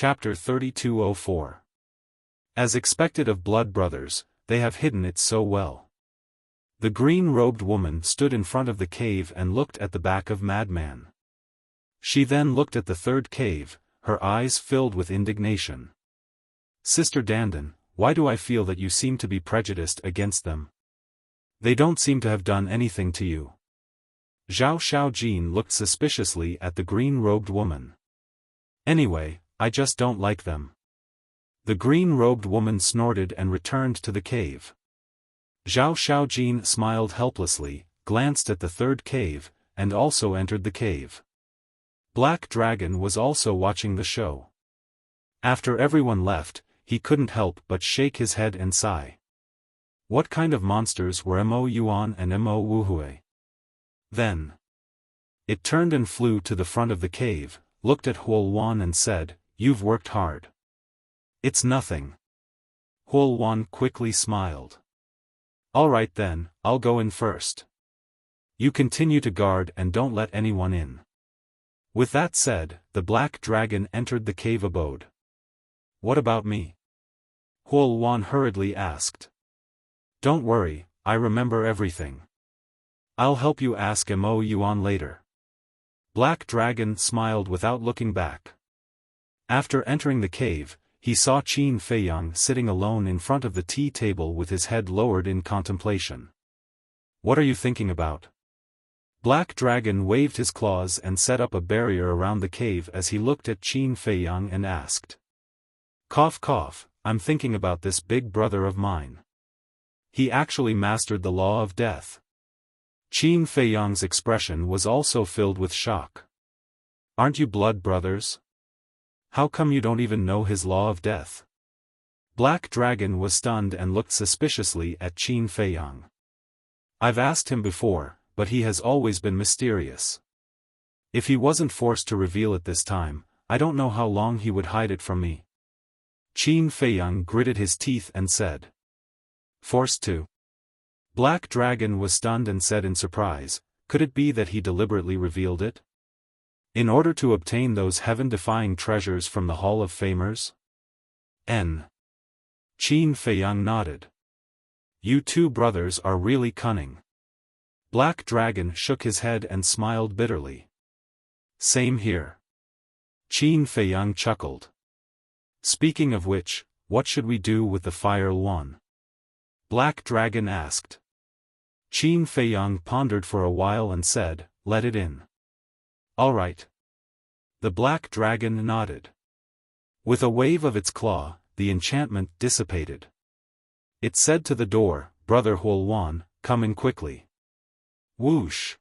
Chapter 3204. As expected of blood brothers, they have hidden it so well. The green-robed woman stood in front of the cave and looked at the back of Madman. She then looked at the third cave, her eyes filled with indignation. Sister Dandan, why do I feel that you seem to be prejudiced against them? They don't seem to have done anything to you. Zhao Xiaojin looked suspiciously at the green-robed woman. Anyway, I just don't like them. The green-robed woman snorted and returned to the cave. Zhao Xiaojin smiled helplessly, glanced at the third cave, and also entered the cave. Black Dragon was also watching the show. After everyone left, he couldn't help but shake his head and sigh. What kind of monsters were Mo Yuan and Mo Wuhui? Then it turned and flew to the front of the cave, looked at Huoluan and said, "You've worked hard." "It's nothing." Huoluan quickly smiled. "All right then, I'll go in first. You continue to guard and don't let anyone in." With that said, the black dragon entered the cave abode. "What about me?" Huoluan hurriedly asked. "Don't worry, I remember everything. I'll help you ask Mo Yuan later." Black Dragon smiled without looking back. After entering the cave, he saw Qin Feiyang sitting alone in front of the tea table with his head lowered in contemplation. "What are you thinking about?" Black Dragon waved his claws and set up a barrier around the cave as he looked at Qin Feiyang and asked. "Cough cough, I'm thinking about this big brother of mine. He actually mastered the law of death." Qin Feiyang's expression was also filled with shock. "Aren't you blood brothers? How come you don't even know his law of death?" Black Dragon was stunned and looked suspiciously at Qin Feiyang. "I've asked him before, but he has always been mysterious. If he wasn't forced to reveal it this time, I don't know how long he would hide it from me." Qin Feiyang gritted his teeth and said. "Forced to?" Black Dragon was stunned and said in surprise, "Could it be that he deliberately revealed it? In order to obtain those heaven-defying treasures from the Hall of Famers?" Qin Feiyang nodded. "You two brothers are really cunning." Black Dragon shook his head and smiled bitterly. "Same here." Qin Feiyang chuckled. "Speaking of which, what should we do with the Fire One?" Black Dragon asked. Qin Feiyang pondered for a while and said, "Let it in." "All right." The Black Dragon nodded. With a wave of its claw, the enchantment dissipated. It said to the door, "Brother Huoluan, come in quickly." Whoosh!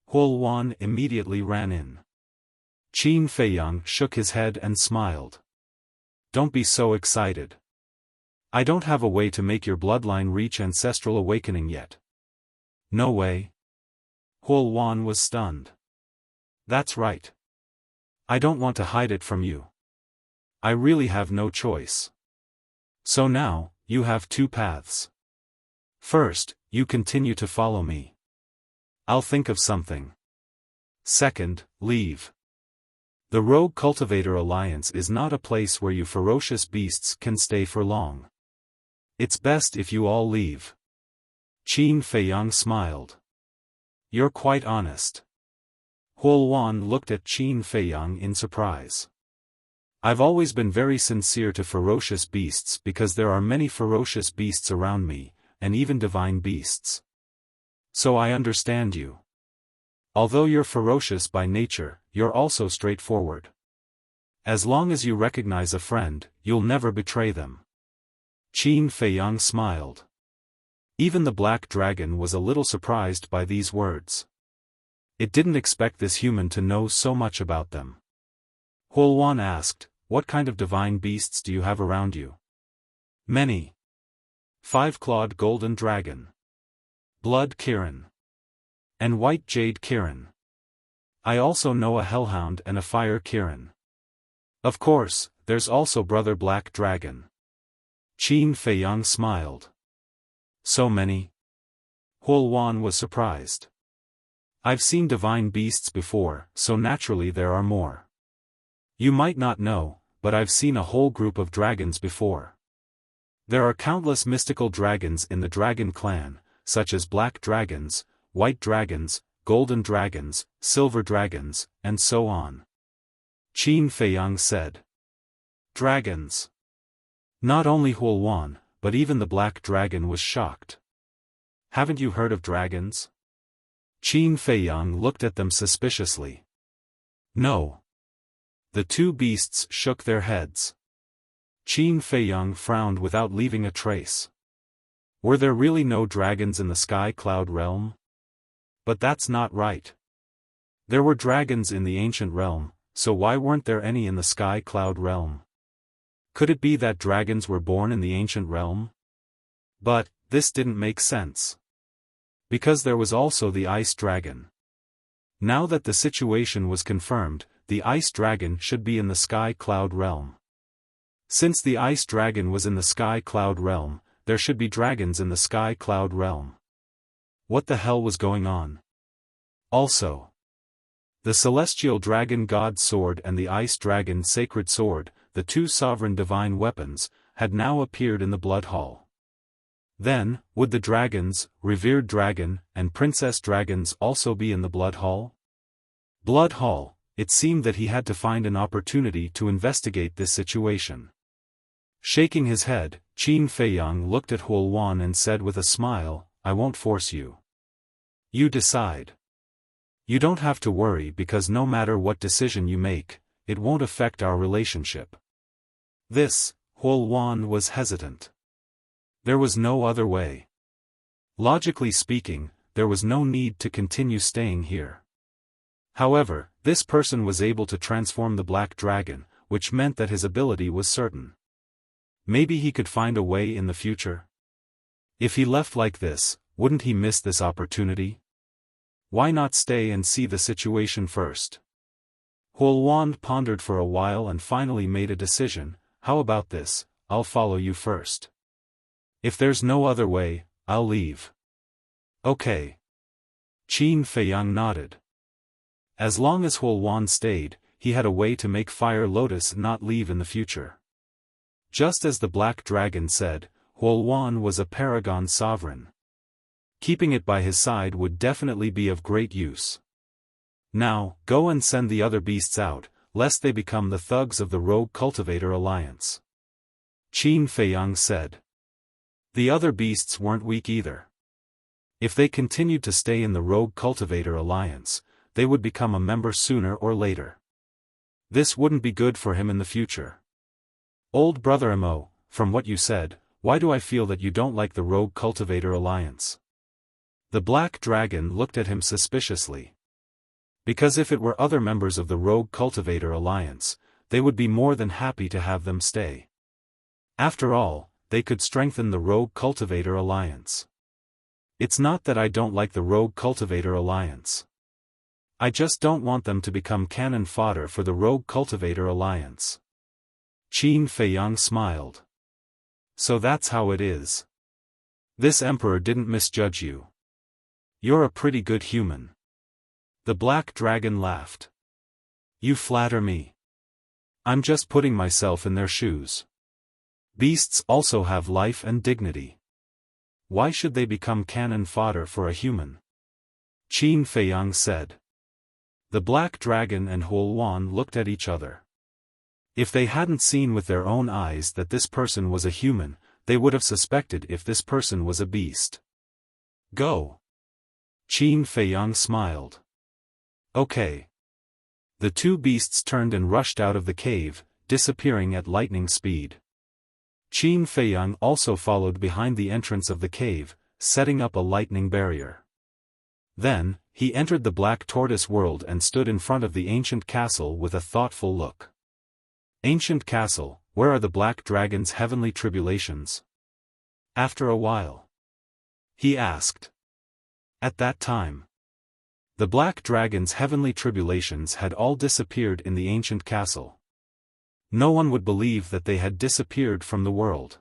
Huoluan immediately ran in. Qin Feiyang shook his head and smiled. "Don't be so excited. I don't have a way to make your bloodline reach ancestral awakening yet." "No way?" Huoluan was stunned. "That's right. I don't want to hide it from you. I really have no choice. So now, you have two paths. First, you continue to follow me. I'll think of something. Second, leave. The Rogue Cultivator Alliance is not a place where you ferocious beasts can stay for long. It's best if you all leave." Qin Feiyang smiled. "You're quite honest." Huoluan looked at Qin Feiyang in surprise. "I've always been very sincere to ferocious beasts because there are many ferocious beasts around me, and even divine beasts. So I understand you. Although you're ferocious by nature, you're also straightforward. As long as you recognize a friend, you'll never betray them." Qin Feiyang smiled. Even the Black Dragon was a little surprised by these words. It didn't expect this human to know so much about them. Huoluan asked, "What kind of divine beasts do you have around you?" "Many. 5-clawed golden dragon. Blood Kirin. And white jade Kirin. I also know a hellhound and a fire Kirin. Of course, there's also Brother Black Dragon." Qin Feiyang smiled. "So many?" Huoluan was surprised. "I've seen divine beasts before, so naturally there are more. You might not know, but I've seen a whole group of dragons before. There are countless mystical dragons in the dragon clan, such as black dragons, white dragons, golden dragons, silver dragons, and so on. Qin Feiyang said. Dragons. Not only Huoluan, but even the black dragon was shocked. Haven't you heard of dragons? Qin Feiyang looked at them suspiciously. No. The two beasts shook their heads. Qin Feiyang frowned without leaving a trace. Were there really no dragons in the Sky Cloud realm? But that's not right. There were dragons in the ancient realm, so why weren't there any in the Sky Cloud realm? Could it be that dragons were born in the ancient realm? But, this didn't make sense. Because there was also the ice dragon. Now that the situation was confirmed, the ice dragon should be in the Sky Cloud realm. Since the ice dragon was in the Sky Cloud realm, there should be dragons in the Sky Cloud realm. What the hell was going on? Also, the celestial dragon god sword and the ice dragon sacred sword, the two sovereign divine weapons, had now appeared in the blood hall. Then, would the dragons, revered dragon, and princess dragons also be in the blood hall? Blood hall, it seemed that he had to find an opportunity to investigate this situation. Shaking his head, Qin Feiyang looked at Huoluan and said with a smile, I won't force you. You decide. You don't have to worry because no matter what decision you make, it won't affect our relationship. Huoluan was hesitant. There was no other way. Logically speaking, there was no need to continue staying here. However, this person was able to transform the black dragon, which meant that his ability was certain. Maybe he could find a way in the future? If he left like this, wouldn't he miss this opportunity? Why not stay and see the situation first? Huoluan pondered for a while and finally made a decision, how about this, I'll follow you first. If there's no other way, I'll leave. Okay. Qin Feiyang nodded. As long as Huoluan stayed, he had a way to make Fire Lotus not leave in the future. Just as the Black Dragon said, Huoluan was a paragon sovereign. Keeping it by his side would definitely be of great use. Now, go and send the other beasts out, lest they become the thugs of the Rogue Cultivator Alliance. Qin Feiyang said. The other beasts weren't weak either. If they continued to stay in the Rogue Cultivator Alliance, they would become a member sooner or later. This wouldn't be good for him in the future. Old brother Mo, from what you said, why do I feel that you don't like the Rogue Cultivator Alliance? The Black Dragon looked at him suspiciously. Because if it were other members of the Rogue Cultivator Alliance, they would be more than happy to have them stay. After all, they could strengthen the Rogue Cultivator Alliance. It's not that I don't like the Rogue Cultivator Alliance. I just don't want them to become cannon fodder for the Rogue Cultivator Alliance. Qin Feiyang smiled. So that's how it is. This emperor didn't misjudge you. You're a pretty good human. The Black Dragon laughed. You flatter me. I'm just putting myself in their shoes. Beasts also have life and dignity. Why should they become cannon fodder for a human? Qin Feiyang said. The Black Dragon and Huoluan looked at each other. If they hadn't seen with their own eyes that this person was a human, they would have suspected if this person was a beast. Go. Qin Feiyang smiled. Okay. The two beasts turned and rushed out of the cave, disappearing at lightning speed. Qin Feiyang also followed behind the entrance of the cave, setting up a lightning barrier. Then, he entered the Black Tortoise world and stood in front of the ancient castle with a thoughtful look. Ancient castle, where are the Black Dragon's heavenly tribulations? After a while, he asked. At that time, the Black Dragon's heavenly tribulations had all disappeared in the ancient castle. No one would believe that they had disappeared from the world.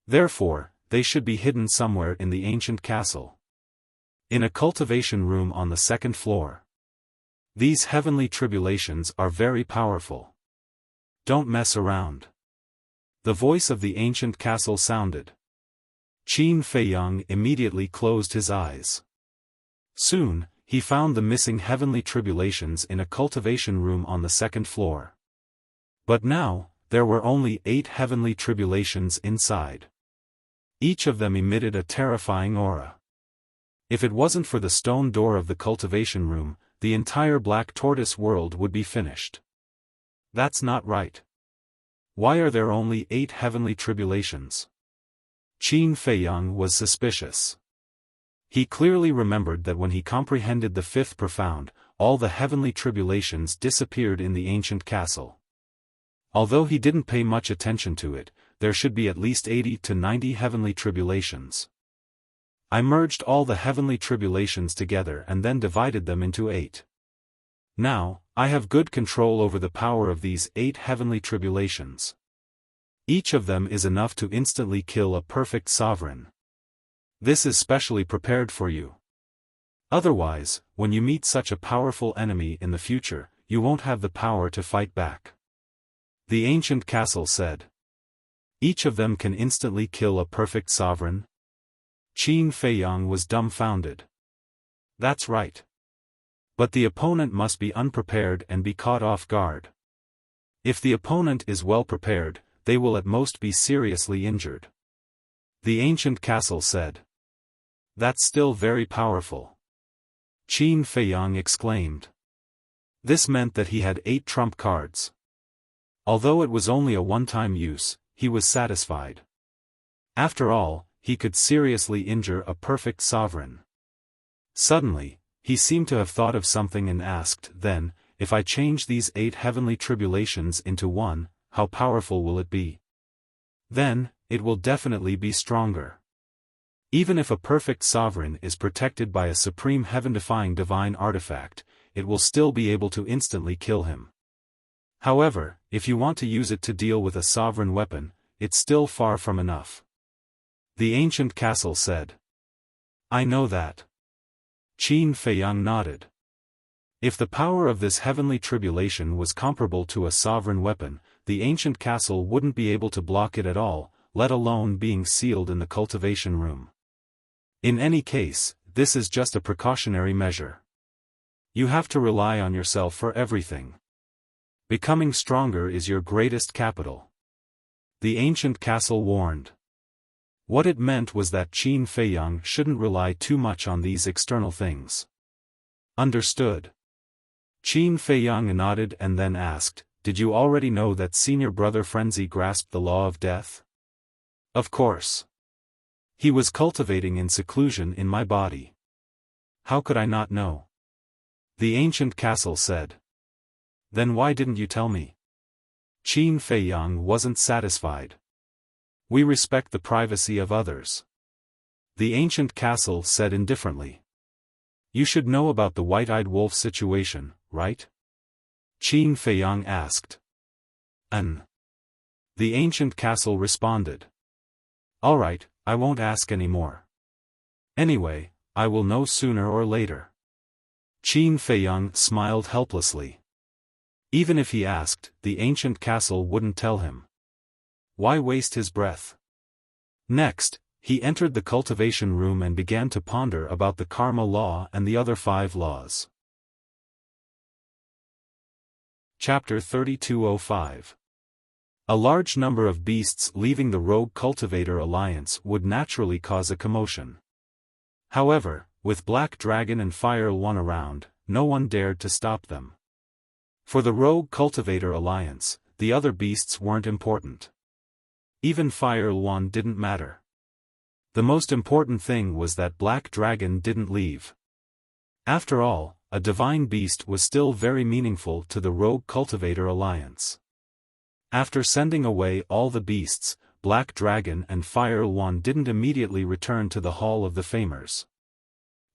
Therefore, they should be hidden somewhere in the ancient castle. In a cultivation room on the second floor. These heavenly tribulations are very powerful. Don't mess around. The voice of the ancient castle sounded. Qin Feiyang immediately closed his eyes. Soon, he found the missing heavenly tribulations in a cultivation room on the second floor. But now, there were only 8 heavenly tribulations inside. Each of them emitted a terrifying aura. If it wasn't for the stone door of the cultivation room, the entire black tortoise world would be finished. That's not right. Why are there only 8 heavenly tribulations? Qin Feiyang was suspicious. He clearly remembered that when he comprehended the 5th profound, all the heavenly tribulations disappeared in the ancient castle. Although he didn't pay much attention to it, there should be at least 80 to 90 heavenly tribulations. I merged all the heavenly tribulations together and then divided them into 8. Now, I have good control over the power of these 8 heavenly tribulations. Each of them is enough to instantly kill a perfect sovereign. This is specially prepared for you. Otherwise, when you meet such a powerful enemy in the future, you won't have the power to fight back. The ancient castle said. Each of them can instantly kill a perfect sovereign? Qin Feiyang was dumbfounded. That's right. But the opponent must be unprepared and be caught off guard. If the opponent is well prepared, they will at most be seriously injured. The ancient castle said. That's still very powerful. Qin Feiyang exclaimed. This meant that he had 8 trump cards. Although it was only a one-time use, he was satisfied. After all, he could seriously injure a perfect sovereign. Suddenly, he seemed to have thought of something and asked, then, if I change these 8 heavenly tribulations into one, how powerful will it be? Then, it will definitely be stronger. Even if a perfect sovereign is protected by a supreme heaven-defying divine artifact, it will still be able to instantly kill him. However, if you want to use it to deal with a sovereign weapon, it's still far from enough. The ancient castle said. I know that. Qin Feiyang nodded. If the power of this heavenly tribulation was comparable to a sovereign weapon, the ancient castle wouldn't be able to block it at all, let alone being sealed in the cultivation room. In any case, this is just a precautionary measure. You have to rely on yourself for everything. Becoming stronger is your greatest capital. The ancient castle warned. What it meant was that Qin Feiyang shouldn't rely too much on these external things. Understood. Qin Feiyang nodded and then asked, did you already know that senior brother Frenzy grasped the law of death? Of course. He was cultivating in seclusion in my body. How could I not know? The ancient castle said. Then why didn't you tell me? Qin Feiyang wasn't satisfied. We respect the privacy of others. The ancient castle said indifferently. You should know about the white-eyed wolf situation, right? Qin Feiyang asked. The ancient castle responded. All right, I won't ask any more. Anyway, I will know sooner or later. Qin Feiyang smiled helplessly. Even if he asked, the ancient castle wouldn't tell him. Why waste his breath? Next, he entered the cultivation room and began to ponder about the karma law and the other 5 laws. Chapter 3205. A large number of beasts leaving the Rogue Cultivator Alliance would naturally cause a commotion. However, with Black Dragon and Fire One around, no one dared to stop them. For the Rogue Cultivator Alliance, the other beasts weren't important. Even Fire One didn't matter. The most important thing was that Black Dragon didn't leave. After all, a divine beast was still very meaningful to the Rogue Cultivator Alliance. After sending away all the beasts, Black Dragon and Fire One didn't immediately return to the Hall of the Famers.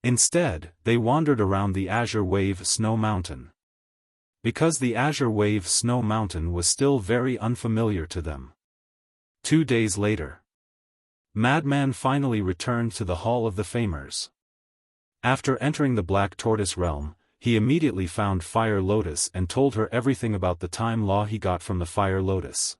Instead, they wandered around the Azure Wave Snow Mountain. Because the Azure Wave Snow Mountain was still very unfamiliar to them. 2 days later, Madman finally returned to the Hall of the Famers. After entering the Black Tortoise realm, he immediately found Fire Lotus and told her everything about the time law he got from the Fire Lotus.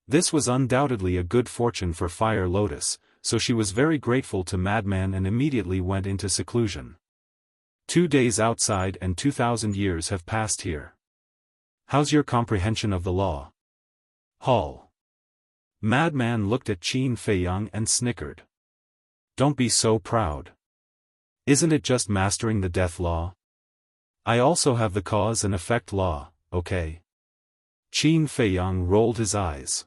This was undoubtedly a good fortune for Fire Lotus, so she was very grateful to Madman and immediately went into seclusion. 2 days outside and 2,000 years have passed here. How's your comprehension of the law? Hall. Madman looked at Qin Feiyang and snickered. Don't be so proud. Isn't it just mastering the death law? I also have the cause and effect law, okay? Qin Feiyang rolled his eyes.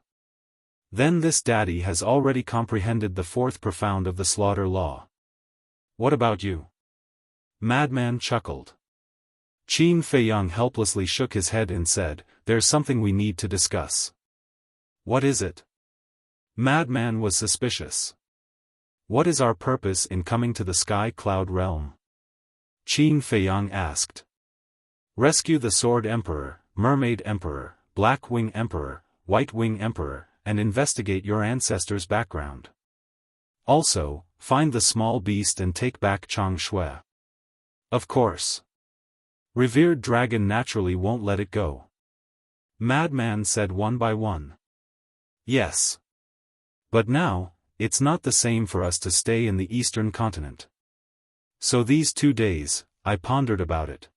Then this daddy has already comprehended the fourth profound of the slaughter law. What about you? Madman chuckled. Qin Feiyang helplessly shook his head and said, there's something we need to discuss. What is it? Madman was suspicious. What is our purpose in coming to the Sky Cloud realm? Qin Feiyang asked. Rescue the Sword Emperor, Mermaid Emperor, Black Wing Emperor, White Wing Emperor, and investigate your ancestors' background. Also, find the small beast and take back Chang Shui. Of course. Revered Dragon naturally won't let it go. Madman said one by one. Yes. But now, it's not the same for us to stay in the Eastern continent. So these 2 days, I pondered about it.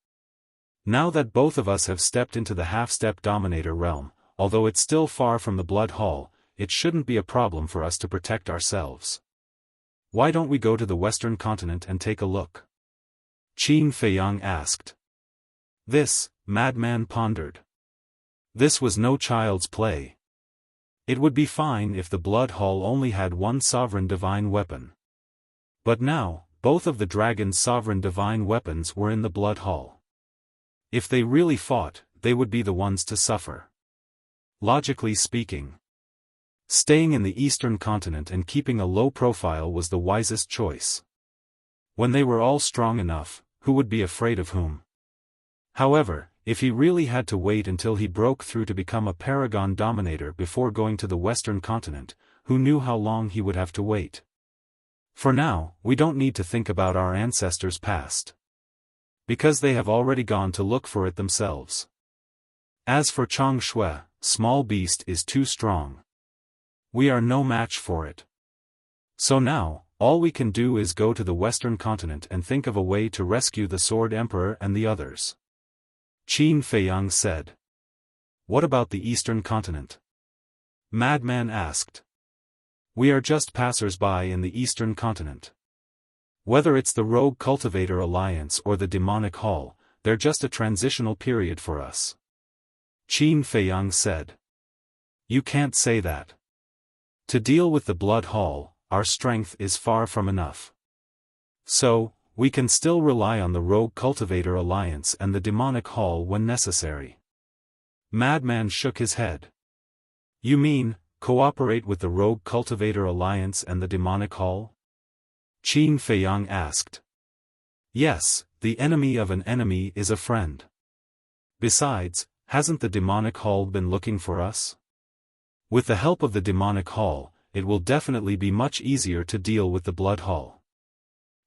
Now that both of us have stepped into the half-step dominator realm, although it's still far from the Blood Hall, it shouldn't be a problem for us to protect ourselves. Why don't we go to the Western continent and take a look? Qin Feiyang asked. This, Madman pondered. This was no child's play. It would be fine if the Blood Hall only had one sovereign divine weapon. But now, both of the dragon's sovereign divine weapons were in the Blood Hall. If they really fought, they would be the ones to suffer. Logically speaking, staying in the Eastern continent and keeping a low profile was the wisest choice. When they were all strong enough, who would be afraid of whom? However, if he really had to wait until he broke through to become a paragon dominator before going to the Western continent, who knew how long he would have to wait? For now, we don't need to think about our ancestors' past. Because they have already gone to look for it themselves. As for Chang Shui, small beast is too strong. We are no match for it. So now, all we can do is go to the Western continent and think of a way to rescue the Sword Emperor and the others. Qin Feiyang said. What about the Eastern continent? Madman asked. We are just passers-by in the Eastern continent. Whether it's the Rogue Cultivator Alliance or the Demonic Hall, they're just a transitional period for us. Qin Feiyang said. You can't say that. To deal with the Blood Hall, our strength is far from enough. So, we can still rely on the Rogue Cultivator Alliance and the Demonic Hall when necessary. Madman shook his head. You mean, cooperate with the Rogue Cultivator Alliance and the Demonic Hall? Qin Feiyang asked. Yes, the enemy of an enemy is a friend. Besides, hasn't the Demonic Hall been looking for us? With the help of the Demonic Hall, it will definitely be much easier to deal with the Blood Hall.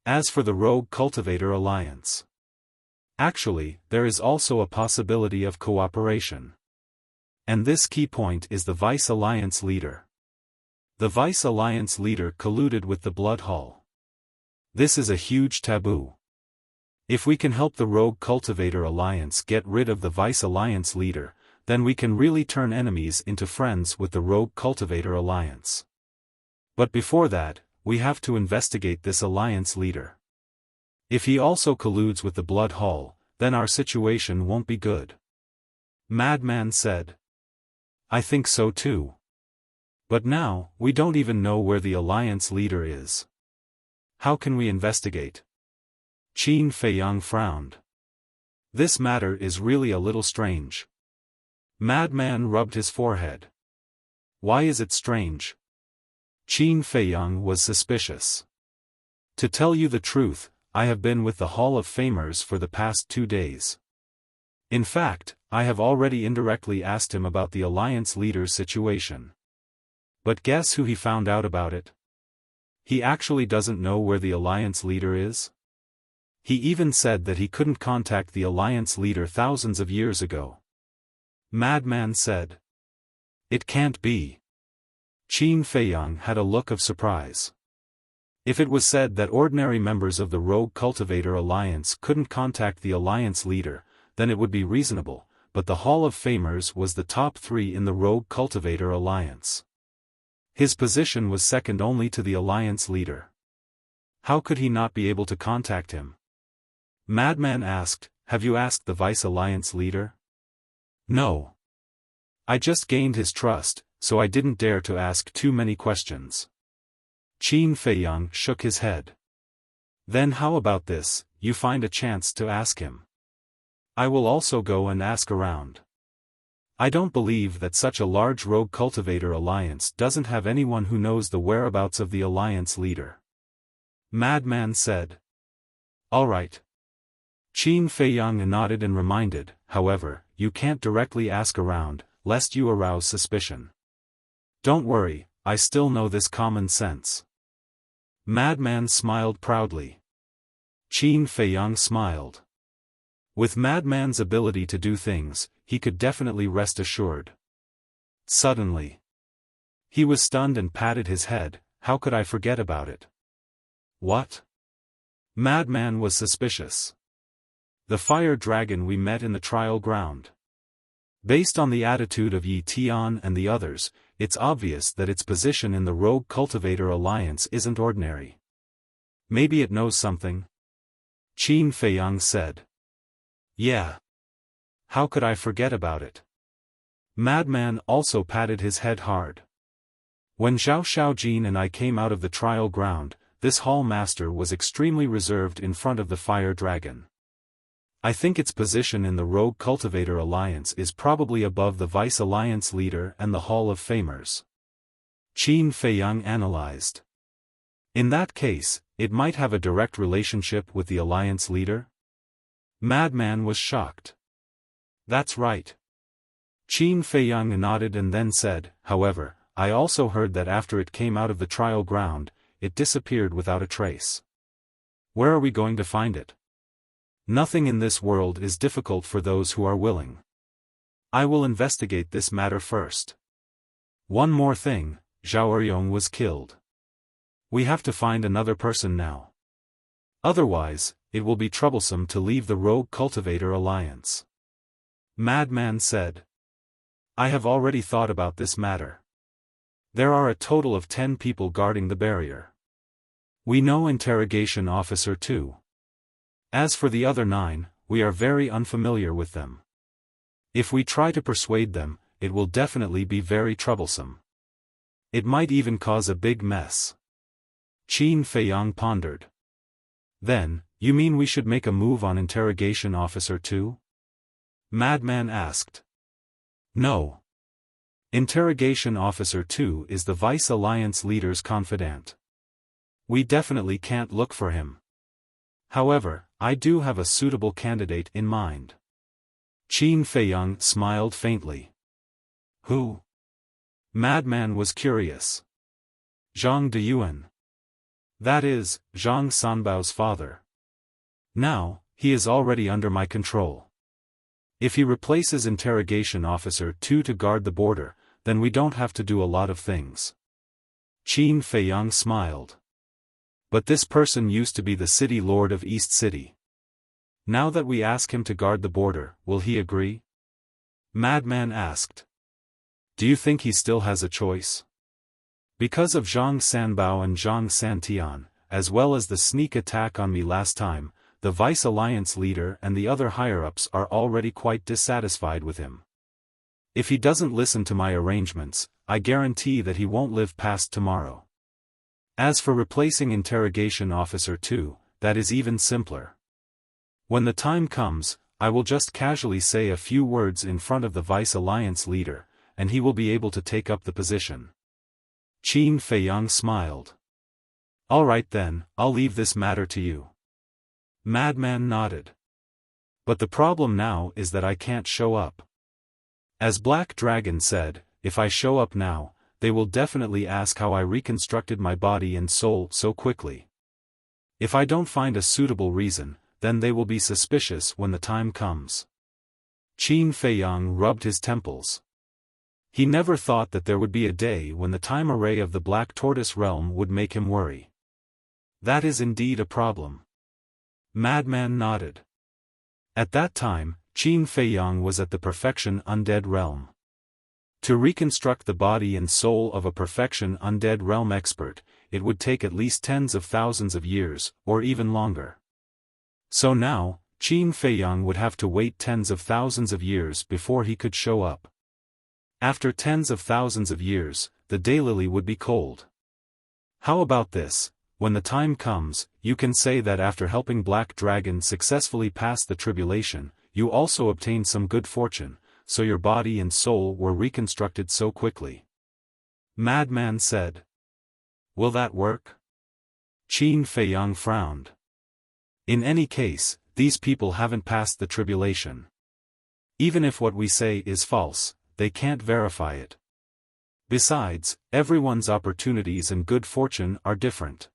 As for the Rogue Cultivator Alliance, actually, there is also a possibility of cooperation. And this key point is the Vice Alliance leader. The Vice Alliance leader colluded with the Blood Hall. This is a huge taboo. If we can help the Rogue Cultivator Alliance get rid of the Vice Alliance leader, then we can really turn enemies into friends with the Rogue Cultivator Alliance. But before that, we have to investigate this alliance leader. If he also colludes with the Blood Hall, then our situation won't be good. Madman said. I think so too. But now, we don't even know where the alliance leader is. How can we investigate? Qin Feiyang frowned. This matter is really a little strange. Madman rubbed his forehead. Why is it strange? Qin Feiyang was suspicious. To tell you the truth, I have been with the Hall of Famers for the past 2 days. In fact, I have already indirectly asked him about the alliance leader's situation. But guess who he found out about it? He actually doesn't know where the alliance leader is? He even said that he couldn't contact the Alliance leader thousands of years ago. Madman said. It can't be. Qin Feiyang had a look of surprise. If it was said that ordinary members of the Rogue Cultivator Alliance couldn't contact the Alliance leader, then it would be reasonable, but the Hall of Famers was the top 3 in the Rogue Cultivator Alliance. His position was second only to the Alliance leader. How could he not be able to contact him? Madman asked, have you asked the Vice Alliance leader? No. I just gained his trust, so I didn't dare to ask too many questions. Qin Feiyang shook his head. Then how about this, you find a chance to ask him. I will also go and ask around. I don't believe that such a large Rogue Cultivator Alliance doesn't have anyone who knows the whereabouts of the Alliance leader. Madman said. All right. Qin Feiyang nodded and reminded, however, you can't directly ask around, lest you arouse suspicion. Don't worry, I still know this common sense. Madman smiled proudly. Qin Feiyang smiled. With Madman's ability to do things, he could definitely rest assured. Suddenly, he was stunned and patted his head. How could I forget about it? What? Madman was suspicious. The fire dragon we met in the trial ground. Based on the attitude of Yi Tian and the others, it's obvious that its position in the Rogue Cultivator Alliance isn't ordinary. Maybe it knows something? Qin Feiyang said. Yeah. How could I forget about it? Madman also patted his head hard. When Zhao Xiaojin and I came out of the trial ground, this hall master was extremely reserved in front of the fire dragon. I think its position in the Rogue Cultivator Alliance is probably above the Vice Alliance leader and the Hall of Famers. Qin Feiyang analyzed. In that case, it might have a direct relationship with the Alliance leader? Madman was shocked. That's right. Qin Feiyang nodded and then said, however, I also heard that after it came out of the trial ground, it disappeared without a trace. Where are we going to find it? Nothing in this world is difficult for those who are willing. I will investigate this matter first. One more thing, Zhao Eryong was killed. We have to find another person now. Otherwise, it will be troublesome to leave the Rogue Cultivator Alliance. Madman said. I have already thought about this matter. There are a total of 10 people guarding the barrier. We know Interrogation Officer 2. As for the other 9, we are very unfamiliar with them. If we try to persuade them, it will definitely be very troublesome. It might even cause a big mess. Qin Feiyang pondered. Then, you mean we should make a move on Interrogation Officer 2? Madman asked. No. Interrogation Officer 2 is the Vice Alliance leader's confidant. We definitely can't look for him. However, I do have a suitable candidate in mind. Qin Feiyang smiled faintly. Who? Madman was curious. Zhang Deyuan. That is, Zhang Sanbao's father. Now, he is already under my control. If he replaces Interrogation Officer 2 to guard the border, then we don't have to do a lot of things. Qin Feiyang smiled. But this person used to be the city lord of East City. Now that we ask him to guard the border, will he agree? Madman asked. Do you think he still has a choice? Because of Zhang Sanbao and Zhang Santian, as well as the sneak attack on me last time, the Vice Alliance leader and the other higher-ups are already quite dissatisfied with him. If he doesn't listen to my arrangements, I guarantee that he won't live past tomorrow. As for replacing Interrogation Officer 2, that is even simpler. When the time comes, I will just casually say a few words in front of the Vice Alliance leader, and he will be able to take up the position. Qin Feiyang smiled. All right then, I'll leave this matter to you. Madman nodded. But the problem now is that I can't show up. As Black Dragon said, if I show up now, they will definitely ask how I reconstructed my body and soul so quickly. If I don't find a suitable reason, then they will be suspicious when the time comes. Qin Feiyang rubbed his temples. He never thought that there would be a day when the time array of the Black Tortoise realm would make him worry. That is indeed a problem. Madman nodded. At that time, Qin Feiyang was at the Perfection Undead realm. To reconstruct the body and soul of a Perfection Undead realm expert, it would take at least tens of thousands of years, or even longer. So now, Qin Feiyang would have to wait tens of thousands of years before he could show up. After tens of thousands of years, the daylily would be cold. How about this? When the time comes, you can say that after helping Black Dragon successfully pass the tribulation, you also obtained some good fortune, so your body and soul were reconstructed so quickly. Madman said. Will that work? Qin Feiyang frowned. In any case, these people haven't passed the tribulation. Even if what we say is false, they can't verify it. Besides, everyone's opportunities and good fortune are different.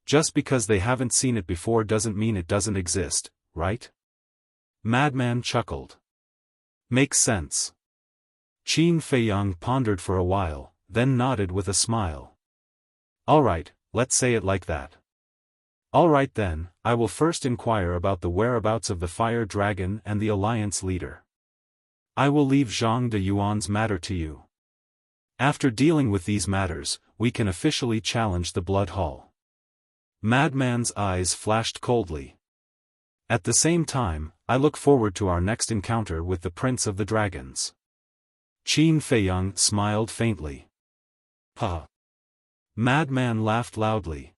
Just because they haven't seen it before doesn't mean it doesn't exist, right? Madman chuckled. Makes sense. Qin Feiyang pondered for a while, then nodded with a smile. Alright, let's say it like that. Alright then, I will first inquire about the whereabouts of the Fire Dragon and the Alliance leader. I will leave Zhang de Yuan's matter to you. After dealing with these matters, we can officially challenge the Blood Hall. Madman's eyes flashed coldly. At the same time, I look forward to our next encounter with the Prince of the Dragons. Qin Feiyang smiled faintly. Ha! Madman laughed loudly.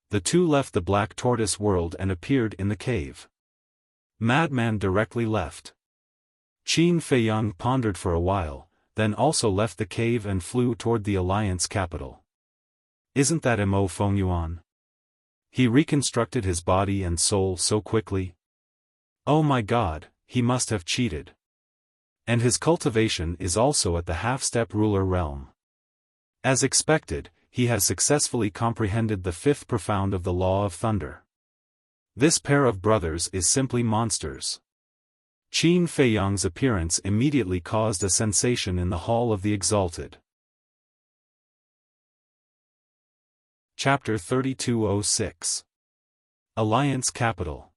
The two left the Black Tortoise world and appeared in the cave. Madman directly left. Qin Feiyang pondered for a while, then also left the cave and flew toward the Alliance capital. Isn't that Mo Fengyuan? He reconstructed his body and soul so quickly. Oh my god, he must have cheated. And his cultivation is also at the half-step ruler realm. As expected, he has successfully comprehended the fifth profound of the Law of Thunder. This pair of brothers is simply monsters. Qin Feiyang's appearance immediately caused a sensation in the Hall of the Exalted. Chapter 3206. Alliance Capital.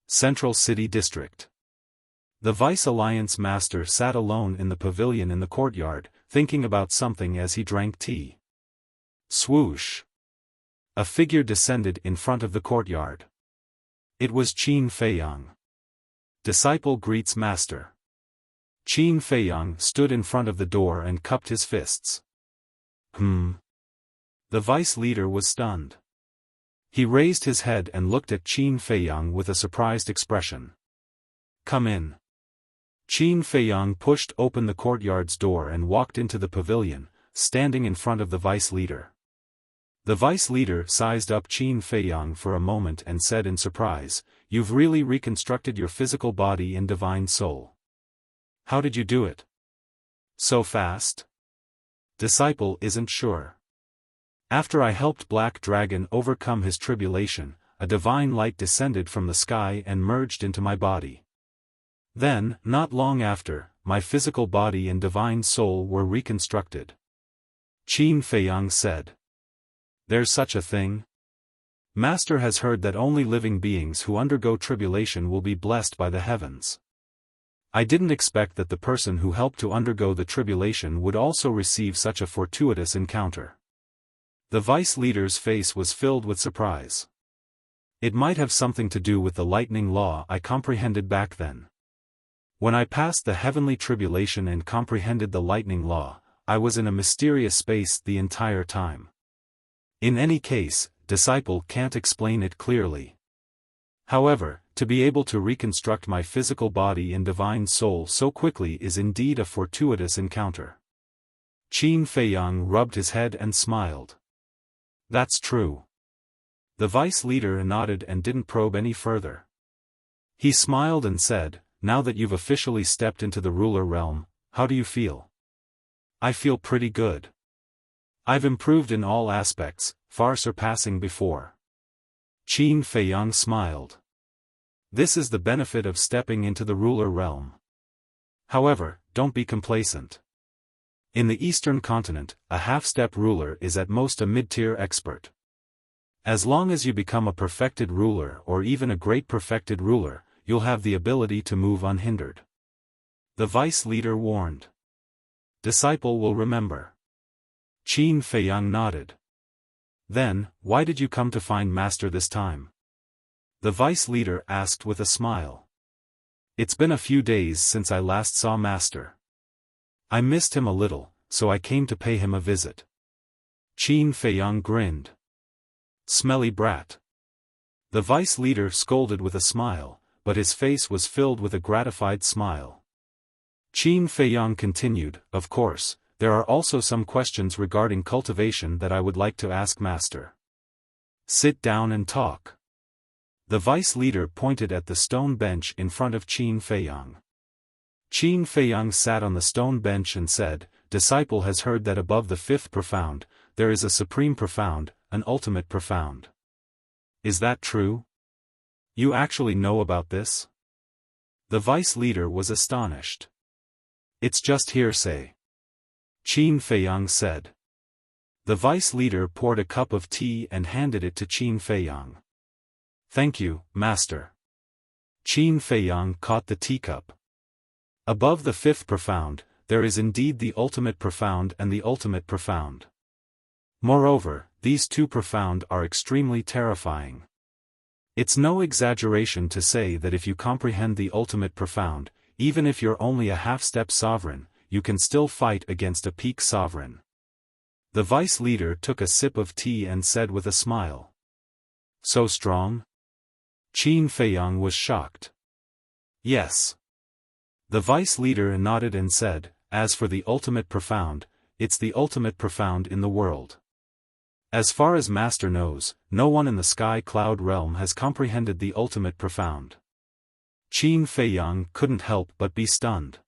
Central City District. The Vice-Alliance Master sat alone in the pavilion in the courtyard, thinking about something as he drank tea. Swoosh! A figure descended in front of the courtyard. It was Qin Feiyang. Disciple greets Master. Qin Feiyang stood in front of the door and cupped his fists. The vice leader was stunned. He raised his head and looked at Qin Feiyang with a surprised expression. Come in. Qin Feiyang pushed open the courtyard's door and walked into the pavilion, standing in front of the vice leader. The vice leader sized up Qin Feiyang for a moment and said in surprise, "You've really reconstructed your physical body and divine soul. How did you do it? So fast?" Disciple isn't sure. After I helped Black Dragon overcome his tribulation, a divine light descended from the sky and merged into my body. Then, not long after, my physical body and divine soul were reconstructed. Qin Feiyang said. There's such a thing? Master has heard that only living beings who undergo tribulation will be blessed by the heavens. I didn't expect that the person who helped to undergo the tribulation would also receive such a fortuitous encounter. The vice leader's face was filled with surprise. It might have something to do with the lightning law I comprehended back then. When I passed the heavenly tribulation and comprehended the lightning law, I was in a mysterious space the entire time. In any case, disciple can't explain it clearly. However, to be able to reconstruct my physical body and divine soul so quickly is indeed a fortuitous encounter. Qin Feiyang rubbed his head and smiled. That's true. The vice leader nodded and didn't probe any further. He smiled and said, "Now that you've officially stepped into the ruler realm, how do you feel?" "I feel pretty good. I've improved in all aspects, far surpassing before." Qin Feiyang smiled. This is the benefit of stepping into the ruler realm. However, don't be complacent. In the Eastern continent, a half-step ruler is at most a mid-tier expert. As long as you become a perfected ruler or even a great perfected ruler, you'll have the ability to move unhindered. The vice leader warned. Disciple will remember. Qin Feiyang nodded. Then, why did you come to find Master this time? The vice leader asked with a smile. It's been a few days since I last saw Master. I missed him a little, so I came to pay him a visit. Qin Feiyang grinned. Smelly brat. The vice leader scolded with a smile, but his face was filled with a gratified smile. Qin Feiyang continued, of course, there are also some questions regarding cultivation that I would like to ask Master. Sit down and talk. The vice leader pointed at the stone bench in front of Qin Feiyang. Qin Feiyang sat on the stone bench and said, Disciple has heard that above the fifth profound, there is a supreme profound, an ultimate profound. Is that true? You actually know about this? The vice leader was astonished. It's just hearsay. Qin Feiyang said. The vice leader poured a cup of tea and handed it to Qin Feiyang. Thank you, Master. Qin Feiyang caught the teacup. Above the fifth profound, there is indeed the ultimate profound and the ultimate profound. Moreover, these two profound are extremely terrifying. It's no exaggeration to say that if you comprehend the ultimate profound, even if you're only a half-step sovereign, you can still fight against a peak sovereign. The vice leader took a sip of tea and said with a smile. So strong? Qin Feiyang was shocked. Yes. The vice leader nodded and said, as for the ultimate profound, it's the ultimate profound in the world. As far as Master knows, no one in the sky cloud realm has comprehended the ultimate profound. Qin Feiyang couldn't help but be stunned.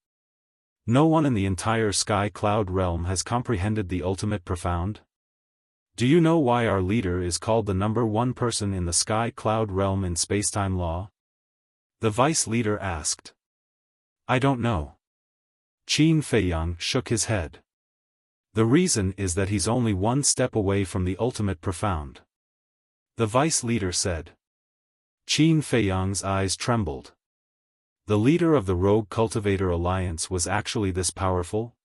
No one in the entire sky cloud realm has comprehended the ultimate profound? Do you know why our leader is called the number one person in the sky cloud realm in spacetime law? The vice leader asked. I don't know. Qin Feiyang shook his head. The reason is that he's only one step away from the ultimate profound. The vice leader said. Qin Feiyang's eyes trembled. The leader of the Rogue Cultivator Alliance was actually this powerful?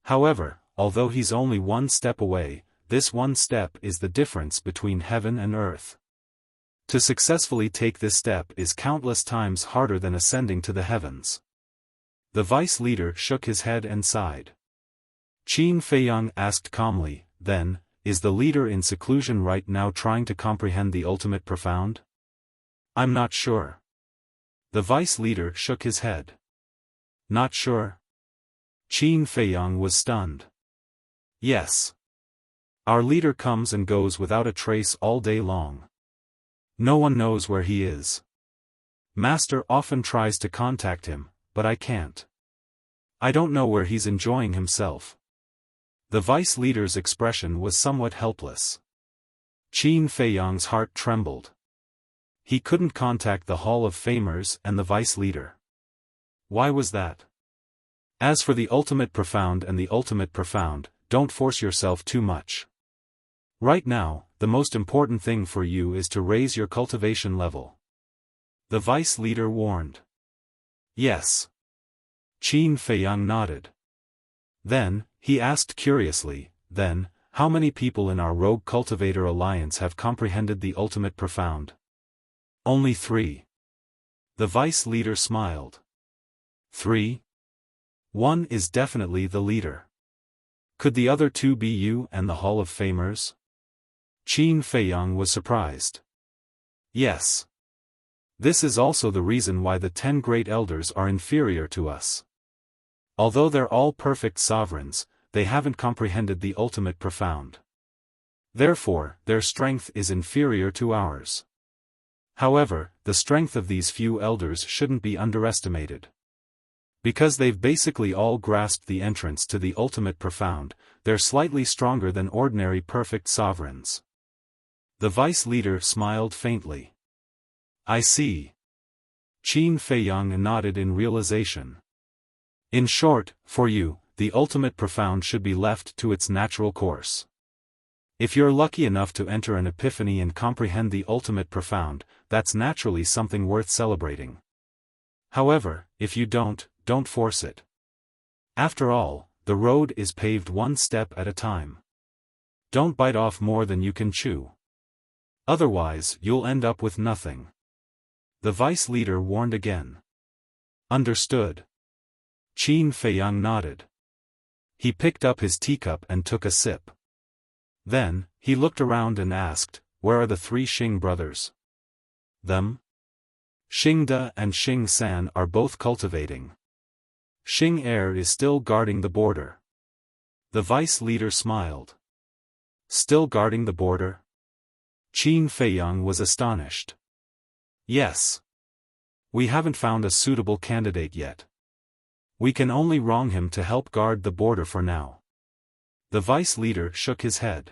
However, although he's only one step away, this one step is the difference between heaven and earth. To successfully take this step is countless times harder than ascending to the heavens. The vice leader shook his head and sighed. Qin Feiyang asked calmly, then, is the leader in seclusion right now trying to comprehend the ultimate profound? I'm not sure. The vice leader shook his head. Not sure? Qin Feiyang was stunned. Yes. Our leader comes and goes without a trace all day long. No one knows where he is. Master often tries to contact him, but I can't. I don't know where he's enjoying himself. The vice leader's expression was somewhat helpless. Qin Feiyang's heart trembled. He couldn't contact the Hall of Famers and the vice leader. Why was that? As for the ultimate profound and the ultimate profound, don't force yourself too much. Right now, the most important thing for you is to raise your cultivation level. The vice leader warned. Yes. Qin Feiyang nodded. Then, he asked curiously, then, how many people in our Rogue Cultivator Alliance have comprehended the ultimate profound? Only 3. The vice leader smiled. 3? One is definitely the leader. Could the other 2 be you and the Hall of Famers? Qin Feiyang was surprised. Yes. This is also the reason why the 10 great elders are inferior to us. Although they're all perfect sovereigns, they haven't comprehended the ultimate profound. Therefore, their strength is inferior to ours. However, the strength of these few elders shouldn't be underestimated. Because they've basically all grasped the entrance to the ultimate profound, they're slightly stronger than ordinary perfect sovereigns. The vice leader smiled faintly. I see. Qin Feiyang nodded in realization. In short, for you, the ultimate profound should be left to its natural course. If you're lucky enough to enter an epiphany and comprehend the ultimate profound, that's naturally something worth celebrating. However, if you don't force it. After all, the road is paved one step at a time. Don't bite off more than you can chew. Otherwise, you'll end up with nothing. The vice leader warned again. Understood. Qin Feiyang nodded. He picked up his teacup and took a sip. Then, he looked around and asked, where are the 3 Xing brothers? Them? Xing De and Xing San are both cultivating. Xing Er is still guarding the border. The vice leader smiled. Still guarding the border? Qin Feiyang was astonished. Yes. We haven't found a suitable candidate yet. We can only wrong him to help guard the border for now. The vice leader shook his head.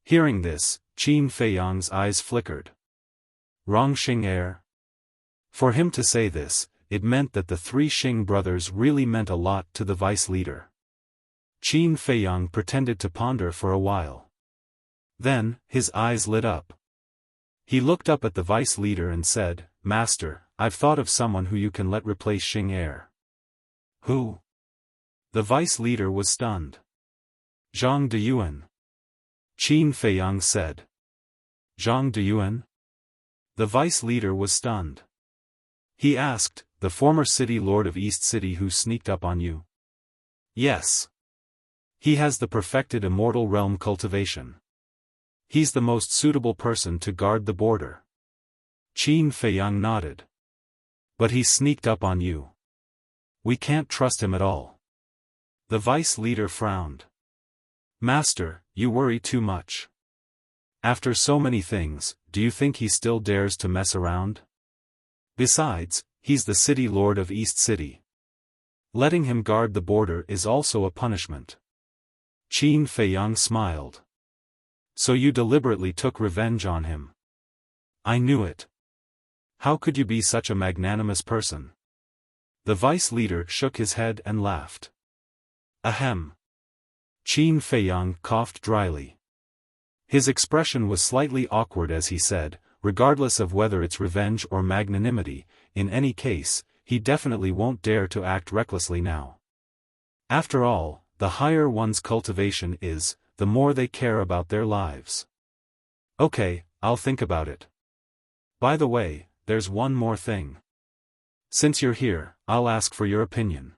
Hearing this, Qin Feiyang's eyes flickered. Wrong Xing Er? For him to say this, it meant that the 3 Xing brothers really meant a lot to the vice leader. Qin Feiyang pretended to ponder for a while. Then, his eyes lit up. He looked up at the vice leader and said, Master, I've thought of someone who you can let replace Xing Er. Who? The vice leader was stunned. Zhang Deyuan. Qin Feiyang said. Zhang Deyuan? The vice leader was stunned. He asked, the former city lord of East City who sneaked up on you? Yes. He has the perfected immortal realm cultivation. He's the most suitable person to guard the border. Qin Feiyang nodded. But he sneaked up on you. We can't trust him at all. The vice leader frowned. Master, you worry too much. After so many things, do you think he still dares to mess around? Besides, he's the city lord of East City. Letting him guard the border is also a punishment. Qin Feiyang smiled. So you deliberately took revenge on him. I knew it. How could you be such a magnanimous person? The vice leader shook his head and laughed. Ahem. Qin Feiyang coughed dryly. His expression was slightly awkward as he said, regardless of whether it's revenge or magnanimity, in any case, he definitely won't dare to act recklessly now. After all, the higher one's cultivation is, the more they care about their lives. Okay, I'll think about it. By the way, there's one more thing. Since you're here, I'll ask for your opinion.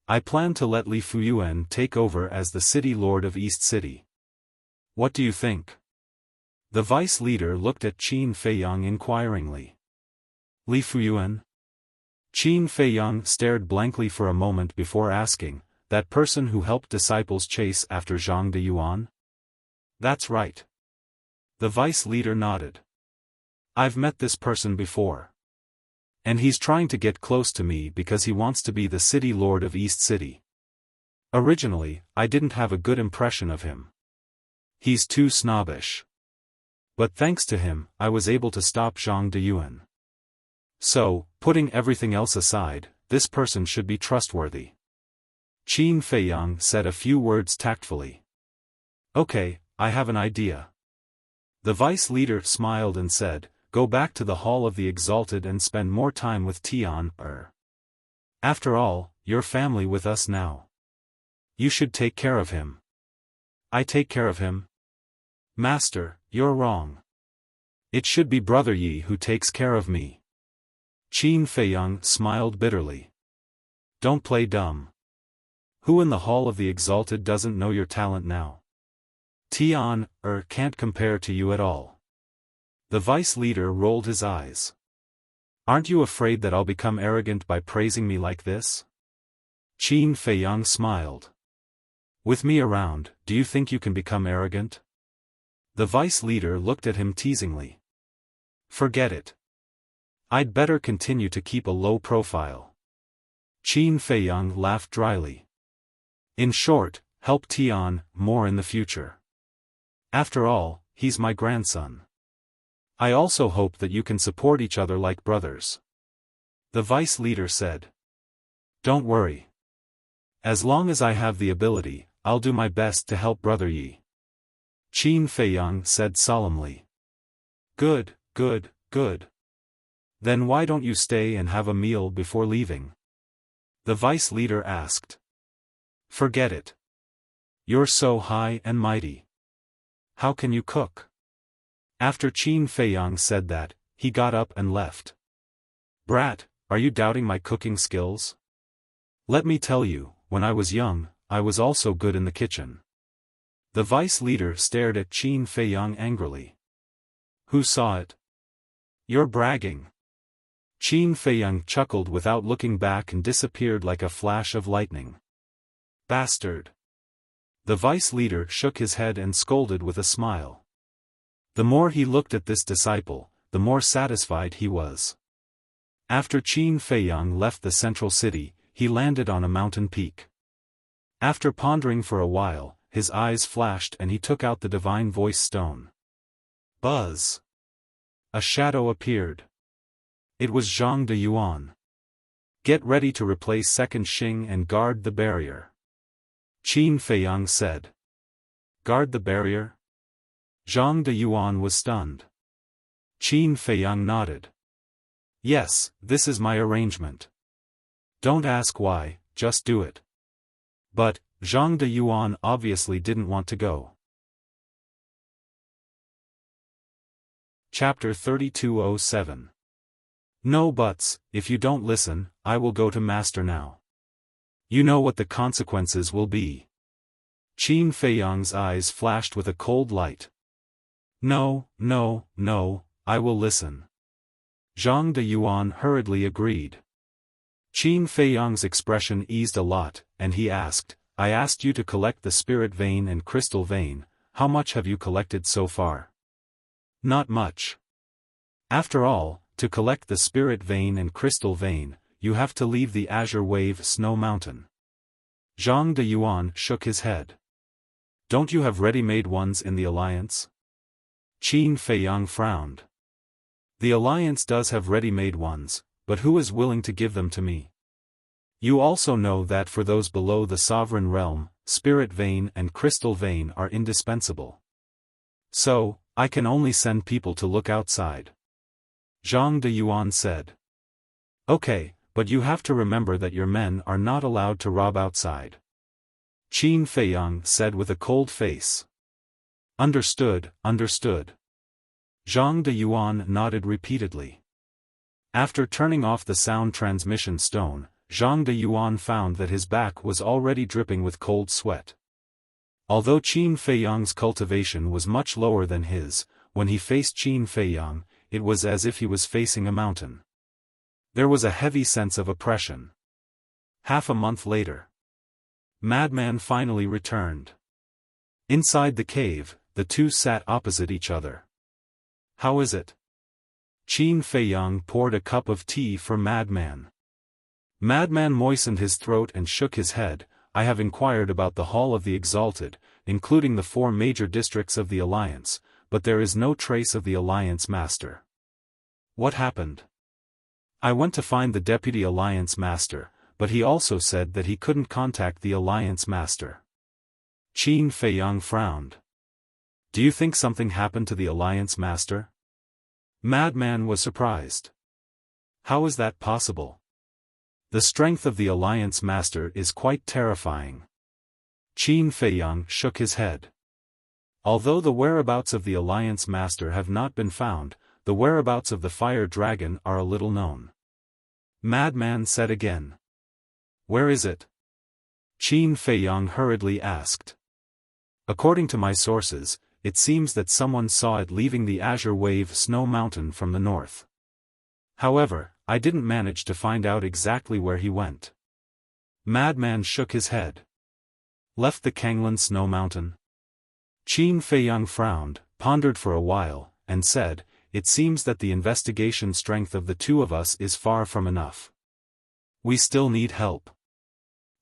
I plan to let Li Fuyuan take over as the city lord of East City. What do you think? The vice leader looked at Qin Feiyang inquiringly. Li Fuyuan? Qin Feiyang stared blankly for a moment before asking, that person who helped disciples chase after Zhang Deyuan? That's right. The vice leader nodded. I've met this person before. And he's trying to get close to me because he wants to be the city lord of East City. Originally, I didn't have a good impression of him. He's too snobbish. But thanks to him, I was able to stop Zhang Deyuan. So, putting everything else aside, this person should be trustworthy. Qin Feiyang said a few words tactfully. Okay, I have an idea. The vice leader smiled and said, go back to the Hall of the Exalted and spend more time with Tian. After all, you're family with us now. You should take care of him. I take care of him? Master, you're wrong. It should be Brother Yi who takes care of me. Qin Feiyang smiled bitterly. Don't play dumb. Who in the Hall of the Exalted doesn't know your talent now? Tian, can't compare to you at all. The vice leader rolled his eyes. Aren't you afraid that I'll become arrogant by praising me like this? Qin Feiyang smiled. With me around, do you think you can become arrogant? The vice leader looked at him teasingly. Forget it. I'd better continue to keep a low profile. Qin Feiyang laughed dryly. In short, help Tian more in the future. After all, he's my grandson. I also hope that you can support each other like brothers. The vice leader said. Don't worry. As long as I have the ability, I'll do my best to help Brother Yi. Qin Feiyang said solemnly. Good, good, good. Then why don't you stay and have a meal before leaving? The vice leader asked. Forget it. You're so high and mighty. How can you cook? After Qin Feiyang said that, he got up and left. Brat, are you doubting my cooking skills? Let me tell you, when I was young, I was also good in the kitchen. The vice leader stared at Qin Feiyang angrily. Who saw it? You're bragging. Qin Feiyang chuckled without looking back and disappeared like a flash of lightning. Bastard. The vice leader shook his head and scolded with a smile. The more he looked at this disciple, the more satisfied he was. After Qin Feiyang left the central city, he landed on a mountain peak. After pondering for a while, his eyes flashed and he took out the divine voice stone. Buzz! A shadow appeared. It was Zhang de Yuan. Get ready to replace Second Xing and guard the barrier. Qin Feiyang said. Guard the barrier? Zhang de Yuan was stunned. Qin Feiyang nodded. Yes, this is my arrangement. Don't ask why, just do it. But, Zhang de Yuan obviously didn't want to go. Chapter 3207. No buts, if you don't listen, I will go to Master now. You know what the consequences will be. Qin Feiyang's eyes flashed with a cold light. No, no, no, I will listen. Zhang de Yuan hurriedly agreed. Qin Feiyang's expression eased a lot, and he asked, I asked you to collect the spirit vein and crystal vein, how much have you collected so far? Not much. After all, to collect the spirit vein and crystal vein, you have to leave the Azure Wave Snow Mountain. Zhang de Yuan shook his head. Don't you have ready-made ones in the Alliance? Qin Feiyang frowned. The Alliance does have ready-made ones, but who is willing to give them to me? You also know that for those below the Sovereign Realm, Spirit Vein and Crystal Vein are indispensable. So, I can only send people to look outside. Zhang de Yuan said. Okay, but you have to remember that your men are not allowed to rob outside. Qin Feiyang said with a cold face. Understood, understood. Zhang de Yuan nodded repeatedly. After turning off the sound transmission stone, Zhang de Yuan found that his back was already dripping with cold sweat. Although Qin Feiyang's cultivation was much lower than his, when he faced Qin Feiyang, it was as if he was facing a mountain. There was a heavy sense of oppression. Half a month later, Madman finally returned. Inside the cave, the two sat opposite each other. How is it? Qin Feiyang poured a cup of tea for Madman. Madman moistened his throat and shook his head. I have inquired about the Hall of the Exalted, including the 4 major districts of the Alliance, but there is no trace of the Alliance Master. What happened? I went to find the Deputy Alliance Master, but he also said that he couldn't contact the Alliance Master. Qin Feiyang frowned. Do you think something happened to the Alliance Master? Madman was surprised. How is that possible? The strength of the Alliance Master is quite terrifying. Qin Feiyang shook his head. Although the whereabouts of the Alliance Master have not been found, the whereabouts of the Fire Dragon are a little known. Madman said again. Where is it? Qin Feiyang hurriedly asked. According to my sources, it seems that someone saw it leaving the Azure Wave Snow Mountain from the north. However, I didn't manage to find out exactly where he went. Madman shook his head. Left the Kanglan Snow Mountain? Qin Feiyang frowned, pondered for a while, and said, it seems that the investigation strength of the two of us is far from enough. We still need help.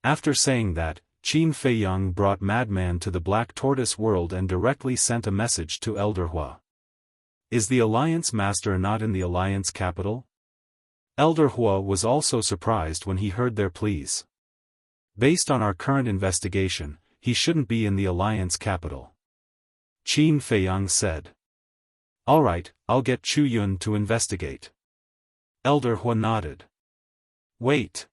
After saying that, Qin Feiyang brought Madman to the Black Tortoise world and directly sent a message to Elder Hua. Is the Alliance Master not in the Alliance capital? Elder Hua was also surprised when he heard their pleas. Based on our current investigation, he shouldn't be in the Alliance capital. Qin Feiyang said. Alright, I'll get Chu Yun to investigate. Elder Hua nodded. Wait.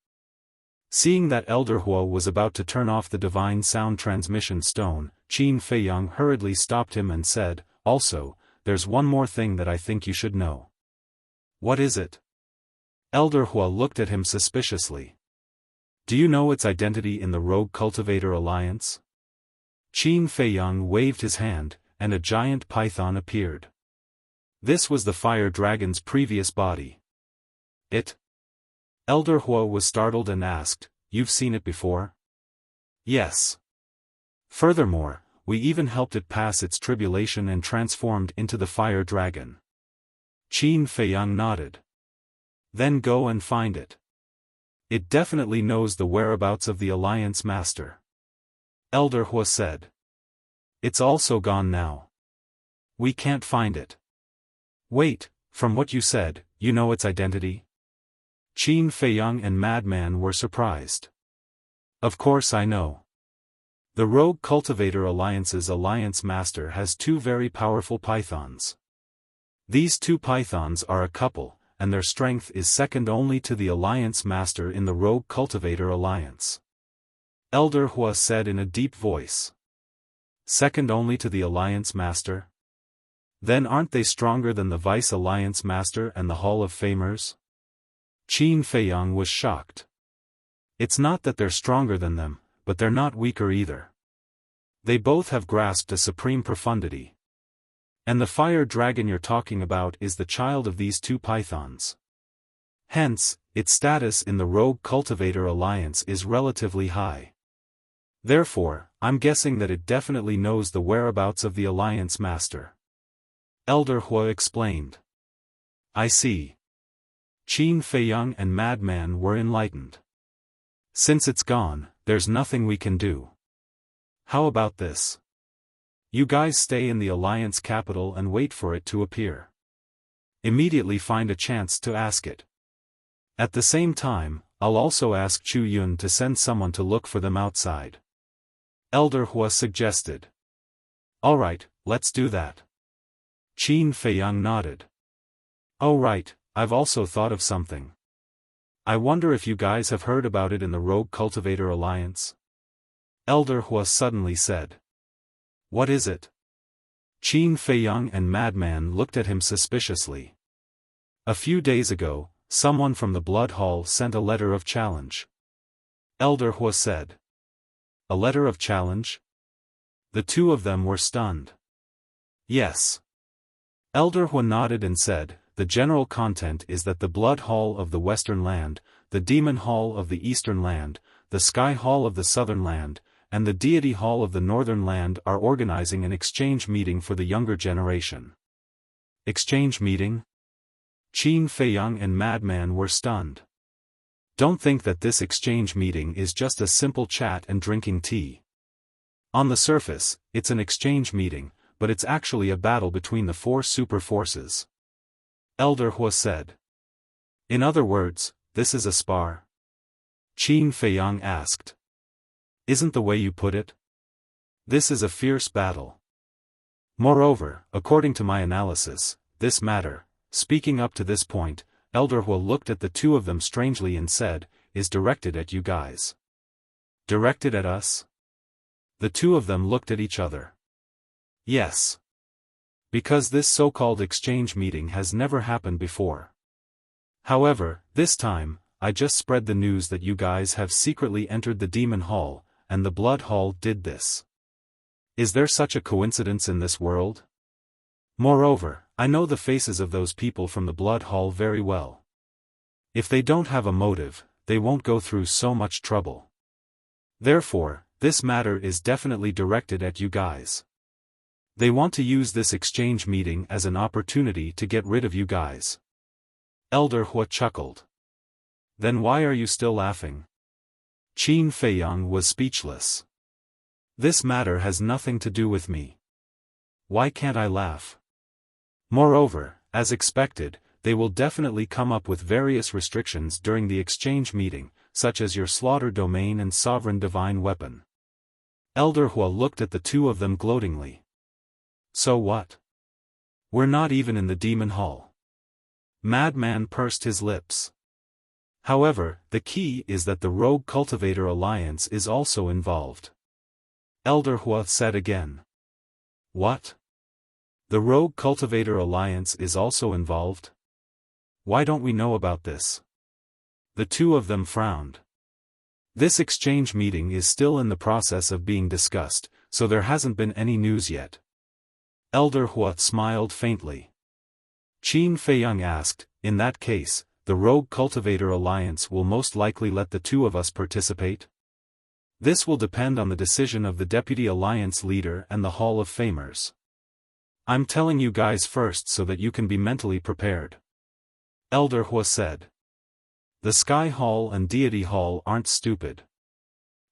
Seeing that Elder Hua was about to turn off the divine sound transmission stone, Qin Feiyang hurriedly stopped him and said, Also, there's one more thing that I think you should know. What is it? Elder Hua looked at him suspiciously. Do you know its identity in the Rogue Cultivator Alliance? Qin Feiyang waved his hand, and a giant python appeared. This was the fire dragon's previous body. It? Elder Hua was startled and asked, You've seen it before? Yes. Furthermore, we even helped it pass its tribulation and transformed into the fire dragon. Qin Feiyang nodded. Then go and find it. It definitely knows the whereabouts of the Alliance Master. Elder Hua said. It's also gone now. We can't find it. Wait, from what you said, you know its identity? Qin Feiyang and Madman were surprised. Of course I know. The Rogue Cultivator Alliance's Alliance Master has two very powerful pythons. These two pythons are a couple, and their strength is second only to the Alliance Master in the Rogue Cultivator Alliance. Elder Hua said in a deep voice. Second only to the Alliance Master? Then aren't they stronger than the Vice Alliance Master and the Hall of Famers? Qin Feiyang was shocked. It's not that they're stronger than them, but they're not weaker either. They both have grasped a supreme profundity. And the fire dragon you're talking about is the child of these two pythons. Hence, its status in the Rogue Cultivator Alliance is relatively high. Therefore, I'm guessing that it definitely knows the whereabouts of the Alliance Master. Elder Hua explained. I see. Qin Feiyang and Madman were enlightened. Since it's gone, there's nothing we can do. How about this? You guys stay in the Alliance capital and wait for it to appear. Immediately find a chance to ask it. At the same time, I'll also ask Chu Yun to send someone to look for them outside. Elder Hua suggested. Alright, let's do that. Qin Feiyang nodded. Oh right, I've also thought of something. I wonder if you guys have heard about it in the Rogue Cultivator Alliance? Elder Hua suddenly said. What is it? Qin Feiyang and Madman looked at him suspiciously. A few days ago, someone from the Blood Hall sent a letter of challenge. Elder Hua said. A letter of challenge? The two of them were stunned. Yes. Elder Hua nodded and said, the general content is that the Blood Hall of the Western Land, the Demon Hall of the Eastern Land, the Sky Hall of the Southern Land, and the Deity Hall of the Northern Land are organizing an exchange meeting for the younger generation. Exchange meeting? Qin Feiyang and Madman were stunned. Don't think that this exchange meeting is just a simple chat and drinking tea. On the surface, it's an exchange meeting, but it's actually a battle between the four super forces. Elder Hua said. In other words, this is a spar? Qin Feiyang asked. Isn't the way you put it? This is a fierce battle. Moreover, according to my analysis, this matter, speaking up to this point, Elder Hua looked at the two of them strangely and said, is directed at you guys. Directed at us? The two of them looked at each other. Yes. Because this so-called exchange meeting has never happened before. However, this time, I just spread the news that you guys have secretly entered the Demon Hall, and the Blood Hall did this. Is there such a coincidence in this world? Moreover, I know the faces of those people from the Blood Hall very well. If they don't have a motive, they won't go through so much trouble. Therefore, this matter is definitely directed at you guys. They want to use this exchange meeting as an opportunity to get rid of you guys. Elder Hua chuckled. Then why are you still laughing? Qin Feiyang was speechless. This matter has nothing to do with me. Why can't I laugh? Moreover, as expected, they will definitely come up with various restrictions during the exchange meeting, such as your slaughter domain and sovereign divine weapon. Elder Hua looked at the two of them gloatingly. So what? We're not even in the demon hall. Madman pursed his lips. However, the key is that the Rogue Cultivator Alliance is also involved. Elder Hua said again. What? The Rogue Cultivator Alliance is also involved? Why don't we know about this? The two of them frowned. This exchange meeting is still in the process of being discussed, so there hasn't been any news yet. Elder Hua smiled faintly. Qin Feiyang asked, in that case, the Rogue Cultivator Alliance will most likely let the two of us participate? This will depend on the decision of the Deputy Alliance Leader and the Hall of Famers. I'm telling you guys first so that you can be mentally prepared. Elder Hua said. The Sky Hall and Deity Hall aren't stupid.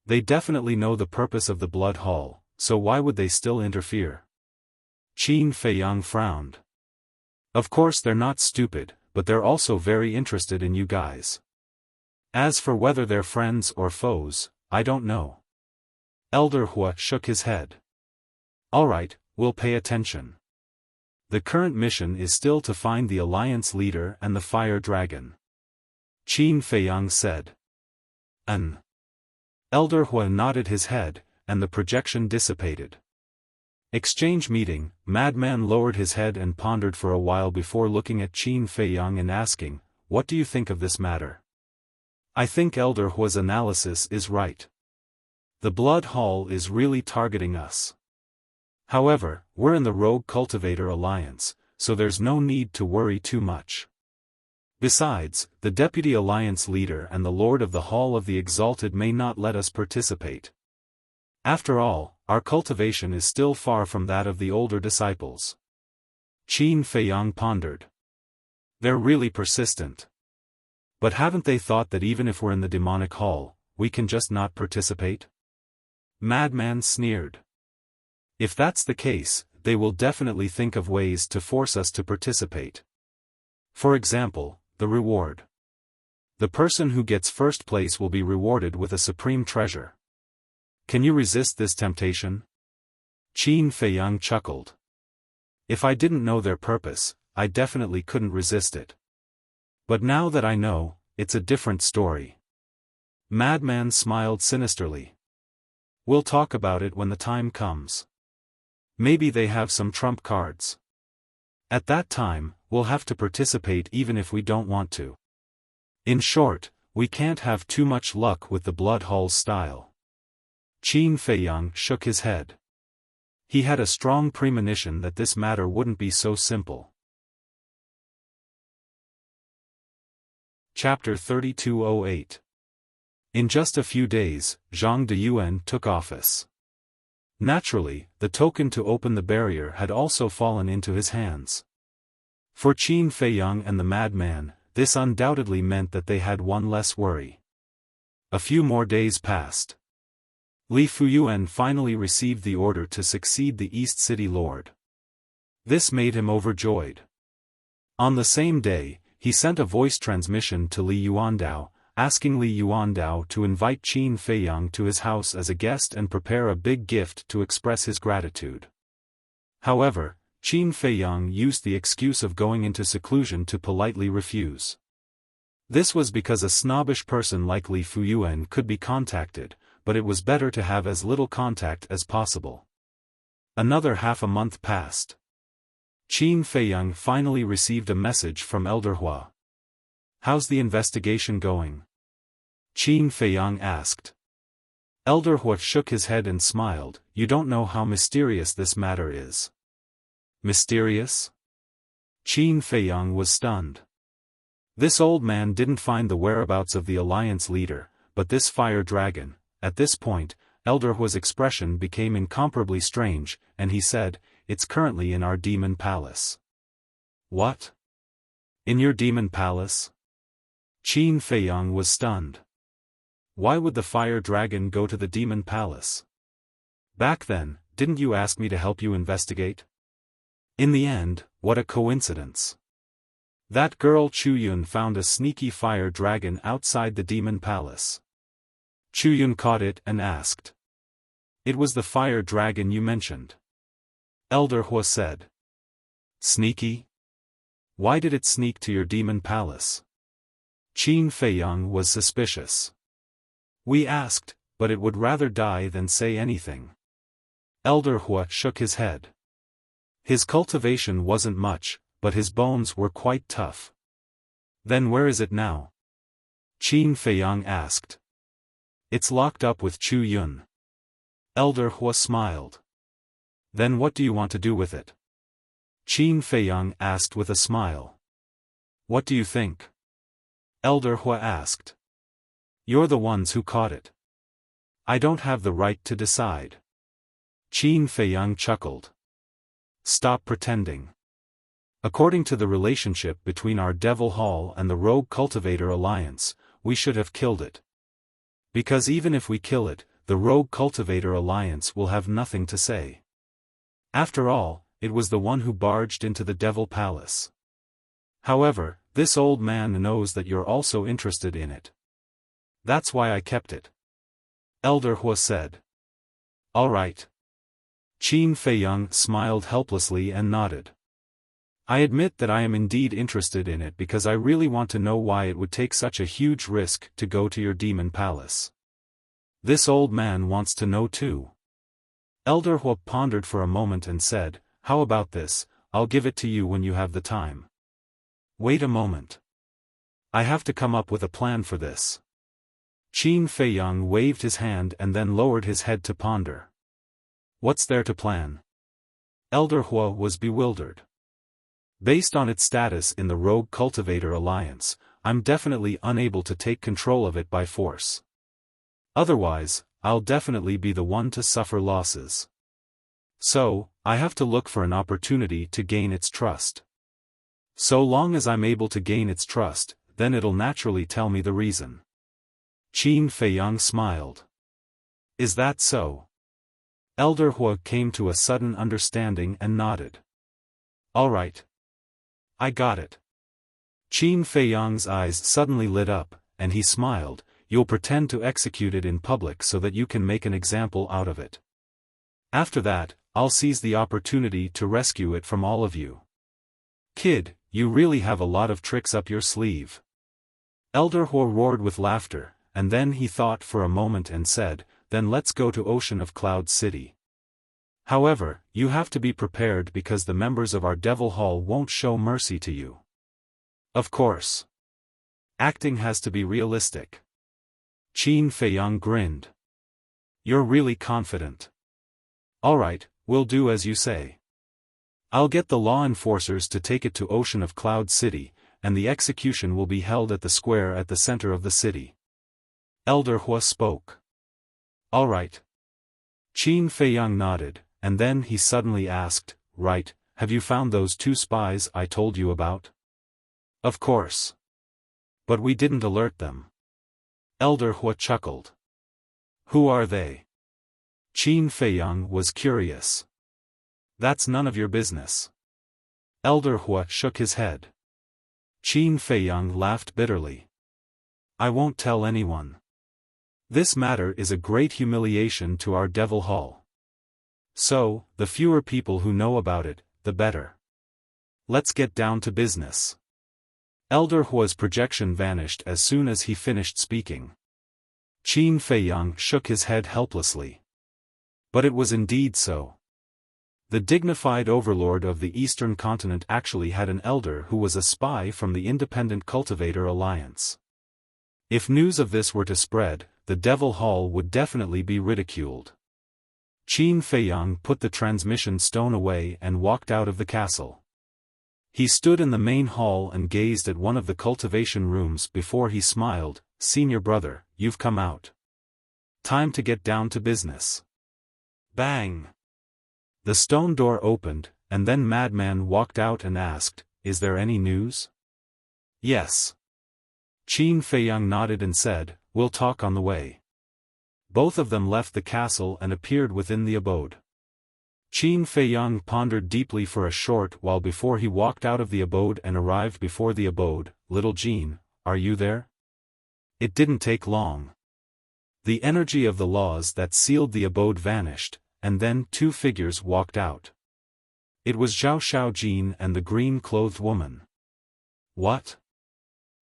They definitely know the purpose of the Blood Hall, so why would they still interfere? Qin Feiyang frowned. Of course they're not stupid, but they're also very interested in you guys. As for whether they're friends or foes, I don't know. Elder Hua shook his head. Alright, we'll pay attention. The current mission is still to find the Alliance Leader and the Fire Dragon. Qin Feiyang said. Elder Hua nodded his head, and the projection dissipated. Exchange meeting. Madman lowered his head and pondered for a while before looking at Qin Feiyang and asking, what do you think of this matter? I think Elder Hua's analysis is right. The Blood Hall is really targeting us. However, we're in the Rogue Cultivator Alliance, so there's no need to worry too much. Besides, the Deputy Alliance Leader and the Lord of the Hall of the Exalted may not let us participate. After all, our cultivation is still far from that of the older disciples. Qin Feiyang pondered. They're really persistent. But haven't they thought that even if we're in the demonic hall, we can just not participate? Madman sneered. If that's the case, they will definitely think of ways to force us to participate. For example, the reward. The person who gets first place will be rewarded with a supreme treasure. Can you resist this temptation? Qin Feiyang chuckled. If I didn't know their purpose, I definitely couldn't resist it. But now that I know, it's a different story. Madman smiled sinisterly. We'll talk about it when the time comes. Maybe they have some trump cards. At that time, we'll have to participate even if we don't want to. In short, we can't have too much luck with the Blood Hall's style. Qin Feiyang shook his head. He had a strong premonition that this matter wouldn't be so simple. Chapter 3208. In just a few days, Zhang Deyuan took office. Naturally, the token to open the barrier had also fallen into his hands. For Qin Feiyang and the madman, this undoubtedly meant that they had one less worry. A few more days passed. Li Fuyuan finally received the order to succeed the East City Lord. This made him overjoyed. On the same day, he sent a voice transmission to Li Yuandao, asking Li Yuandao to invite Qin Feiyang to his house as a guest and prepare a big gift to express his gratitude. However, Qin Feiyang used the excuse of going into seclusion to politely refuse. This was because a snobbish person like Li Fuyuan could be contacted, but it was better to have as little contact as possible. Another half a month passed. Qin Feiyang finally received a message from Elder Hua. How's the investigation going? Qin Feiyang asked. Elder Hua shook his head and smiled. You don't know how mysterious this matter is. Mysterious? Qin Feiyang was stunned. This old man didn't find the whereabouts of the Alliance Leader, but this fire dragon. At this point, Elder Hua's expression became incomparably strange, and he said, it's currently in our demon palace. What? In your demon palace? Qin Feiyang was stunned. Why would the fire dragon go to the demon palace? Back then, didn't you ask me to help you investigate? In the end, what a coincidence. That girl Chuyun found a sneaky fire dragon outside the demon palace. Chuyun caught it and asked. It was the fire dragon you mentioned. Elder Hua said. Sneaky? Why did it sneak to your demon palace? Qin Feiyang was suspicious. We asked, but it would rather die than say anything. Elder Hua shook his head. His cultivation wasn't much, but his bones were quite tough. Then where is it now? Qin Feiyang asked. It's locked up with Chu Yun. Elder Hua smiled. Then what do you want to do with it? Qin Feiyang asked with a smile. What do you think? Elder Hua asked. You're the ones who caught it. I don't have the right to decide. Qin Feiyang chuckled. Stop pretending. According to the relationship between our Devil Hall and the Rogue Cultivator Alliance, we should have killed it. Because even if we kill it, the Rogue Cultivator Alliance will have nothing to say. After all, it was the one who barged into the Devil Palace. However, this old man knows that you're also interested in it. That's why I kept it. Elder Hua said. All right. Qin Feiyang smiled helplessly and nodded. I admit that I am indeed interested in it because I really want to know why it would take such a huge risk to go to your demon palace. This old man wants to know too. Elder Hua pondered for a moment and said, How about this, I'll give it to you when you have the time. Wait a moment. I have to come up with a plan for this. Qin Feiyang waved his hand and then lowered his head to ponder. What's there to plan? Elder Hua was bewildered. Based on its status in the Rogue Cultivator Alliance, I'm definitely unable to take control of it by force. Otherwise, I'll definitely be the one to suffer losses. So, I have to look for an opportunity to gain its trust. So long as I'm able to gain its trust, then it'll naturally tell me the reason. Qin Feiyang smiled. Is that so? Elder Hua came to a sudden understanding and nodded. All right. I got it. Qin Feiyang's eyes suddenly lit up, and he smiled. You'll pretend to execute it in public so that you can make an example out of it. After that, I'll seize the opportunity to rescue it from all of you. Kid, you really have a lot of tricks up your sleeve. Elder Hua roared with laughter, and then he thought for a moment and said, Then let's go to Ocean of Cloud City. However, you have to be prepared because the members of our Devil Hall won't show mercy to you. Of course. Acting has to be realistic. Qin Feiyang grinned. You're really confident. Alright, we'll do as you say. I'll get the law enforcers to take it to Ocean of Cloud City, and the execution will be held at the square at the center of the city. Elder Hua spoke. Alright. Qin Feiyang nodded, and then he suddenly asked, Right, have you found those 2 spies I told you about? Of course. But we didn't alert them. Elder Hua chuckled. Who are they? Qin Feiyang was curious. That's none of your business. Elder Hua shook his head. Qin Feiyang laughed bitterly. I won't tell anyone. This matter is a great humiliation to our Devil Hall. So, the fewer people who know about it, the better. Let's get down to business. Elder Hua's projection vanished as soon as he finished speaking. Qin Feiyang shook his head helplessly. But it was indeed so. The dignified overlord of the Eastern continent actually had an elder who was a spy from the Independent Cultivator Alliance. If news of this were to spread, the Devil Hall would definitely be ridiculed. Qin Feiyang put the transmission stone away and walked out of the castle. He stood in the main hall and gazed at one of the cultivation rooms before he smiled, Senior brother, you've come out. Time to get down to business. Bang! The stone door opened, and then Madman walked out and asked, Is there any news? Yes. Qin Feiyang nodded and said, we'll talk on the way. Both of them left the castle and appeared within the abode. Qin Feiyang pondered deeply for a short while before he walked out of the abode and arrived before the abode. Little Jean, are you there? It didn't take long. The energy of the laws that sealed the abode vanished, and then two figures walked out. It was Zhao Xiaojin and the green-clothed woman. What?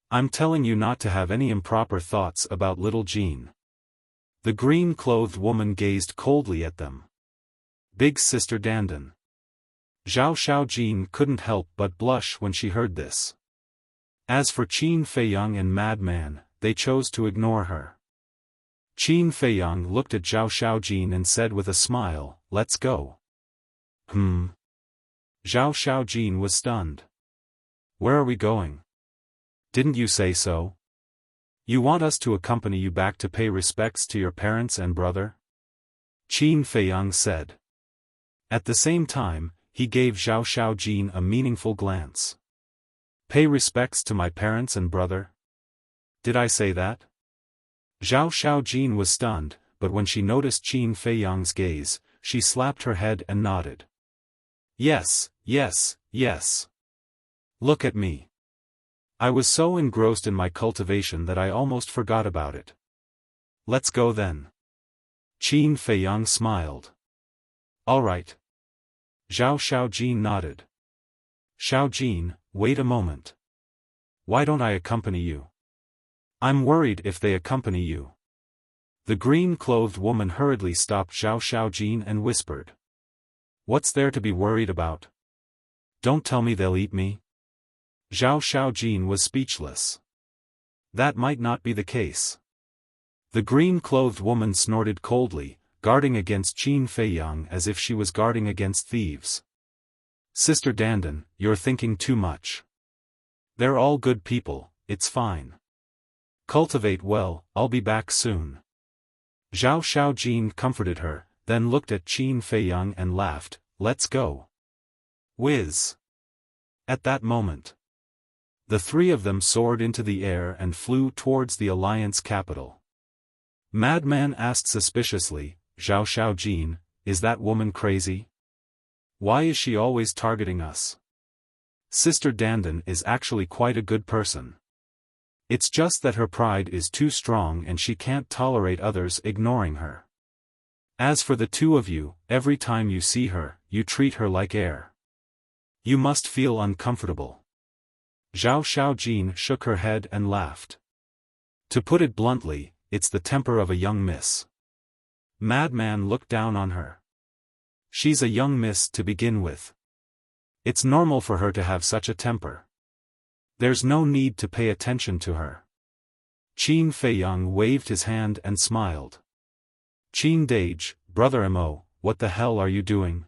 I'm telling you not to have any improper thoughts about little Jean. The green-clothed woman gazed coldly at them. Big Sister Dandan. Zhao Xiaojin couldn't help but blush when she heard this. As for Qin Feiyang and Madman, they chose to ignore her. Qin Feiyang looked at Zhao Xiaojin and said with a smile, "Let's go." Zhao Xiaojin was stunned. Where are we going? Didn't you say so? You want us to accompany you back to pay respects to your parents and brother? Qin Feiyang said. At the same time, he gave Zhao Xiaojin a meaningful glance. Pay respects to my parents and brother? Did I say that? Zhao Xiaojin was stunned, but when she noticed Qin Feiyang's gaze, she slapped her head and nodded. Yes, yes, yes. Look at me. I was so engrossed in my cultivation that I almost forgot about it. Let's go then. Qin Feiyang smiled. All right. Zhao Xiaojin nodded. Xiaojin, wait a moment. Why don't I accompany you? I'm worried if they accompany you. The green-clothed woman hurriedly stopped Zhao Xiaojin and whispered. What's there to be worried about? Don't tell me they'll eat me. Zhao Xiaojin was speechless. That might not be the case. The green-clothed woman snorted coldly, guarding against Qin Feiyang as if she was guarding against thieves. Sister Dandan, you're thinking too much. They're all good people, it's fine. Cultivate well, I'll be back soon. Zhao Xiaojin comforted her, then looked at Qin Feiyang and laughed, let's go. Whiz. At that moment, the three of them soared into the air and flew towards the Alliance capital. Madman asked suspiciously, Zhao Xiaojin, is that woman crazy? Why is she always targeting us? Sister Dandan is actually quite a good person. It's just that her pride is too strong and she can't tolerate others ignoring her. As for the two of you, every time you see her, you treat her like air. You must feel uncomfortable. Zhao Xiaojin shook her head and laughed. To put it bluntly, it's the temper of a young miss. Madman looked down on her. She's a young miss to begin with. It's normal for her to have such a temper. There's no need to pay attention to her. Qin Feiyang waved his hand and smiled. Qin Dage, Brother Mo, what the hell are you doing?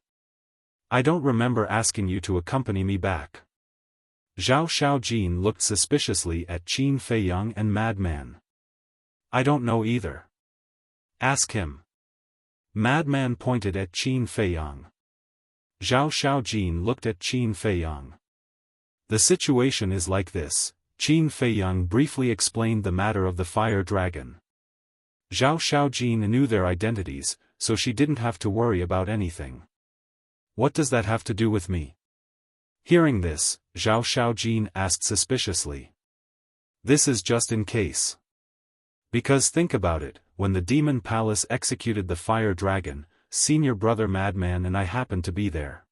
I don't remember asking you to accompany me back. Zhao Xiaojin looked suspiciously at Qin Feiyang and Madman. I don't know either. Ask him. Madman pointed at Qin Feiyang. Zhao Xiaojin looked at Qin Feiyang. The situation is like this, Qin Feiyang briefly explained the matter of the fire dragon. Zhao Xiaojin knew their identities, so she didn't have to worry about anything. What does that have to do with me? Hearing this, Zhao Xiaojin asked suspiciously. This is just in case. Because think about it, when the Demon Palace executed the fire dragon, senior brother Madman and I happened to be there.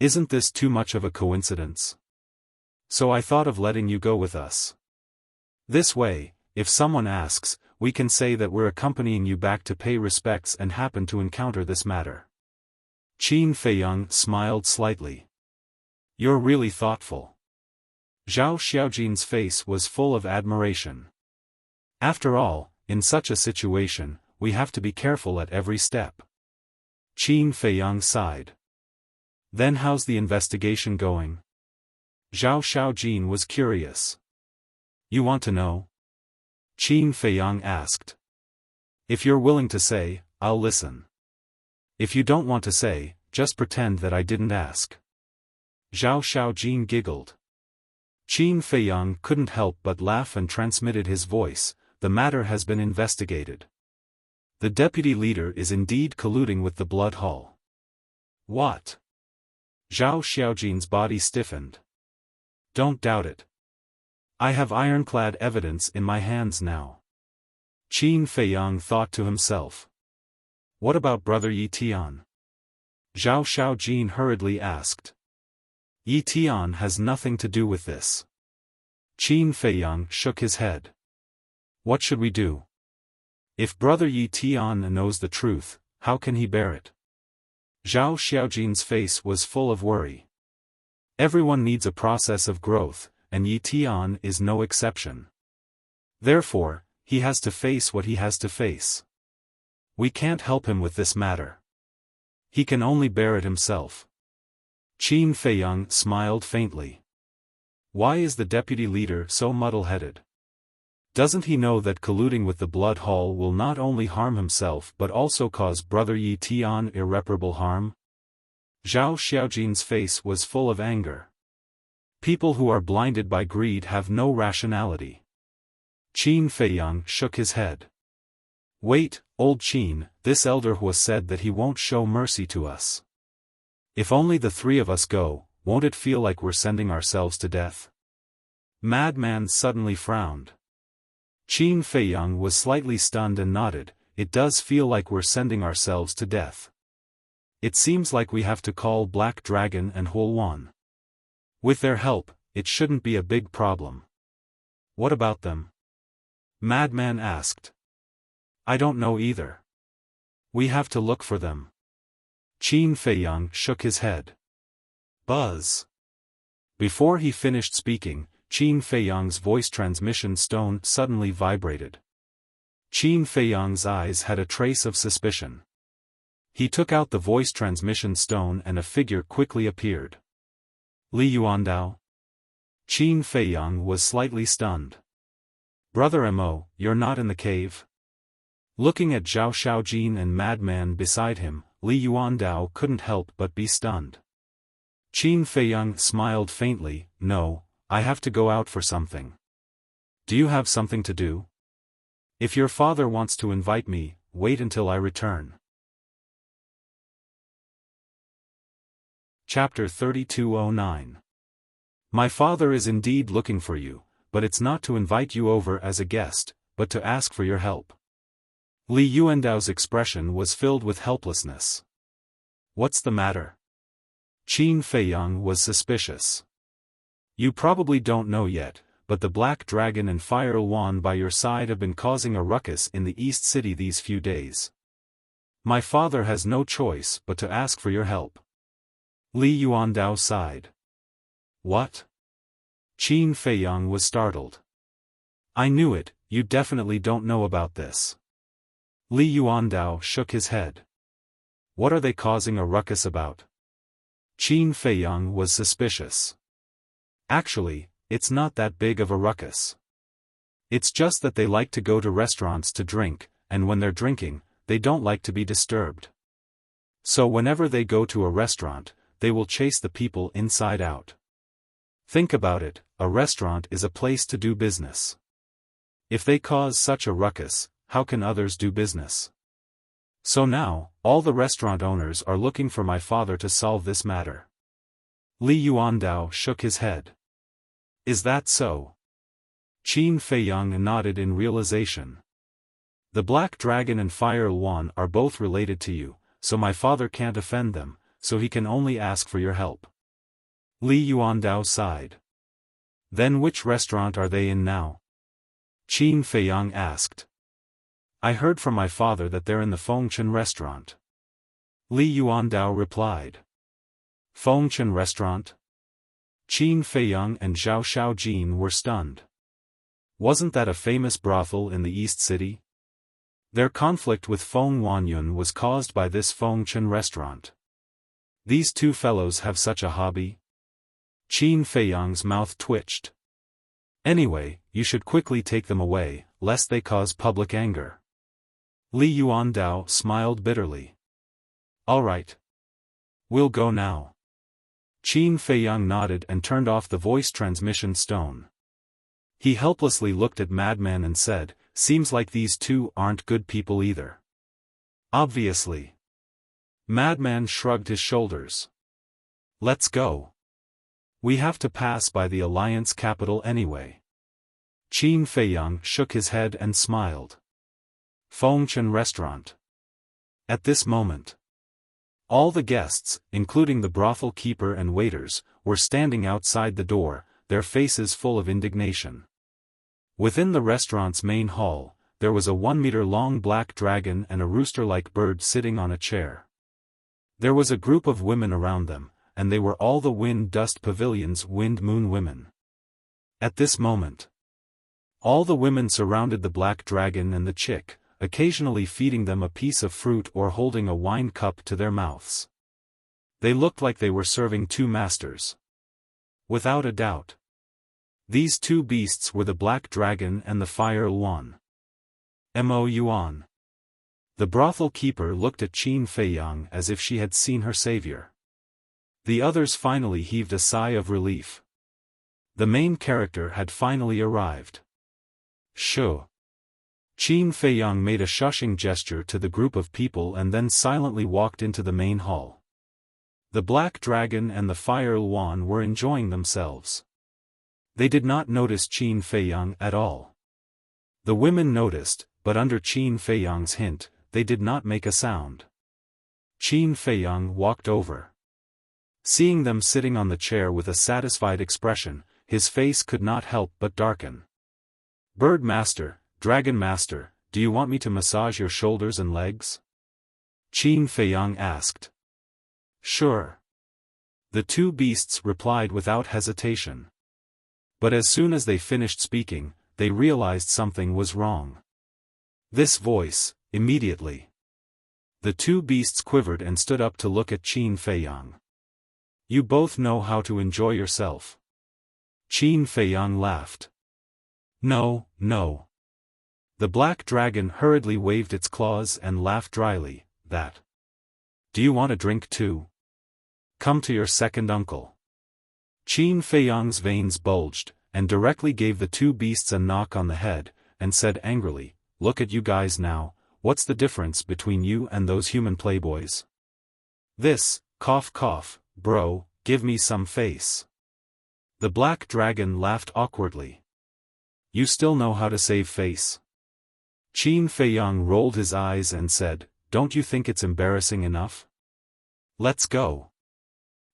Isn't this too much of a coincidence? So I thought of letting you go with us. This way, if someone asks, we can say that we're accompanying you back to pay respects and happen to encounter this matter. Qin Feiyang smiled slightly. You're really thoughtful. Zhao Xiaojin's face was full of admiration. After all, in such a situation, we have to be careful at every step. Qin Feiyang sighed. Then how's the investigation going? Zhao Xiaojin was curious. You want to know? Qin Feiyang asked. If you're willing to say, I'll listen. If you don't want to say, just pretend that I didn't ask. Zhao Xiaojin giggled. Qin Feiyang couldn't help but laugh and transmitted his voice, the matter has been investigated. The deputy leader is indeed colluding with the Blood Hall. What? Zhao Xiaojin's body stiffened. Don't doubt it. I have ironclad evidence in my hands now. Qin Feiyang thought to himself. What about brother Yi Tian? Zhao Xiaojin hurriedly asked. Yi Tian has nothing to do with this. Qin Feiyang shook his head. What should we do? If brother Yi Tian knows the truth, how can he bear it? Zhao Xiaojin's face was full of worry. Everyone needs a process of growth, and Yi Tian is no exception. Therefore, he has to face what he has to face. We can't help him with this matter. He can only bear it himself. Qin Feiyang smiled faintly. Why is the deputy leader so muddle-headed? Doesn't he know that colluding with the Blood Hall will not only harm himself but also cause brother Yi Tian irreparable harm? Zhao Xiaojin's face was full of anger. People who are blinded by greed have no rationality. Qin Feiyang shook his head. Wait, old Qin, this elder Hua said that he won't show mercy to us. If only the three of us go, won't it feel like we're sending ourselves to death? Madman suddenly frowned. Qin Feiyang was slightly stunned and nodded. It does feel like we're sending ourselves to death. It seems like we have to call Black Dragon and Huoluan. With their help, it shouldn't be a big problem. What about them? Madman asked. I don't know either. We have to look for them. Qin Feiyang shook his head. Buzz. Before he finished speaking, Qin Feiyang's voice transmission stone suddenly vibrated. Qin Feiyang's eyes had a trace of suspicion. He took out the voice transmission stone and a figure quickly appeared. Li Yuandao? Qin Feiyang was slightly stunned. Brother Mo, you're not in the cave? Looking at Zhao Xiaojin and Madman beside him, Li Yuandao couldn't help but be stunned. Qin Feiyang smiled faintly. No, I have to go out for something. Do you have something to do? If your father wants to invite me, wait until I return. Chapter 3209. My father is indeed looking for you, but it's not to invite you over as a guest, but to ask for your help. Li Yuandao's expression was filled with helplessness. What's the matter? Qin Feiyang was suspicious. You probably don't know yet, but the Black Dragon and Fire Luan by your side have been causing a ruckus in the East City these few days. My father has no choice but to ask for your help. Li Yuandao sighed. What? Qin Feiyang was startled. I knew it, you definitely don't know about this. Li Yuandao shook his head. What are they causing a ruckus about? Qin Feiyang was suspicious. Actually, it's not that big of a ruckus. It's just that they like to go to restaurants to drink, and when they're drinking, they don't like to be disturbed. So whenever they go to a restaurant, they will chase the people inside out. Think about it, a restaurant is a place to do business. If they cause such a ruckus, how can others do business? So now, all the restaurant owners are looking for my father to solve this matter. Li Yuandao shook his head. Is that so? Qin Feiyang nodded in realization. The Black Dragon and Fire Luan are both related to you, so my father can't offend them, so he can only ask for your help. Li Yuandao sighed. Then which restaurant are they in now? Qin Feiyang asked. I heard from my father that they're in the Fengchen restaurant. Li Yuandao replied. Fengchen restaurant? Qin Feiyang and Zhao Xiaojin were stunned. Wasn't that a famous brothel in the East City? Their conflict with Feng Wanyun was caused by this Fengchen restaurant. These two fellows have such a hobby? Qin Feiyang's mouth twitched. Anyway, you should quickly take them away, lest they cause public anger. Li Yuandao smiled bitterly. All right. We'll go now. Qin Feiyang nodded and turned off the voice transmission stone. He helplessly looked at Madman and said, seems like these two aren't good people either. Obviously. Madman shrugged his shoulders. Let's go. We have to pass by the Alliance capital anyway. Qin Feiyang shook his head and smiled. Fengchen Restaurant. At this moment, all the guests, including the brothel keeper and waiters, were standing outside the door, their faces full of indignation. Within the restaurant's main hall, there was a 1-meter-long black dragon and a rooster-like bird sitting on a chair. There was a group of women around them, and they were all the Wind Dust Pavilion's Wind Moon women. At this moment, all the women surrounded the black dragon and the chick, occasionally feeding them a piece of fruit or holding a wine cup to their mouths. They looked like they were serving two masters. Without a doubt, these two beasts were the black dragon and the fire yuan. Mo Yuan. The brothel keeper looked at Qin Feiyang as if she had seen her savior. The others finally heaved a sigh of relief. The main character had finally arrived. Shoo. Qin Feiyang made a shushing gesture to the group of people and then silently walked into the main hall. The black dragon and the fire yuan were enjoying themselves. They did not notice Qin Feiyang at all. The women noticed, but under Qin Feiyang's hint, they did not make a sound. Qin Feiyang walked over. Seeing them sitting on the chair with a satisfied expression, his face could not help but darken. Bird Master, Dragon Master, do you want me to massage your shoulders and legs? Qin Feiyang asked. Sure. The two beasts replied without hesitation. But as soon as they finished speaking, they realized something was wrong. This voice, immediately. The two beasts quivered and stood up to look at Qin Feiyang. You both know how to enjoy yourself. Qin Feiyang laughed. No, no. The black dragon hurriedly waved its claws and laughed dryly, that. Do you want a drink too? Come to your second uncle. Qin Feiyang's veins bulged, and directly gave the two beasts a knock on the head, and said angrily, Look at you guys now, what's the difference between you and those human playboys? This, cough cough, bro, give me some face. The black dragon laughed awkwardly. You still know how to save face? Qin Feiyang rolled his eyes and said, Don't you think it's embarrassing enough? Let's go.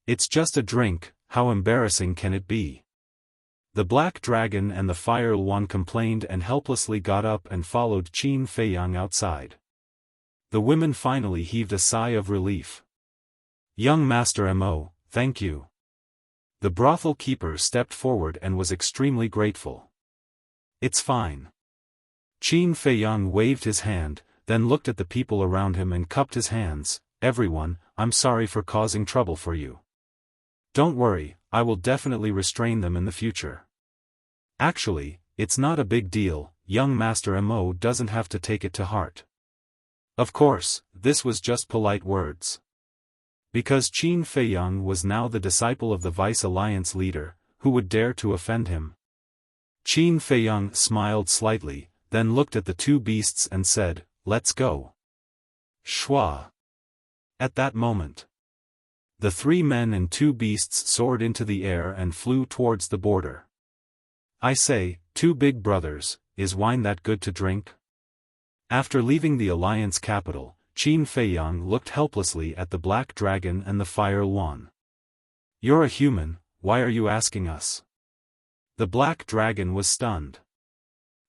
It's just a drink, how embarrassing can it be? The black dragon and the fire yuan complained and helplessly got up and followed Qin Feiyang outside. The women finally heaved a sigh of relief. Young Master Mo, thank you. The brothel keeper stepped forward and was extremely grateful. It's fine. Qin Feiyang waved his hand, then looked at the people around him and cupped his hands. Everyone, I'm sorry for causing trouble for you. Don't worry, I will definitely restrain them in the future. Actually, it's not a big deal, young Master Mo doesn't have to take it to heart. Of course, this was just polite words. Because Qin Feiyang was now the disciple of the Vice Alliance leader, who would dare to offend him? Qin Feiyang smiled slightly, then looked at the two beasts and said, Let's go. Schwa. At that moment, the three men and two beasts soared into the air and flew towards the border. I say, two big brothers, is wine that good to drink? After leaving the Alliance capital, Qin Feiyang looked helplessly at the black dragon and the fire yuan. You're a human, why are you asking us? The black dragon was stunned.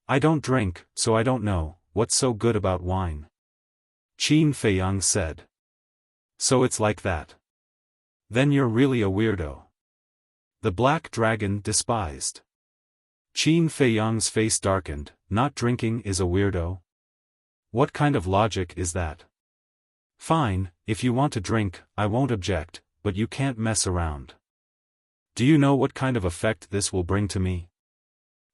I don't drink, so I don't know, what's so good about wine? Qin Feiyang said. So it's like that. Then you're really a weirdo. The black dragon despised. Qin Feiyang's face darkened, not drinking is a weirdo? What kind of logic is that? Fine, if you want to drink, I won't object, but you can't mess around. Do you know what kind of effect this will bring to me?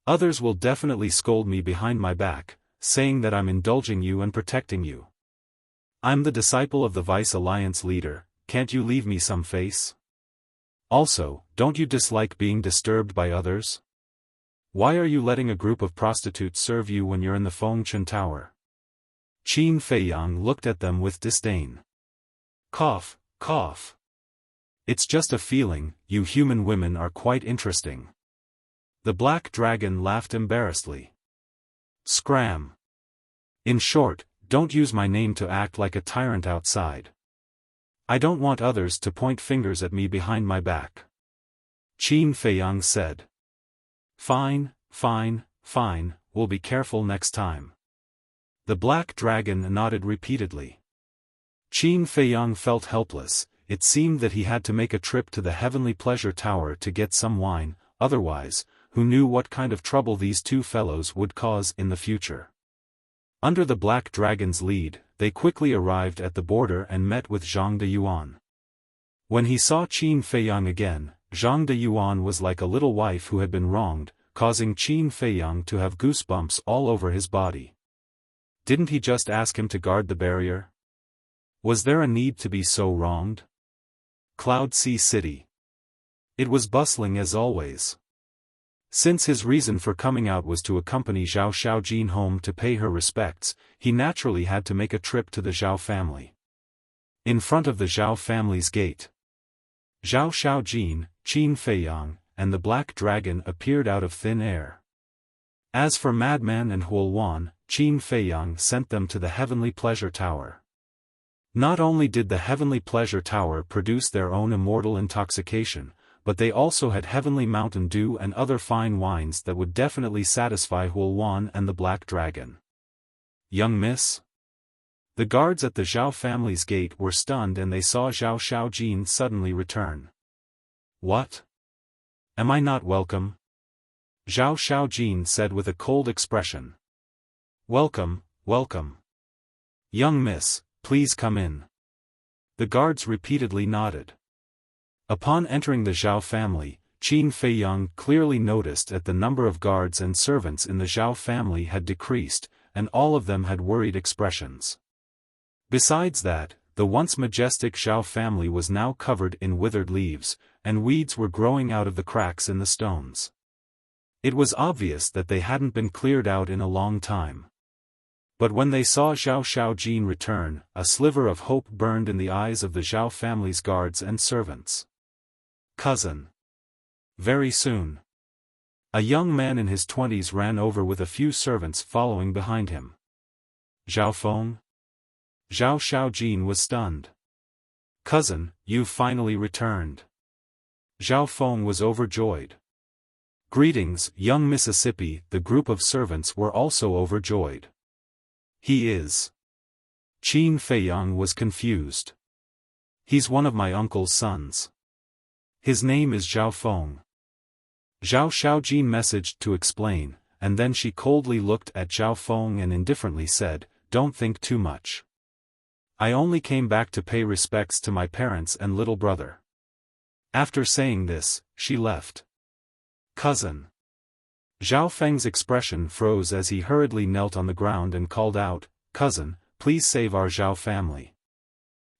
Others will definitely scold me behind my back, saying that I'm indulging you and protecting you. I'm the disciple of the Vice Alliance leader, can't you leave me some face? Also, don't you dislike being disturbed by others? Why are you letting a group of prostitutes serve you when you're in the Fengchen Tower? Qin Feiyang looked at them with disdain. Cough, cough. It's just a feeling, you human women are quite interesting. The black dragon laughed embarrassedly. Scram. In short, don't use my name to act like a tyrant outside. I don't want others to point fingers at me behind my back. Qin Feiyang said. Fine, fine, fine, we'll be careful next time. The black dragon nodded repeatedly. Qin Feiyang felt helpless. It seemed that he had to make a trip to the Heavenly Pleasure Tower to get some wine, otherwise, who knew what kind of trouble these two fellows would cause in the future. Under the black dragon's lead, they quickly arrived at the border and met with Zhang de Yuan. When he saw Qin Feiyang again, Zhang de Yuan was like a little wife who had been wronged, causing Qin Feiyang to have goosebumps all over his body. Didn't he just ask him to guard the barrier? Was there a need to be so wronged? Cloud Sea City. It was bustling as always. Since his reason for coming out was to accompany Zhao Xiaojin home to pay her respects, he naturally had to make a trip to the Zhao family. In front of the Zhao family's gate, Zhao Xiaojin, Qin Feiyang, and the Black Dragon appeared out of thin air. As for Madman and Huoluan, Qin Feiyang sent them to the Heavenly Pleasure Tower. Not only did the Heavenly Pleasure Tower produce their own immortal intoxication, but they also had Heavenly Mountain Dew and other fine wines that would definitely satisfy Huoluan and the Black Dragon. Young miss? The guards at the Zhao family's gate were stunned and they saw Zhao Xiaojin suddenly return. What? Am I not welcome? Zhao Xiaojin said with a cold expression. Welcome, welcome. Young miss, please come in. The guards repeatedly nodded. Upon entering the Zhao family, Qin Feiyang clearly noticed that the number of guards and servants in the Zhao family had decreased, and all of them had worried expressions. Besides that, the once majestic Zhao family was now covered in withered leaves, and weeds were growing out of the cracks in the stones. It was obvious that they hadn't been cleared out in a long time. But when they saw Zhao Xiaojin return, a sliver of hope burned in the eyes of the Zhao family's guards and servants. Cousin. Very soon. A young man in his 20s ran over with a few servants following behind him. Xiaofan? Zhao Xiaojin was stunned. Cousin, you've finally returned. Xiaofan was overjoyed. Greetings, young Mississippi. The group of servants were also overjoyed. He is. Qin Feiyang was confused. He's one of my uncle's sons. His name is Xiaofan. Zhao Xiaojin messaged to explain, and then she coldly looked at Xiaofan and indifferently said, Don't think too much. I only came back to pay respects to my parents and little brother. After saying this, she left. Cousin. Zhao Feng's expression froze as he hurriedly knelt on the ground and called out, Cousin, please save our Zhao family.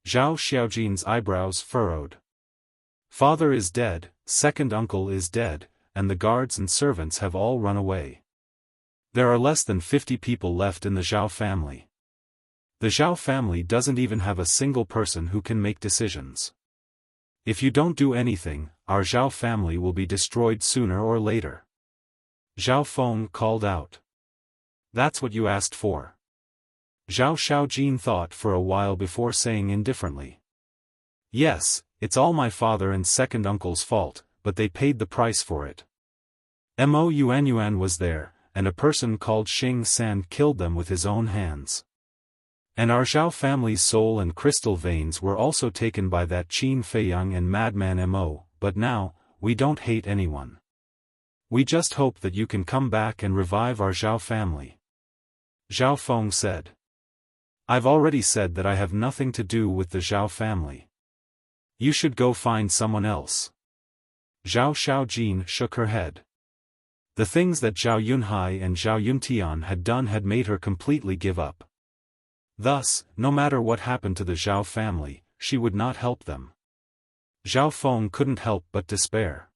Zhao Xiaojin's eyebrows furrowed. Father is dead, second uncle is dead, and the guards and servants have all run away. There are less than 50 people left in the Zhao family. The Zhao family doesn't even have a single person who can make decisions. If you don't do anything, our Zhao family will be destroyed sooner or later. Xiaofan called out. That's what you asked for. Zhao Xiaojin thought for a while before saying indifferently. Yes, it's all my father and second uncle's fault, but they paid the price for it. Mo Yuanyuan was there, and a person called Xing San killed them with his own hands. And our Zhao family's soul and crystal veins were also taken by that Qin Feiyang and Madman Mo, but now, we don't hate anyone. We just hope that you can come back and revive our Zhao family. Xiaofan said. I've already said that I have nothing to do with the Zhao family. You should go find someone else. Zhao Xiaojin shook her head. The things that Zhao Yunhai and Zhao Yuntian had done had made her completely give up. Thus, no matter what happened to the Zhao family, she would not help them. Xiaofan couldn't help but despair.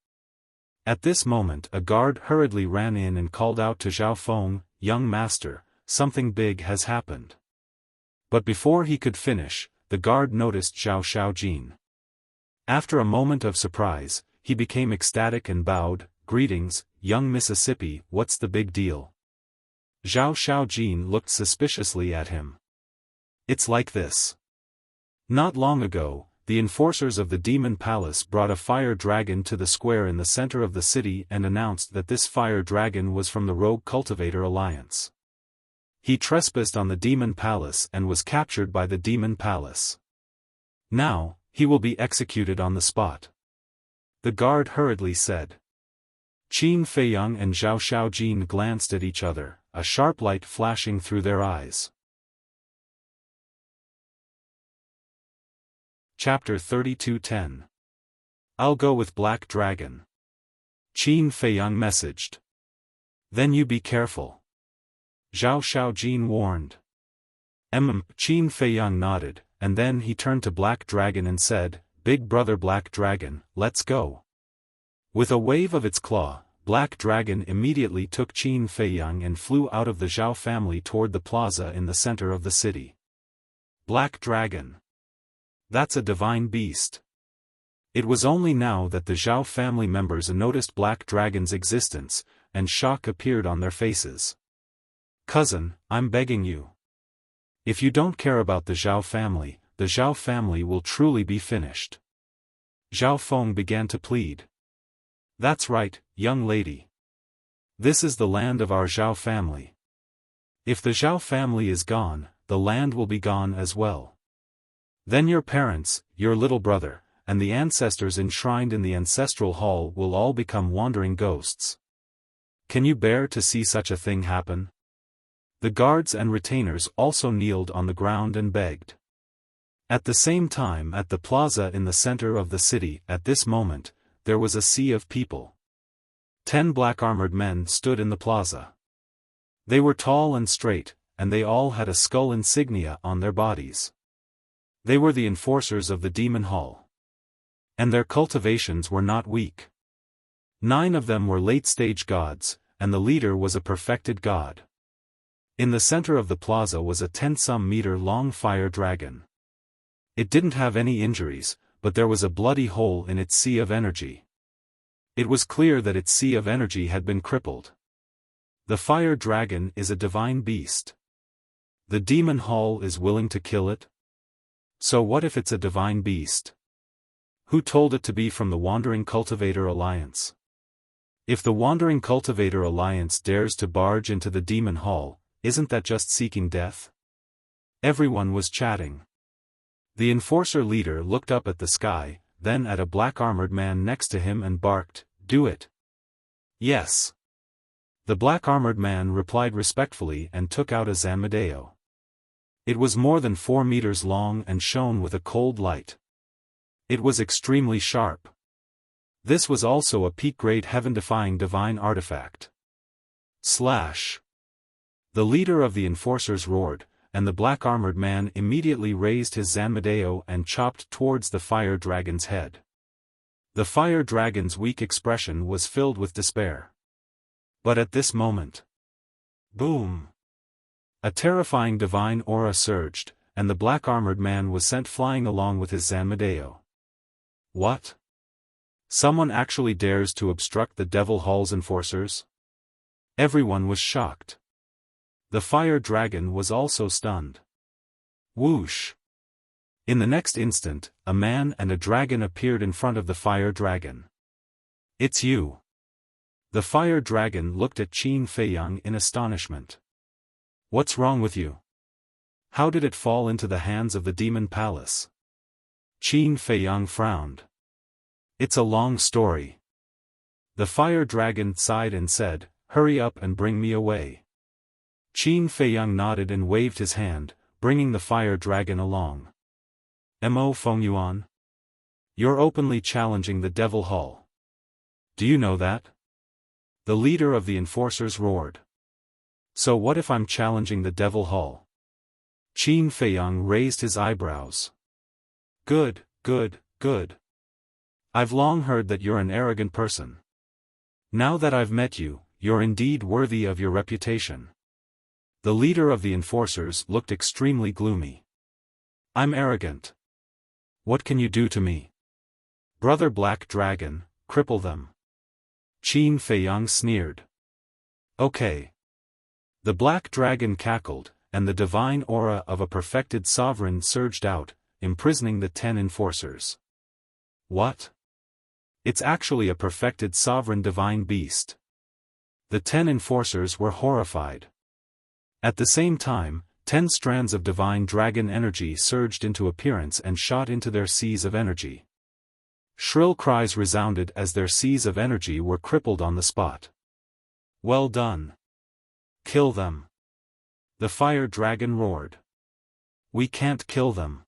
At this moment a guard hurriedly ran in and called out to Xiaofan, "Young master, something big has happened." But before he could finish, the guard noticed Zhao Xiaojin. After a moment of surprise, he became ecstatic and bowed, "Greetings, young Mississippi, what's the big deal?" Zhao Xiaojin looked suspiciously at him. "It's like this. Not long ago, the enforcers of the Demon Palace brought a fire dragon to the square in the center of the city and announced that this fire dragon was from the Rogue Cultivator Alliance. He trespassed on the Demon Palace and was captured by the Demon Palace. Now, he will be executed on the spot," the guard hurriedly said. Qin Feiyang and Zhao Xiaojin glanced at each other, a sharp light flashing through their eyes. Chapter 32:10. I'll go with Black Dragon. Qin Feiyang messaged. "Then you be careful," Zhao Xiaojin warned. Qin Feiyang nodded, and then he turned to Black Dragon and said, "Big brother Black Dragon, let's go." With a wave of its claw, Black Dragon immediately took Qin Feiyang and flew out of the Zhao family toward the plaza in the center of the city. Black Dragon. That's a divine beast. It was only now that the Zhao family members noticed Black Dragon's existence, and shock appeared on their faces. "Cousin, I'm begging you. If you don't care about the Zhao family will truly be finished." Xiaofan began to plead. "That's right, young lady. This is the land of our Zhao family. If the Zhao family is gone, the land will be gone as well. Then your parents, your little brother, and the ancestors enshrined in the ancestral hall will all become wandering ghosts. Can you bear to see such a thing happen?" The guards and retainers also kneeled on the ground and begged. At the same time at the plaza in the center of the city, at this moment, there was a sea of people. 10 black-armored men stood in the plaza. They were tall and straight, and they all had a skull insignia on their bodies. They were the enforcers of the Demon Hall. And their cultivations were not weak. 9 of them were late-stage gods, and the leader was a perfected god. In the center of the plaza was a 10-meter-long fire dragon. It didn't have any injuries, but there was a bloody hole in its sea of energy. It was clear that its sea of energy had been crippled. The fire dragon is a divine beast. The Demon Hall is willing to kill it? So what if it's a divine beast? Who told it to be from the Wandering Cultivator Alliance? If the Wandering Cultivator Alliance dares to barge into the Demon Hall, isn't that just seeking death? Everyone was chatting. The enforcer leader looked up at the sky, then at a black-armored man next to him and barked, "Do it." "Yes." The black-armored man replied respectfully and took out a Zanmadeo. It was more than 4 meters long and shone with a cold light. It was extremely sharp. This was also a peak-grade heaven-defying divine artifact. Slash! The leader of the enforcers roared, and the black-armored man immediately raised his Zanmadeo and chopped towards the fire dragon's head. The fire dragon's weak expression was filled with despair. But at this moment, boom! A terrifying divine aura surged, and the black-armored man was sent flying along with his Zanmadeo. What? Someone actually dares to obstruct the Devil Hall's enforcers? Everyone was shocked. The fire dragon was also stunned. Whoosh! In the next instant, a man and a dragon appeared in front of the fire dragon. "It's you." The fire dragon looked at Qin Feiyang in astonishment. "What's wrong with you? How did it fall into the hands of the Demon Palace?" Qin Feiyang frowned. "It's a long story." The fire dragon sighed and said, "Hurry up and bring me away." Qin Feiyang nodded and waved his hand, bringing the fire dragon along. "Mo Fengyuan? You're openly challenging the Devil Hall. Do you know that?" The leader of the enforcers roared. "So what if I'm challenging the Devil Hall?" Qin Feiyang raised his eyebrows. Good, good, good. I've long heard that you're an arrogant person. Now that I've met you, you're indeed worthy of your reputation. The leader of the enforcers looked extremely gloomy. I'm arrogant. What can you do to me? Brother Black Dragon, cripple them. Qin Feiyang sneered. Okay. The Black Dragon cackled, and the divine aura of a perfected sovereign surged out, imprisoning the 10 enforcers. What? It's actually a perfected sovereign divine beast. The 10 enforcers were horrified. At the same time, 10 strands of divine dragon energy surged into appearance and shot into their seas of energy. Shrill cries resounded as their seas of energy were crippled on the spot. Well done. Kill them. The fire dragon roared. We can't kill them.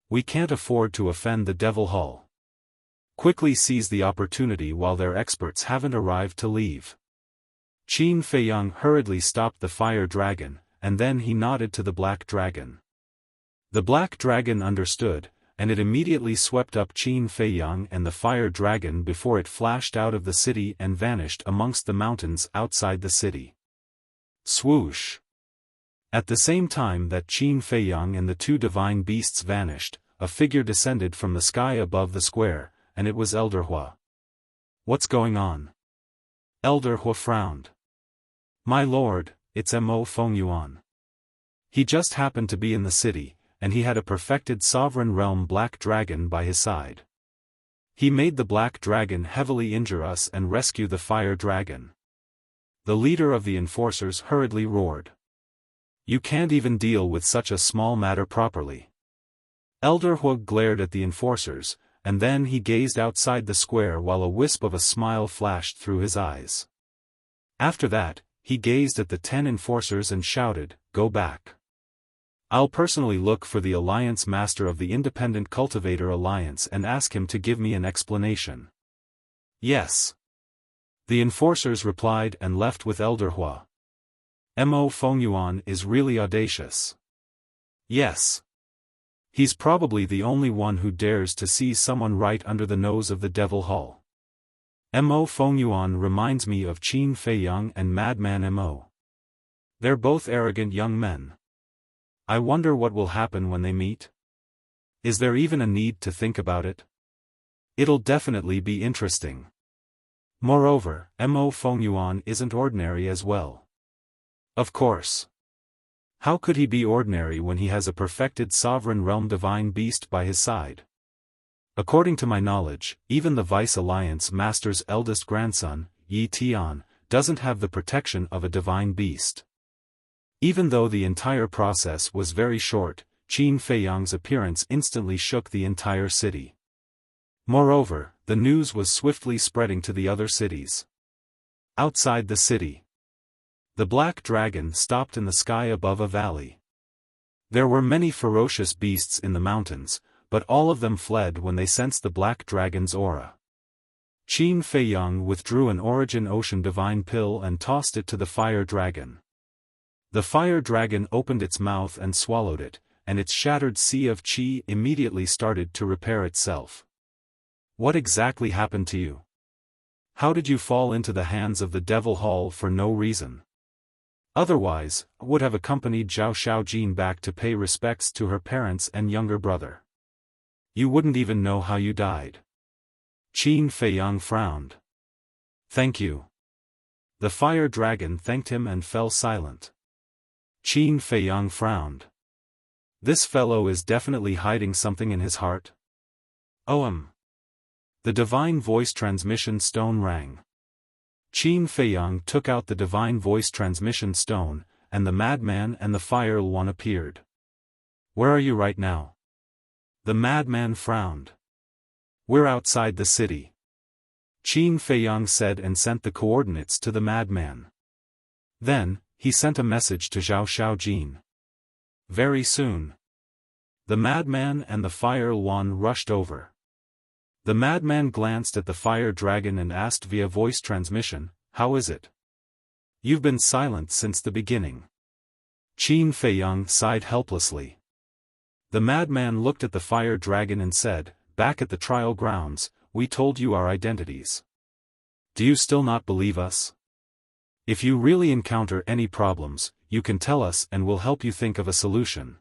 We can't afford to offend the Devil Hall. Quickly seize the opportunity while their experts haven't arrived to leave. Qin Feiyang hurriedly stopped the fire dragon, and then he nodded to the black dragon. The black dragon understood, and it immediately swept up Qin Feiyang and the fire dragon before it flashed out of the city and vanished amongst the mountains outside the city. Swoosh! At the same time that Qin Feiyang and the 2 divine beasts vanished, a figure descended from the sky above the square, and it was Elder Hua. What's going on? Elder Hua frowned. My lord, it's Mo Fengyuan. He just happened to be in the city, and he had a perfected sovereign realm black dragon by his side. He made the black dragon heavily injure us and rescue the fire dragon. The leader of the enforcers hurriedly roared. You can't even deal with such a small matter properly. Elder Hua glared at the enforcers, and then he gazed outside the square while a wisp of a smile flashed through his eyes. After that, he gazed at the 10 enforcers and shouted, Go back. I'll personally look for the Alliance Master of the Independent Cultivator Alliance and ask him to give me an explanation. Yes. The enforcers replied and left with Elder Hua. Mo Fengyuan is really audacious. Yes. He's probably the only one who dares to see someone right under the nose of the Devil Hall. Mo Fengyuan reminds me of Qin Feiyang and Madman Mo. They're both arrogant young men. I wonder what will happen when they meet. Is there even a need to think about it? It'll definitely be interesting. Moreover, Mo Fengyuan isn't ordinary as well. Of course. How could he be ordinary when he has a perfected sovereign realm divine beast by his side? According to my knowledge, even the Vice Alliance Master's eldest grandson, Yi Tian, doesn't have the protection of a divine beast. Even though the entire process was very short, Qin Feiyang's appearance instantly shook the entire city. Moreover, the news was swiftly spreading to the other cities. Outside the city, the black dragon stopped in the sky above a valley. There were many ferocious beasts in the mountains, but all of them fled when they sensed the black dragon's aura. Qin Feiyang withdrew an Origin Ocean Divine Pill and tossed it to the fire dragon. The fire dragon opened its mouth and swallowed it, and its shattered sea of qi immediately started to repair itself. What exactly happened to you? How did you fall into the hands of the Devil Hall for no reason? Otherwise, I would have accompanied Zhao Xiaojin back to pay respects to her parents and younger brother. You wouldn't even know how you died. Qin Feiyang frowned. Thank you. The fire dragon thanked him and fell silent. Qin Feiyang frowned. This fellow is definitely hiding something in his heart. The divine voice transmission stone rang. Qin Feiyang took out the divine voice transmission stone, and the madman and the fire one appeared. Where are you right now? The madman frowned. We're outside the city. Qin Feiyang said and sent the coordinates to the madman. Then, he sent a message to Zhao Xiaojin. Very soon. The madman and the fire one rushed over. The madman glanced at the fire dragon and asked via voice transmission, How is it? You've been silent since the beginning. Qin Feiyang sighed helplessly. The madman looked at the fire dragon and said, Back at the trial grounds, we told you our identities. Do you still not believe us? If you really encounter any problems, you can tell us and we'll help you think of a solution.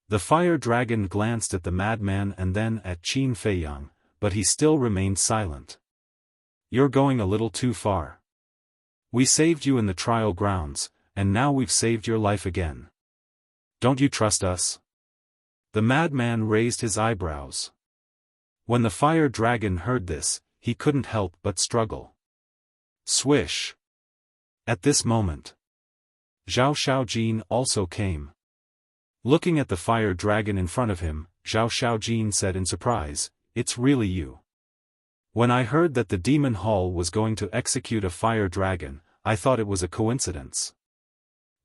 The fire dragon glanced at the madman and then at Qin Feiyang, but he still remained silent. You're going a little too far. We saved you in the trial grounds, and now we've saved your life again. Don't you trust us? The madman raised his eyebrows. When the fire dragon heard this, he couldn't help but struggle. Swish! At this moment, Zhao Xiaojin also came. Looking at the fire dragon in front of him, Zhao Xiaojin said in surprise, "It's really you." When I heard that the demon hall was going to execute a fire dragon, I thought it was a coincidence.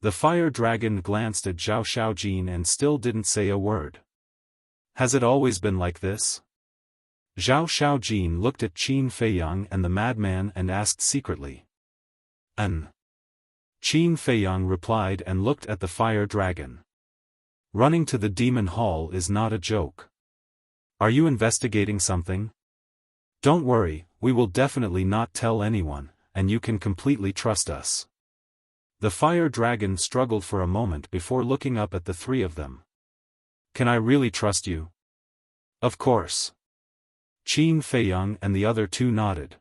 The fire dragon glanced at Zhao Xiaojin and still didn't say a word. Has it always been like this? Zhao Xiaojin looked at Qin Feiyang and the madman and asked secretly. Qin Feiyang replied and looked at the fire dragon. Running to the demon hall is not a joke. Are you investigating something? Don't worry, we will definitely not tell anyone, and you can completely trust us. The fire dragon struggled for a moment before looking up at the three of them. Can I really trust you? Of course. Qin Feiyang and the other two nodded.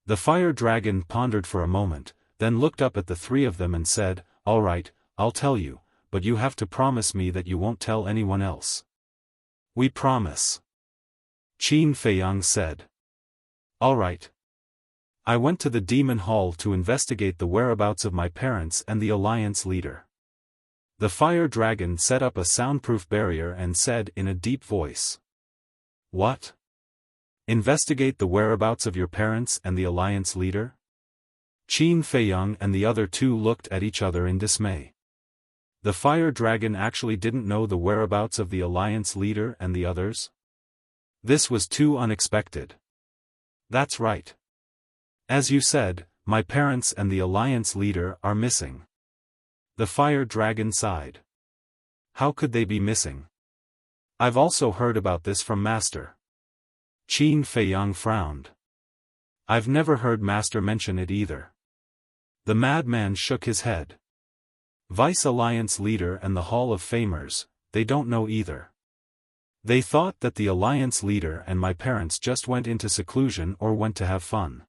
The fire dragon pondered for a moment, then looked up at the three of them and said, "All right, I'll tell you, but you have to promise me that you won't tell anyone else." "We promise." Qin Feiyang said. "All right. I went to the demon hall to investigate the whereabouts of my parents and the alliance leader." The fire dragon set up a soundproof barrier and said in a deep voice. "What? Investigate the whereabouts of your parents and the alliance leader?" Qin Feiyang and the other two looked at each other in dismay. The fire dragon actually didn't know the whereabouts of the alliance leader and the others? This was too unexpected. That's right. As you said, my parents and the alliance leader are missing. The fire dragon sighed. How could they be missing? I've also heard about this from Master. Qin Feiyang frowned. I've never heard Master mention it either. The madman shook his head. Vice Alliance leader and the Hall of Famers, they don't know either. They thought that the Alliance leader and my parents just went into seclusion or went to have fun.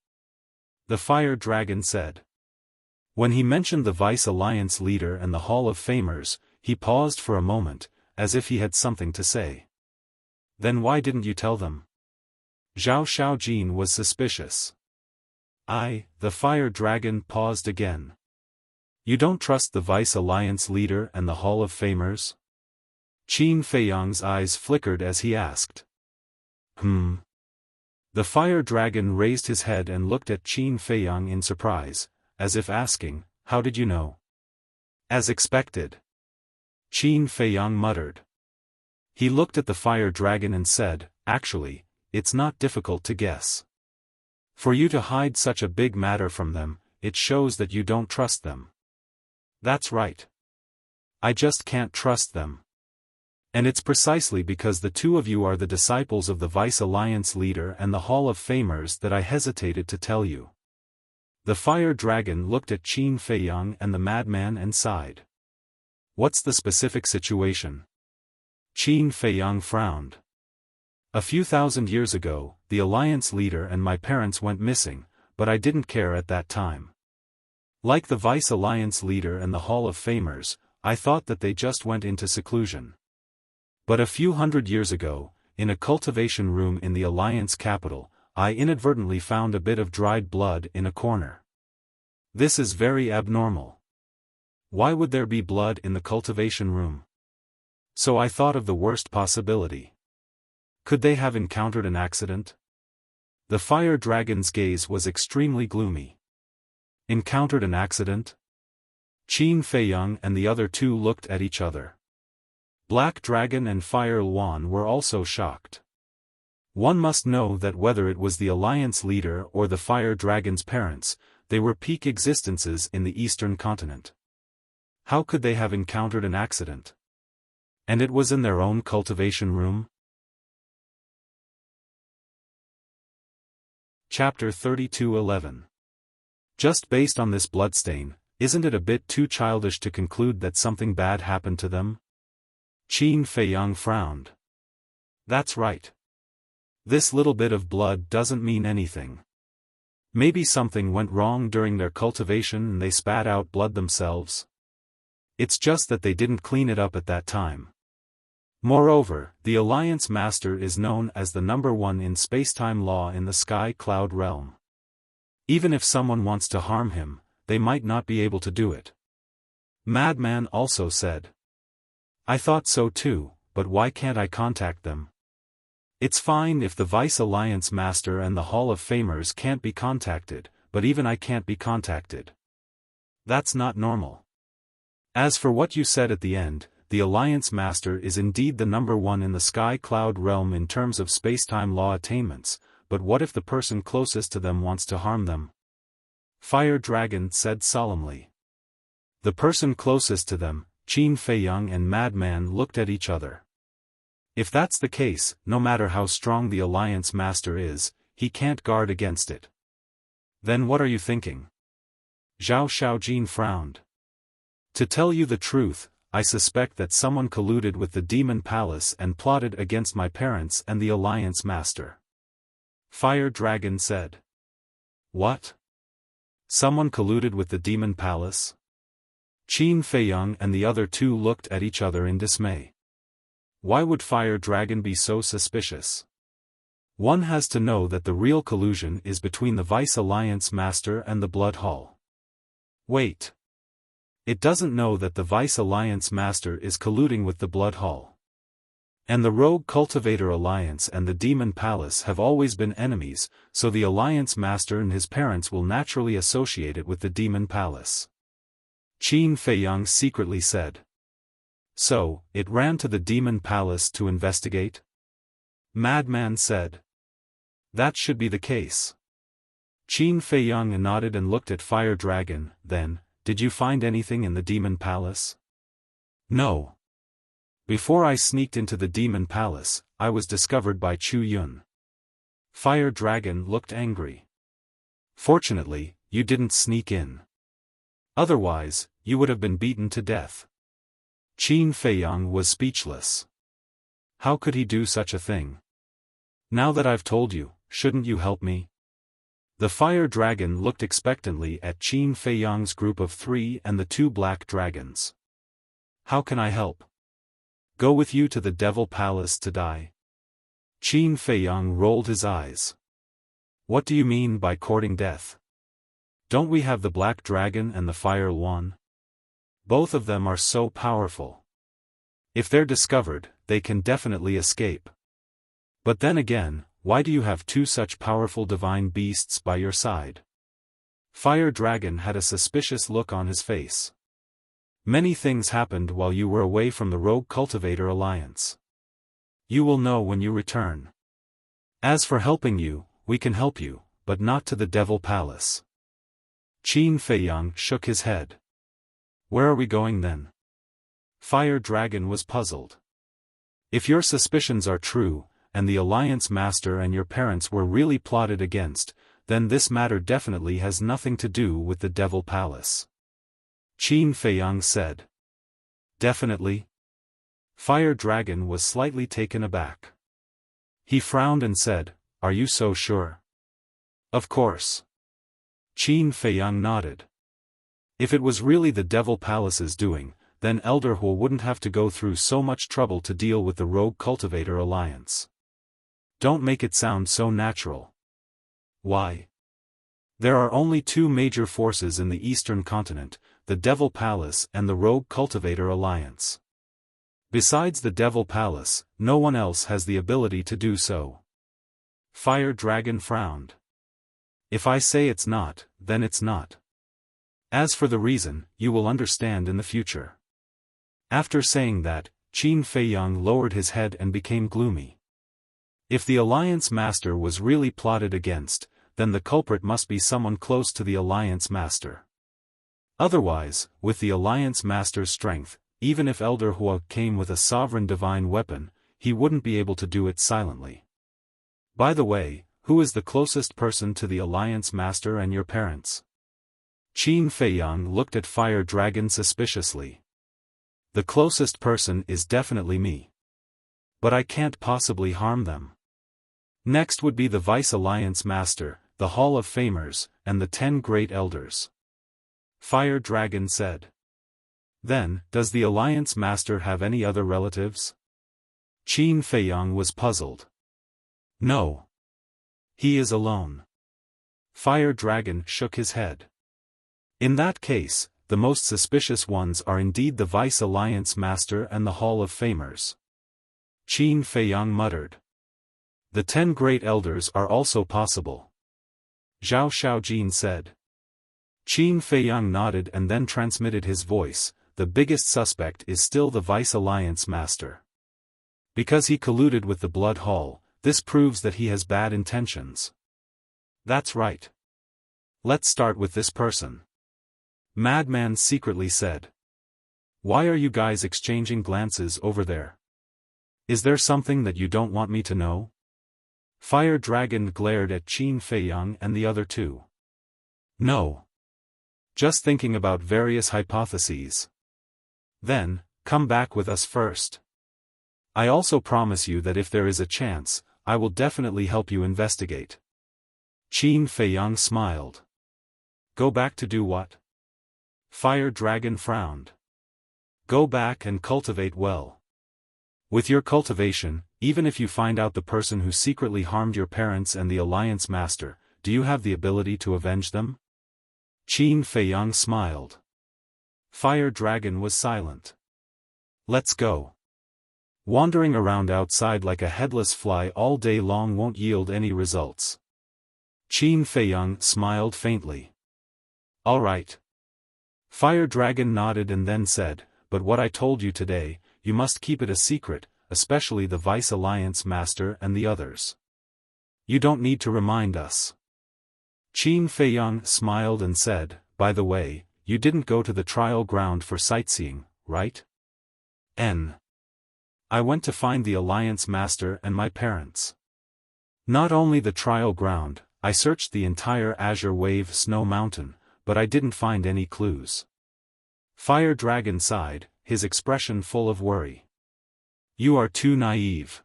The fire dragon said. When he mentioned the Vice Alliance leader and the Hall of Famers, he paused for a moment, as if he had something to say. Then why didn't you tell them? Zhao Xiaojin was suspicious. The fire dragon paused again. You don't trust the Vice Alliance leader and the Hall of Famers? Qin Feiyang's eyes flickered as he asked. The fire dragon raised his head and looked at Qin Feiyang in surprise, as if asking, how did you know? As expected. Qin Feiyang muttered. He looked at the fire dragon and said, actually, it's not difficult to guess. For you to hide such a big matter from them, it shows that you don't trust them. That's right. I just can't trust them. And it's precisely because the two of you are the disciples of the Vice Alliance leader and the Hall of Famers that I hesitated to tell you. The fire dragon looked at Qin Feiyang and the madman and sighed. What's the specific situation? Qin Feiyang frowned. A few thousand years ago, the Alliance leader and my parents went missing, but I didn't care at that time. Like the Vice Alliance leader and the Hall of Famers, I thought that they just went into seclusion. But a few hundred years ago, in a cultivation room in the Alliance capital, I inadvertently found a bit of dried blood in a corner. This is very abnormal. Why would there be blood in the cultivation room? So I thought of the worst possibility. Could they have encountered an accident? The fire dragon's gaze was extremely gloomy. Encountered an accident? Qin Feiyang and the other two looked at each other. Black Dragon and Fire Luan were also shocked. One must know that whether it was the Alliance leader or the Fire Dragon's parents, they were peak existences in the Eastern continent. How could they have encountered an accident? And it was in their own cultivation room? Chapter 32:11. Just based on this bloodstain, isn't it a bit too childish to conclude that something bad happened to them? Qin Feiyang frowned. That's right. This little bit of blood doesn't mean anything. Maybe something went wrong during their cultivation and they spat out blood themselves. It's just that they didn't clean it up at that time. Moreover, the Alliance Master is known as the #1 in spacetime law in the Sky Cloud realm. Even if someone wants to harm him, they might not be able to do it. Madman also said. I thought so too, but why can't I contact them? It's fine if the Vice Alliance Master and the Hall of Famers can't be contacted, but even I can't be contacted. That's not normal. As for what you said at the end, the Alliance Master is indeed the #1 in the Sky Cloud realm in terms of spacetime law attainments, but what if the person closest to them wants to harm them? Fire Dragon said solemnly. The person closest to them, Qin Feiyang and Madman looked at each other. If that's the case, no matter how strong the Alliance Master is, he can't guard against it. Then what are you thinking? Zhao Xiaojin frowned. To tell you the truth, I suspect that someone colluded with the Demon Palace and plotted against my parents and the Alliance Master. Fire Dragon said. What? Someone colluded with the Demon Palace? Qin Feiyang and the other two looked at each other in dismay. Why would Fire Dragon be so suspicious? One has to know that the real collusion is between the Vice Alliance Master and the Blood Hall. Wait. It doesn't know that the Vice Alliance Master is colluding with the Blood Hall. And the Rogue Cultivator Alliance and the Demon Palace have always been enemies, so the Alliance Master and his parents will naturally associate it with the Demon Palace. Qin Feiyang secretly said. So, it ran to the Demon Palace to investigate? Madman said. That should be the case. Qin Feiyang nodded and looked at Fire Dragon, then, did you find anything in the Demon Palace? No. Before I sneaked into the Demon Palace, I was discovered by Chu Yun. Fire Dragon looked angry. Fortunately, you didn't sneak in. Otherwise, you would have been beaten to death. Qin Feiyang was speechless. How could he do such a thing? Now that I've told you, shouldn't you help me? The Fire Dragon looked expectantly at Qin Feiyang's group of 3 and the 2 black dragons. How can I help? Go with you to the Devil Palace to die? Qin Feiyang rolled his eyes. What do you mean by courting death? Don't we have the Black Dragon and the Fire One? Both of them are so powerful. If they're discovered, they can definitely escape. But then again, why do you have 2 such powerful divine beasts by your side? Fire Dragon had a suspicious look on his face. Many things happened while you were away from the Rogue Cultivator Alliance. You will know when you return. As for helping you, we can help you, but not to the Devil Palace. Qin Feiyang shook his head. Where are we going then? Fire Dragon was puzzled. If your suspicions are true, and the Alliance Master and your parents were really plotted against, then this matter definitely has nothing to do with the Devil Palace. Qin Feiyang said. Definitely? Fire Dragon was slightly taken aback. He frowned and said, Are you so sure? Of course. Qin Feiyang nodded. If it was really the Devil Palace's doing, then Elder Hu wouldn't have to go through so much trouble to deal with the Rogue Cultivator Alliance. Don't make it sound so natural. Why? There are only 2 major forces in the Eastern Continent, the Devil Palace and the Rogue Cultivator Alliance. Besides the Devil Palace, no one else has the ability to do so. Fire Dragon frowned. If I say it's not, then it's not. As for the reason, you will understand in the future. After saying that, Qin Feiyang lowered his head and became gloomy. If the Alliance Master was really plotted against, then the culprit must be someone close to the Alliance Master. Otherwise, with the Alliance Master's strength, even if Elder Hu came with a sovereign divine weapon, he wouldn't be able to do it silently. By the way, who is the closest person to the Alliance Master and your parents? Qin Feiyang looked at Fire Dragon suspiciously. The closest person is definitely me. But I can't possibly harm them. Next would be the Vice Alliance Master, the Hall of Famers, and the 10 Great Elders. Fire Dragon said. Then, does the Alliance Master have any other relatives? Qin Feiyang was puzzled. No. He is alone. Fire Dragon shook his head. In that case, the most suspicious ones are indeed the Vice Alliance Master and the Hall of Famers. Qin Feiyang muttered. The 10 Great Elders are also possible. Zhao Xiaojin said. Qin Feiyang nodded and then transmitted his voice. The biggest suspect is still the Vice Alliance Master. Because he colluded with the Blood Hall, this proves that he has bad intentions. That's right. Let's start with this person. Madman secretly said. Why are you guys exchanging glances over there? Is there something that you don't want me to know? Fire Dragon glared at Qin Feiyang and the other two. No. Just thinking about various hypotheses. Then, come back with us first. I also promise you that if there is a chance, I will definitely help you investigate. Qin Feiyang smiled. Go back to do what? Fire Dragon frowned. Go back and cultivate well. With your cultivation, even if you find out the person who secretly harmed your parents and the Alliance Master, do you have the ability to avenge them? Qin Feiyang smiled. Fire Dragon was silent. Let's go. Wandering around outside like a headless fly all day long won't yield any results. Qin Feiyang smiled faintly. All right. Fire Dragon nodded and then said, but what I told you today, you must keep it a secret, especially the Vice Alliance Master and the others. You don't need to remind us. Qin Feiyang smiled and said, by the way, you didn't go to the trial ground for sightseeing, right? I went to find the Alliance Master and my parents. Not only the trial ground, I searched the entire Azure Wave Snow Mountain, but I didn't find any clues. Fire Dragon sighed, his expression full of worry. You are too naive.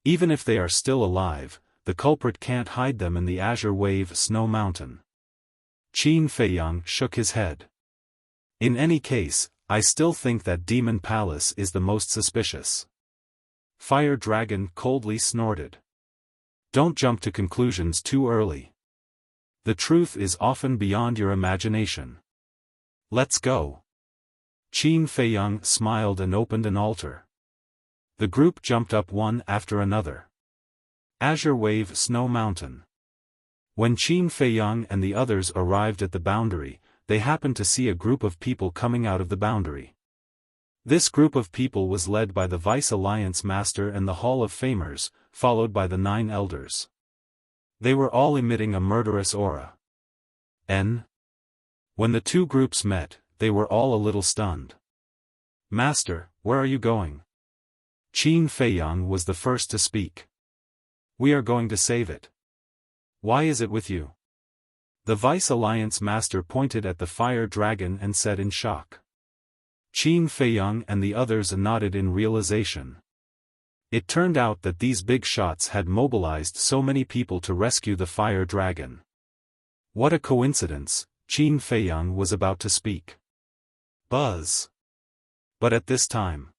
Even if they are still alive, the culprit can't hide them in the Azure Wave Snow Mountain. Qin Feiyang shook his head. In any case, I still think that Demon Palace is the most suspicious. Fire Dragon coldly snorted. Don't jump to conclusions too early. The truth is often beyond your imagination. Let's go. Qin Feiyang smiled and opened an altar. The group jumped up one after another. Azure Wave Snow Mountain. When Qin Feiyang and the others arrived at the boundary, they happened to see a group of people coming out of the boundary. This group of people was led by the Vice Alliance Master and the Hall of Famers, followed by the 9 Elders. They were all emitting a murderous aura. When the two groups met, they were all a little stunned. Master, where are you going? Qin Feiyang was the first to speak. We are going to save it. Why is it with you? The Vice Alliance Master pointed at the Fire Dragon and said in shock. Qin Feiyang and the others nodded in realization. It turned out that these big shots had mobilized so many people to rescue the Fire Dragon. What a coincidence, Qin Feiyang was about to speak. Buzz. But at this time,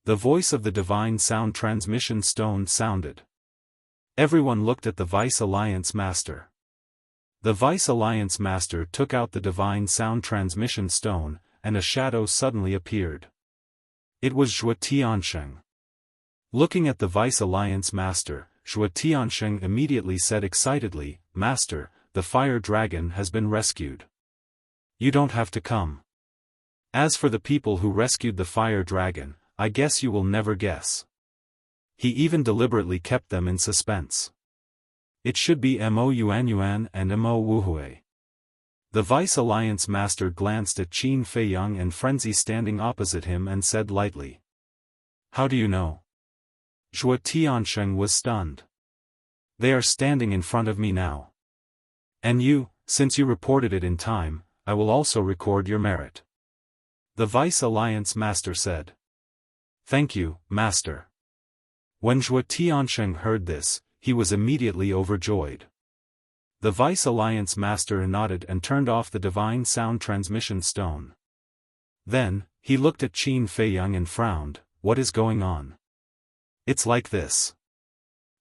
the voice of the Divine Sound Transmission Stone sounded. Everyone looked at the Vice Alliance Master. The Vice Alliance Master took out the Divine Sound Transmission Stone, and a shadow suddenly appeared. It was Zhuo Tiansheng. Looking at the Vice Alliance Master, Zhuo Tiansheng immediately said excitedly, Master, the Fire Dragon has been rescued. You don't have to come. As for the people who rescued the Fire Dragon, I guess you will never guess. He even deliberately kept them in suspense. It should be Mo Yuanyuan and Mo Wuhui. The Vice Alliance Master glanced at Qin Feiyang and Frenzy standing opposite him and said lightly. How do you know? Zhuo Tiansheng was stunned. They are standing in front of me now. And you, since you reported it in time, I will also record your merit. The Vice Alliance Master said. Thank you, Master. When Zhuo Tiansheng heard this, he was immediately overjoyed. The Vice Alliance Master nodded and turned off the divine sound transmission stone. Then, he looked at Qin Feiyang and frowned. What is going on? It's like this.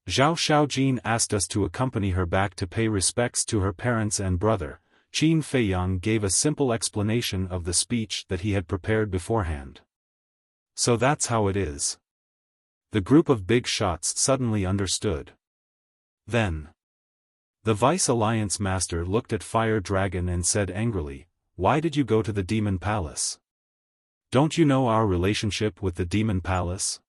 Zhao Xiaojin asked us to accompany her back to pay respects to her parents and brother. Qin Feiyang gave a simple explanation of the speech that he had prepared beforehand. So that's how it is. The group of big shots suddenly understood. Then, the Vice Alliance Master looked at Fire Dragon and said angrily, "Why did you go to the Demon Palace? Don't you know our relationship with the Demon Palace?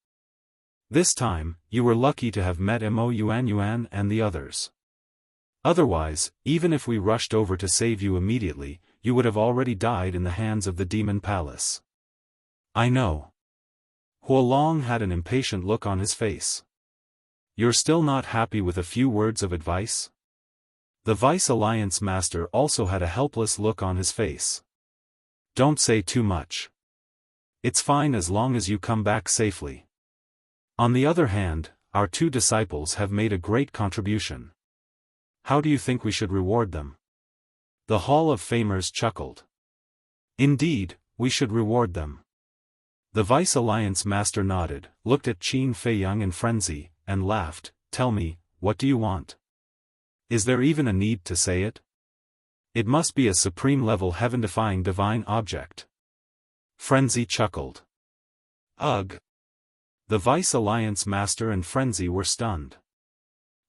This time, you were lucky to have met Mo Yuan and the others. Otherwise, even if we rushed over to save you immediately, you would have already died in the hands of the Demon Palace." I know. Huolong had an impatient look on his face. You're still not happy with a few words of advice? The Vice Alliance Master also had a helpless look on his face. Don't say too much. It's fine as long as you come back safely. On the other hand, our two disciples have made a great contribution. How do you think we should reward them? The Hall of Famers chuckled. Indeed, we should reward them. The Vice Alliance Master nodded, looked at Qin Feiyang in frenzy, and laughed. Tell me, what do you want? Is there even a need to say it? It must be a supreme-level heaven-defying divine object. Frenzy chuckled. Ugh! The Vice Alliance Master and Frenzy were stunned.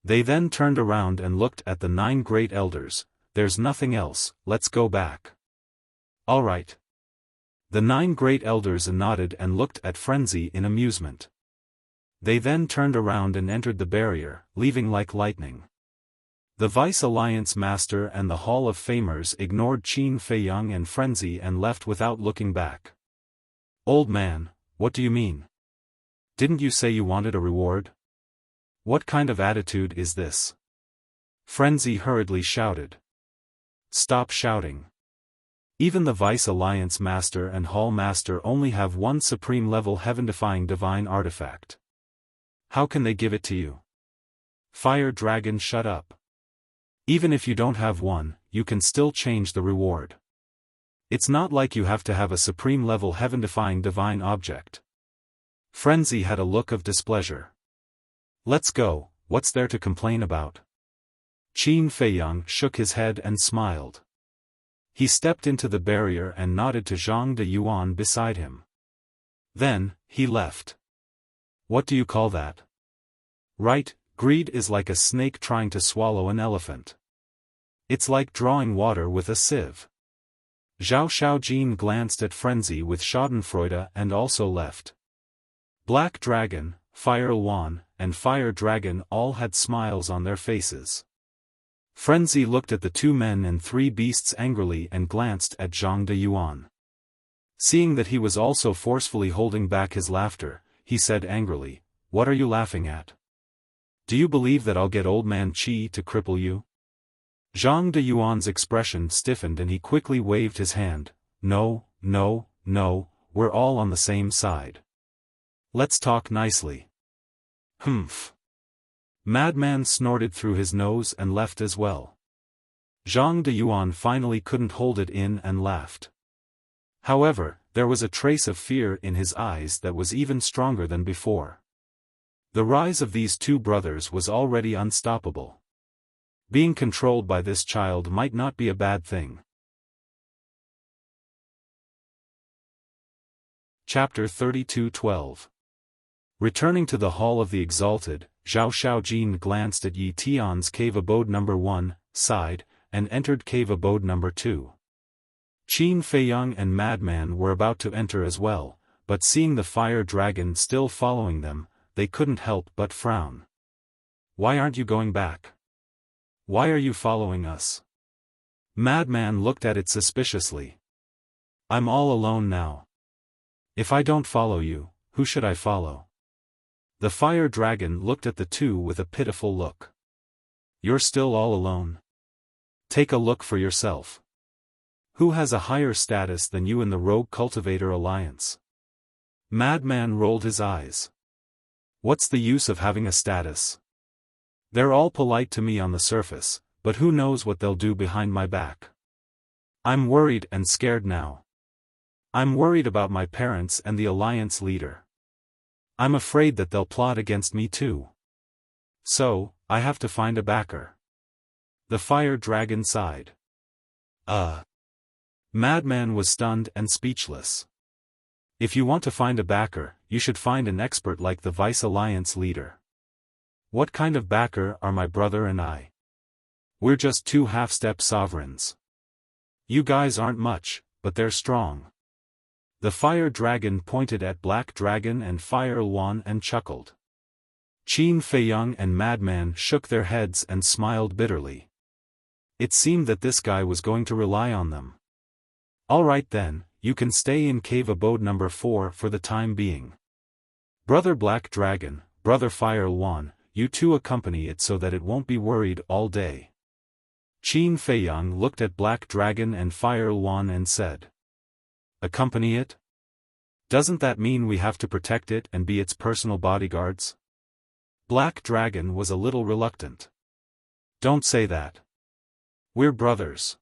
They then turned around and looked at the 9 great elders. There's nothing else, let's go back. All right. The 9 great elders nodded and looked at Frenzy in amusement. They then turned around and entered the barrier, leaving like lightning. The Vice Alliance Master and the Hall of Famers ignored Qin Feiyang and Frenzy and left without looking back. Old man, what do you mean? Didn't you say you wanted a reward? What kind of attitude is this? Frenzy hurriedly shouted. Stop shouting. Even the Vice Alliance Master and Hall Master only have one supreme-level heaven-defying divine artifact. How can they give it to you? Fire Dragon, shut up. Even if you don't have one, you can still change the reward. It's not like you have to have a supreme-level heaven-defying divine object. Frenzy had a look of displeasure. Let's go, what's there to complain about? Qin Feiyang shook his head and smiled. He stepped into the barrier and nodded to Zhang de Yuan beside him. Then, he left. What do you call that? Right, greed is like a snake trying to swallow an elephant. It's like drawing water with a sieve. Zhao Xiaojin glanced at Frenzy with schadenfreude and also left. Black Dragon, Fire Yuan, and Fire Dragon all had smiles on their faces. Frenzy looked at the 2 men and 3 beasts angrily and glanced at Zhang de Yuan. Seeing that he was also forcefully holding back his laughter, he said angrily, "What are you laughing at? Do you believe that I'll get Old Man Qi to cripple you?" Zhang de Yuan's expression stiffened and he quickly waved his hand. No, no, no, we're all on the same side. Let's talk nicely. Humph. Madman snorted through his nose and left as well. Zhang de Yuan finally couldn't hold it in and laughed. However, there was a trace of fear in his eyes that was even stronger than before. The rise of these 2 brothers was already unstoppable. Being controlled by this child might not be a bad thing. Chapter 32:12. Returning to the Hall of the Exalted, Zhao Xiaojin glanced at Yi Tian's cave abode number 1, sighed, and entered cave abode number 2. Qin Feiyang and Madman were about to enter as well, but seeing the Fire Dragon still following them, they couldn't help but frown. Why aren't you going back? Why are you following us? Madman looked at it suspiciously. I'm all alone now. If I don't follow you, who should I follow? The Fire Dragon looked at the 2 with a pitiful look. You're still all alone? Take a look for yourself. Who has a higher status than you in the Rogue Cultivator Alliance? Madman rolled his eyes. What's the use of having a status? They're all polite to me on the surface, but who knows what they'll do behind my back. I'm worried and scared now. I'm worried about my parents and the Alliance leader. I'm afraid that they'll plot against me too. So, I have to find a backer. The fire dragon sighed. Madman was stunned and speechless. If you want to find a backer, you should find an expert like the Vice Alliance leader. What kind of backer are my brother and I? We're just two half-step sovereigns. You guys aren't much, but they're strong. The fire dragon pointed at Black Dragon and Fire Luan and chuckled. Qin Feiyang and Madman shook their heads and smiled bitterly. It seemed that this guy was going to rely on them. All right then, you can stay in cave abode number 4 for the time being. Brother Black Dragon, Brother Fire Luan, you two accompany it so that it won't be worried all day. Qin Feiyang looked at Black Dragon and Fire Luan and said. Accompany it? Doesn't that mean we have to protect it and be its personal bodyguards? Black Dragon was a little reluctant. Don't say that. We're brothers.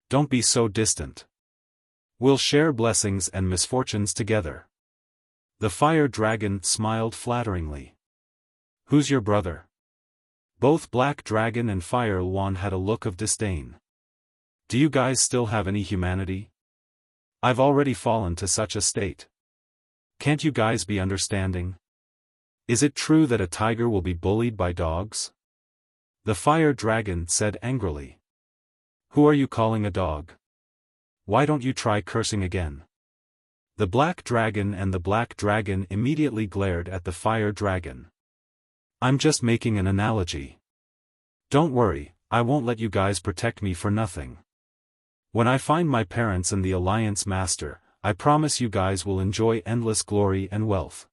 Don't be so distant. We'll share blessings and misfortunes together. The fire dragon smiled flatteringly. Who's your brother? Both Black Dragon and Fire Luan had a look of disdain. Do you guys still have any humanity? I've already fallen to such a state. Can't you guys be understanding? Is it true that a tiger will be bullied by dogs? The fire dragon said angrily. Who are you calling a dog? Why don't you try cursing again? The Black Dragon and the Black Dragon immediately glared at the fire dragon. I'm just making an analogy. Don't worry, I won't let you guys protect me for nothing. When I find my parents and the Alliance Master, I promise you guys will enjoy endless glory and wealth.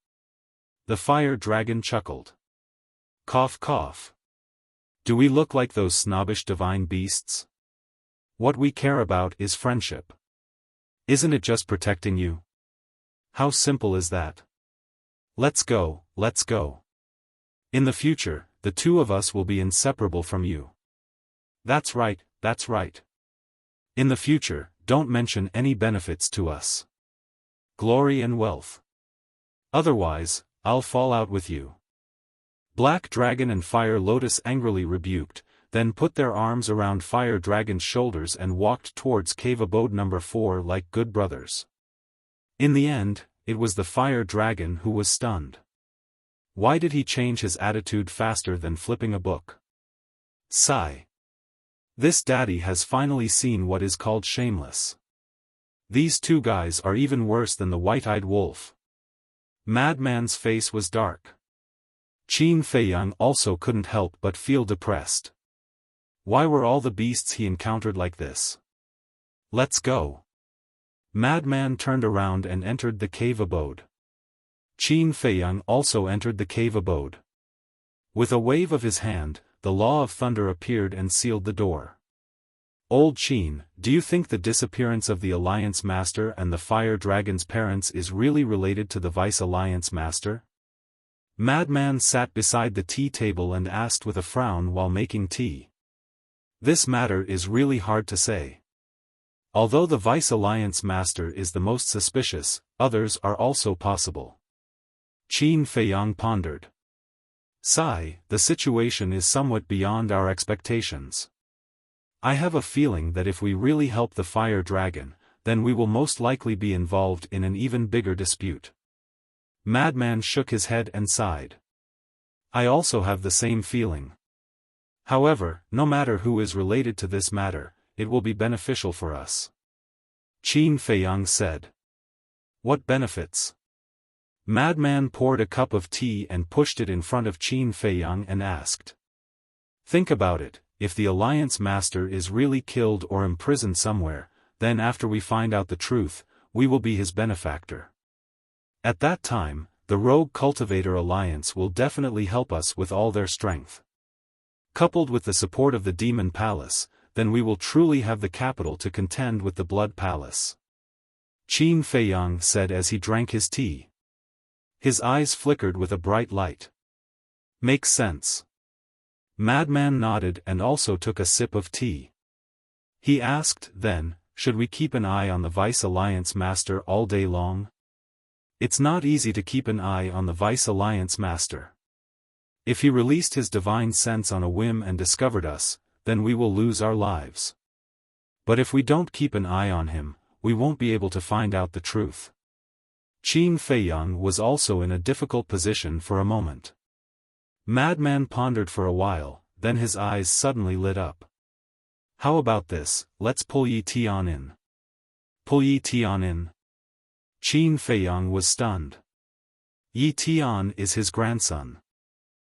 The fire dragon chuckled. Cough cough. Do we look like those snobbish divine beasts? What we care about is friendship. Isn't it just protecting you? How simple is that? Let's go, let's go. In the future, the two of us will be inseparable from you. That's right, that's right. In the future, don't mention any benefits to us. Glory and wealth. Otherwise, I'll fall out with you. Black Dragon and Fire Lotus angrily rebuked, then put their arms around Fire Dragon's shoulders and walked towards cave abode number 4 like good brothers. In the end, it was the Fire Dragon who was stunned. Why did he change his attitude faster than flipping a book? Sigh. This daddy has finally seen what is called shameless. These two guys are even worse than the white-eyed wolf. Madman's face was dark. Qin Feiyang also couldn't help but feel depressed. Why were all the beasts he encountered like this? Let's go. Madman turned around and entered the cave abode. Qin Feiyang also entered the cave abode. With a wave of his hand, the Law of Thunder appeared and sealed the door. Old Qin, do you think the disappearance of the Alliance Master and the Fire Dragon's parents is really related to the Vice Alliance Master? Madman sat beside the tea table and asked with a frown while making tea. This matter is really hard to say. Although the Vice Alliance Master is the most suspicious, others are also possible. Qin Feiyang pondered. Sigh, the situation is somewhat beyond our expectations. I have a feeling that if we really help the Fire Dragon, then we will most likely be involved in an even bigger dispute. Madman shook his head and sighed. I also have the same feeling. However, no matter who is related to this matter, it will be beneficial for us. Qin Feiyang said. What benefits? Madman poured a cup of tea and pushed it in front of Qin Feiyang and asked. Think about it, if the Alliance Master is really killed or imprisoned somewhere, then after we find out the truth, we will be his benefactor. At that time, the Rogue Cultivator Alliance will definitely help us with all their strength. Coupled with the support of the Demon Palace, then we will truly have the capital to contend with the Blood Palace. Qin Feiyang said as he drank his tea. His eyes flickered with a bright light. Makes sense. Madman nodded and also took a sip of tea. He asked, then, should we keep an eye on the Vice Alliance Master all day long? It's not easy to keep an eye on the Vice Alliance Master. If he released his divine sense on a whim and discovered us, then we will lose our lives. But if we don't keep an eye on him, we won't be able to find out the truth. Qin Feiyang was also in a difficult position for a moment. Madman pondered for a while, then his eyes suddenly lit up. How about this, let's pull Yi Tian in. Pull Yi Tian in? Qin Feiyang was stunned. Yi Tian is his grandson.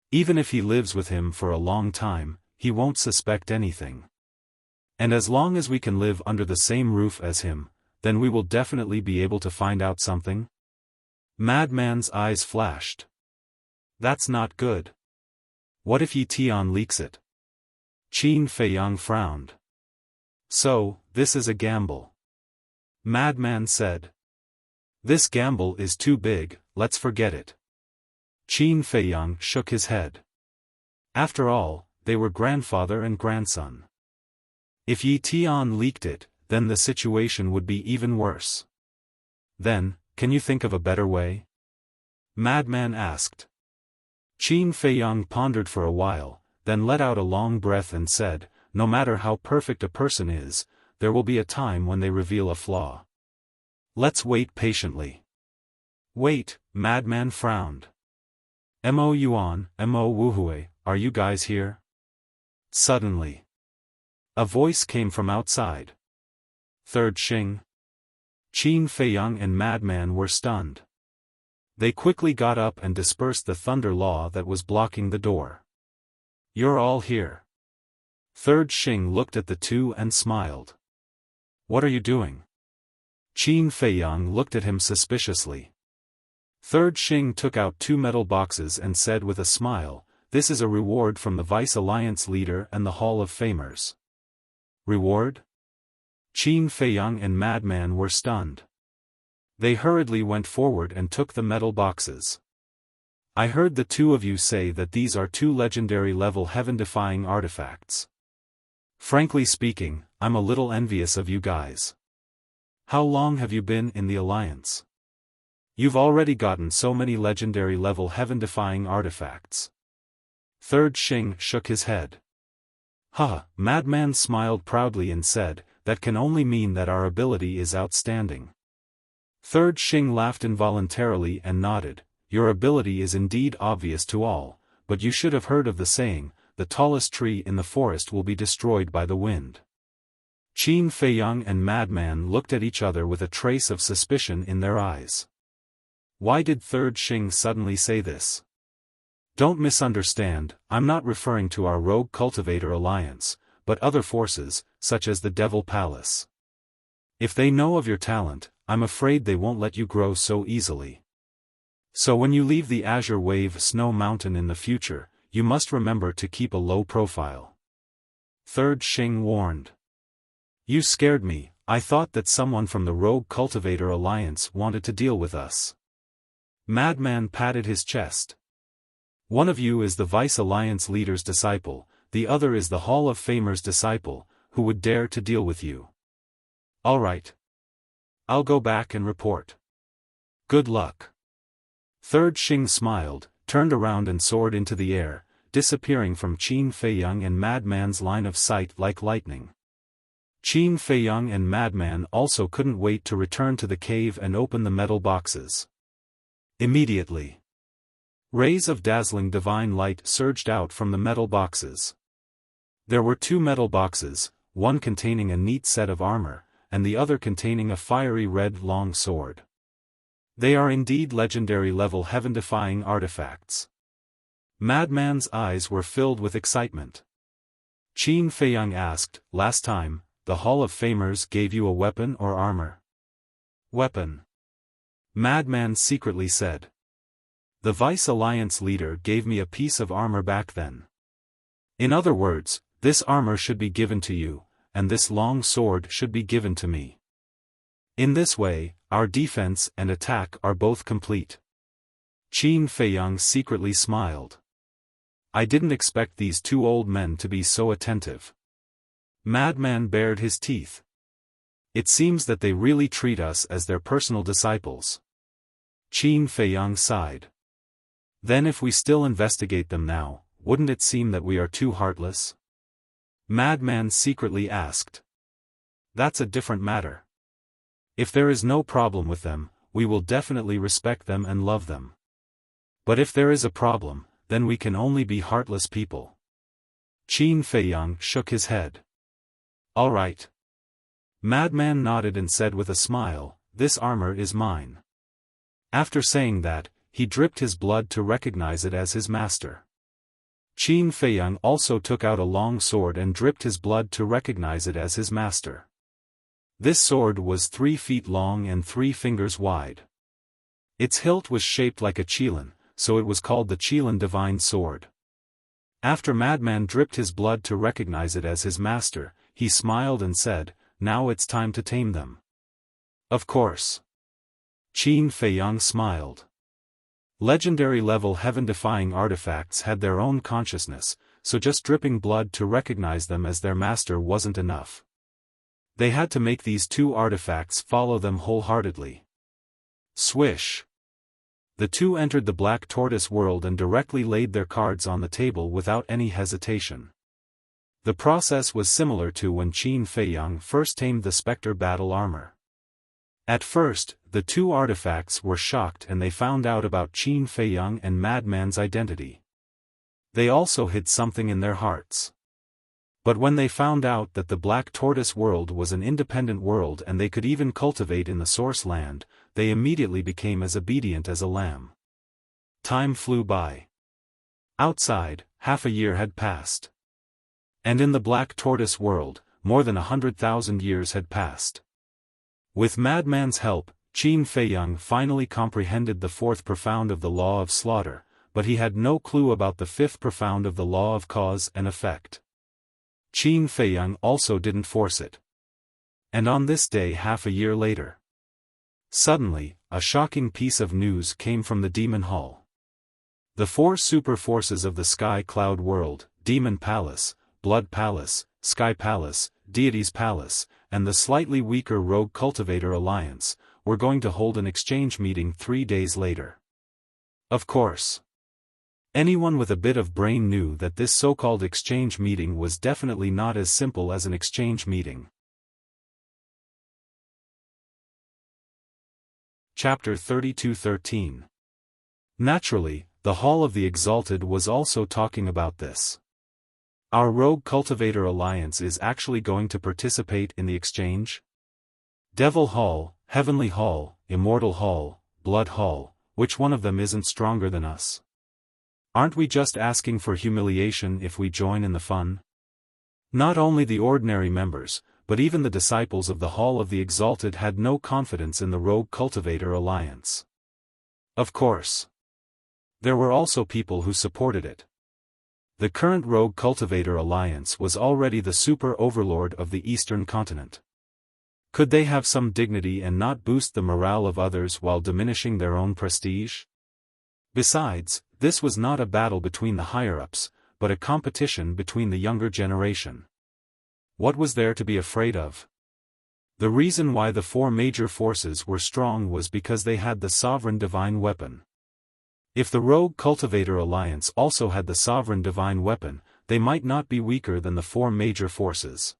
Even if he lives with him for a long time, he won't suspect anything. And as long as we can live under the same roof as him, then we will definitely be able to find out something. Madman's eyes flashed. That's not good. What if Yi Tian leaks it? Qin Feiyang frowned. So, this is a gamble. Madman said. This gamble is too big, let's forget it. Qin Feiyang shook his head. After all, they were grandfather and grandson. If Yi Tian leaked it, then the situation would be even worse. Then, can you think of a better way? Madman asked. Qin Feiyang pondered for a while, then let out a long breath and said, no matter how perfect a person is, there will be a time when they reveal a flaw. Let's wait patiently. Wait, Madman frowned. Mo Yuan, Mo Wuhui, are you guys here? Suddenly, a voice came from outside. Third Xing. Qin Feiyang and Madman were stunned. They quickly got up and dispersed the thunder law that was blocking the door. You're all here. Third Xing looked at the two and smiled. What are you doing? Qin Feiyang looked at him suspiciously. Third Xing took out 2 metal boxes and said with a smile, this is a reward from the Vice Alliance leader and the Hall of Famers. Reward? Qin Feiyang and Madman were stunned. They hurriedly went forward and took the metal boxes. I heard the two of you say that these are 2 legendary-level heaven-defying artifacts. Frankly speaking, I'm a little envious of you guys. How long have you been in the Alliance? You've already gotten so many legendary-level heaven-defying artifacts. Third Xing shook his head. Madman smiled proudly and said, that can only mean that our ability is outstanding. Third Xing laughed involuntarily and nodded, your ability is indeed obvious to all, but you should have heard of the saying, the tallest tree in the forest will be destroyed by the wind. Qin Feiyang and Madman looked at each other with a trace of suspicion in their eyes. Why did Third Xing suddenly say this? Don't misunderstand, I'm not referring to our rogue cultivator alliance, but other forces, such as the Devil Palace. If they know of your talent, I'm afraid they won't let you grow so easily. So when you leave the Azure Wave Snow Mountain in the future, you must remember to keep a low profile. Third Xing warned. You scared me, I thought that someone from the Rogue Cultivator Alliance wanted to deal with us. Madman patted his chest. One of you is the Vice Alliance leader's disciple, the other is the Hall of Famer's disciple, who would dare to deal with you. All right. I'll go back and report. Good luck. Third Xing smiled, turned around and soared into the air, disappearing from Qin Feiyang and Madman's line of sight like lightning. Qin Feiyang and Madman also couldn't wait to return to the cave and open the metal boxes. Immediately, rays of dazzling divine light surged out from the metal boxes. There were 2 metal boxes, one containing a neat set of armor, and the other containing a fiery red long sword. They are indeed legendary-level heaven-defying artifacts. Madman's eyes were filled with excitement. Qin Feiyang asked, last time, the Hall of Famers gave you a weapon or armor? Weapon. Madman secretly said. The Vice Alliance leader gave me a piece of armor back then. In other words, this armor should be given to you, and this long sword should be given to me. In this way, our defense and attack are both complete. Qin Feiyang secretly smiled. I didn't expect these two old men to be so attentive. Madman bared his teeth. It seems that they really treat us as their personal disciples. Qin Feiyang sighed. Then if we still investigate them now, wouldn't it seem that we are too heartless? Madman secretly asked. That's a different matter. If there is no problem with them, we will definitely respect them and love them. But if there is a problem, then we can only be heartless people. Qin Feiyang shook his head. All right. Madman nodded and said with a smile, this armor is mine. After saying that, he dripped his blood to recognize it as his master. Qin Feiyang also took out a long sword and dripped his blood to recognize it as his master. This sword was 3 feet long and 3 fingers wide. Its hilt was shaped like a qilin, so it was called the Qilin Divine Sword. After Madman dripped his blood to recognize it as his master, he smiled and said, now it's time to tame them. Of course. Qin Feiyang smiled. Legendary-level heaven-defying artifacts had their own consciousness, so just dripping blood to recognize them as their master wasn't enough. They had to make these two artifacts follow them wholeheartedly. Swish! The two entered the Black Tortoise world and directly laid their cards on the table without any hesitation. The process was similar to when Qin Feiyang first tamed the Spectre battle armor. At first, the two artifacts were shocked and they found out about Qin Feiyang and Madman's identity. They also hid something in their hearts. But when they found out that the Black Tortoise world was an independent world and they could even cultivate in the source land, they immediately became as obedient as a lamb. Time flew by. Outside, half a year had passed. And in the Black Tortoise world, more than 100,000 years had passed. With Madman's help, Qin Feiyang finally comprehended the 4th profound of the law of slaughter, but he had no clue about the 5th profound of the law of cause and effect. Qin Feiyang also didn't force it. And on this day half a year later, suddenly, a shocking piece of news came from the Demon Hall. The 4 super forces of the Sky Cloud world, Demon Palace, Blood Palace, Sky Palace, Deity's Palace, and the slightly weaker Rogue Cultivator Alliance, were going to hold an exchange meeting 3 days later. Of course. Anyone with a bit of brain knew that this so-called exchange meeting was definitely not as simple as an exchange meeting. Chapter 32:13. Naturally, the Hall of the Exalted was also talking about this. Our Rogue Cultivator Alliance is actually going to participate in the exchange? Devil Hall, Heavenly Hall, Immortal Hall, Blood Hall, which one of them isn't stronger than us? Aren't we just asking for humiliation if we join in the fun? Not only the ordinary members, but even the disciples of the Hall of the Exalted had no confidence in the Rogue Cultivator Alliance. Of course. There were also people who supported it. The current Rogue Cultivator Alliance was already the super overlord of the Eastern continent. Could they have some dignity and not boost the morale of others while diminishing their own prestige? Besides, this was not a battle between the higher-ups, but a competition between the younger generation. What was there to be afraid of? The reason why the 4 major forces were strong was because they had the Sovereign Divine Weapon. If the Rogue Cultivator Alliance also had the Sovereign Divine Weapon, they might not be weaker than the 4 major forces.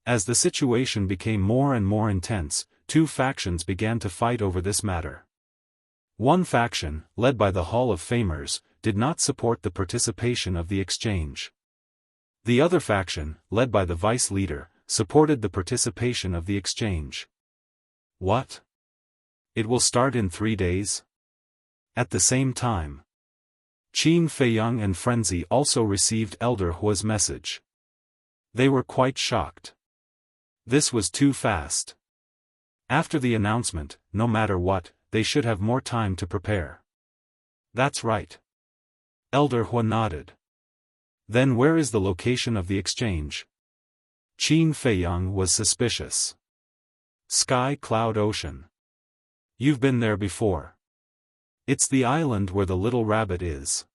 As the situation became more and more intense, 2 factions began to fight over this matter. One faction, led by the Hall of Famers, did not support the participation of the exchange. The other faction, led by the vice leader, supported the participation of the exchange. What? It will start in 3 days? At the same time, Qin Feiyang and Frenzy also received Elder Hua's message. They were quite shocked. This was too fast. After the announcement, no matter what, they should have more time to prepare. That's right. Elder Hua nodded. Then where is the location of the exchange? Qin Feiyang was suspicious. Sky Cloud Ocean. You've been there before. It's the island where the little rabbit is.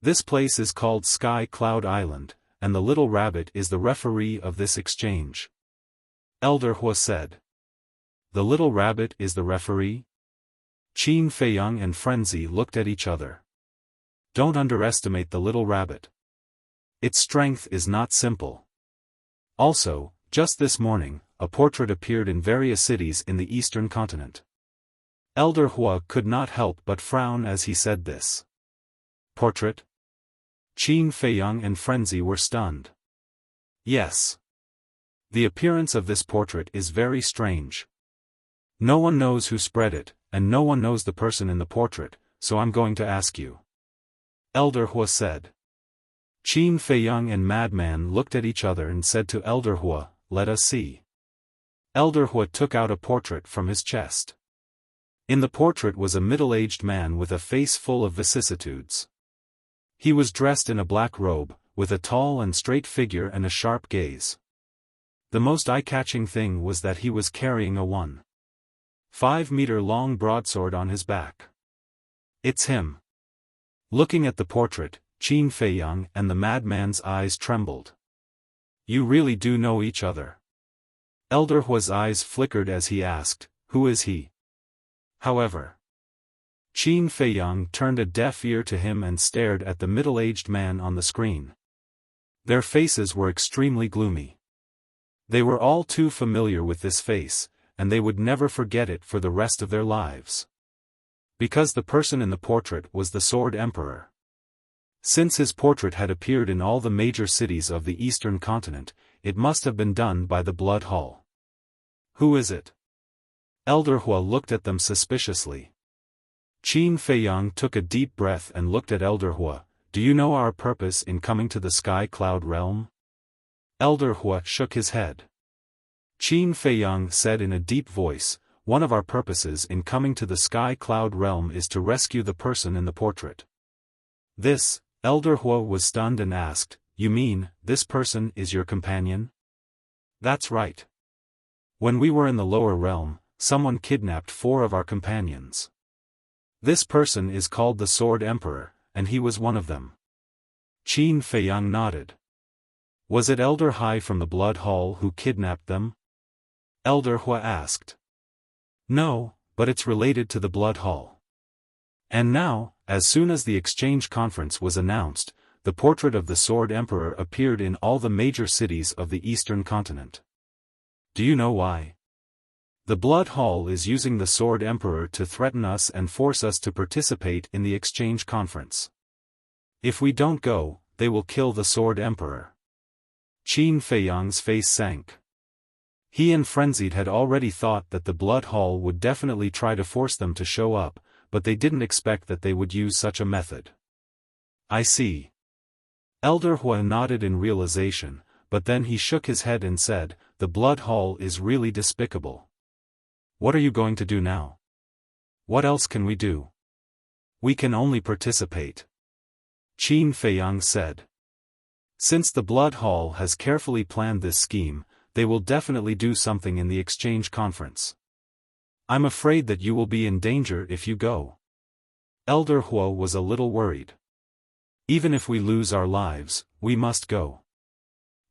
This place is called Sky Cloud Island, and the little rabbit is the referee of this exchange. Elder Hua said. The little rabbit is the referee? Qin Feiyang and Frenzy looked at each other. Don't underestimate the little rabbit. Its strength is not simple. Also, just this morning, a portrait appeared in various cities in the eastern continent. Elder Hua could not help but frown as he said this. Portrait? Qin Feiyang and Frenzy were stunned. Yes. The appearance of this portrait is very strange. No one knows who spread it, and no one knows the person in the portrait, so I'm going to ask you. Elder Hua said. Qin Feiyang and Madman looked at each other and said to Elder Hua, let us see. Elder Hua took out a portrait from his chest. In the portrait was a middle-aged man with a face full of vicissitudes. He was dressed in a black robe, with a tall and straight figure and a sharp gaze. The most eye-catching thing was that he was carrying a 1.5-meter-long broadsword on his back. It's him. Looking at the portrait, Qin Feiyang and the madman's eyes trembled. You really do know each other. Elder Hua's eyes flickered as he asked, who is he? However, Qin Feiyang turned a deaf ear to him and stared at the middle-aged man on the screen. Their faces were extremely gloomy. They were all too familiar with this face, and they would never forget it for the rest of their lives. Because the person in the portrait was the Sword Emperor. Since his portrait had appeared in all the major cities of the eastern continent, it must have been done by the Blood Hall. Who is it? Elder Hua looked at them suspiciously. Qin Feiyang took a deep breath and looked at Elder Hua. Do you know our purpose in coming to the Sky Cloud realm? Elder Hua shook his head. Qin Feiyang said in a deep voice, one of our purposes in coming to the Sky Cloud realm is to rescue the person in the portrait. This, Elder Hua was stunned and asked, you mean, this person is your companion? That's right. When we were in the lower realm, someone kidnapped 4 of our companions. This person is called the Sword Emperor, and he was one of them. Qin Feiyang nodded. Was it Elder Hai from the Blood Hall who kidnapped them? Elder Hua asked. No, but it's related to the Blood Hall. And now, as soon as the exchange conference was announced, the portrait of the Sword Emperor appeared in all the major cities of the eastern continent. Do you know why? The Blood Hall is using the Sword Emperor to threaten us and force us to participate in the exchange conference. If we don't go, they will kill the Sword Emperor. Qin Feiyang's face sank. He and Frenzied had already thought that the Blood Hall would definitely try to force them to show up, but they didn't expect that they would use such a method. I see. Elder Hua nodded in realization, but then he shook his head and said, the Blood Hall is really despicable. What are you going to do now? What else can we do? We can only participate. Qin Feiyang said. Since the Blood Hall has carefully planned this scheme, they will definitely do something in the exchange conference. I'm afraid that you will be in danger if you go. Elder Hua was a little worried. Even if we lose our lives, we must go.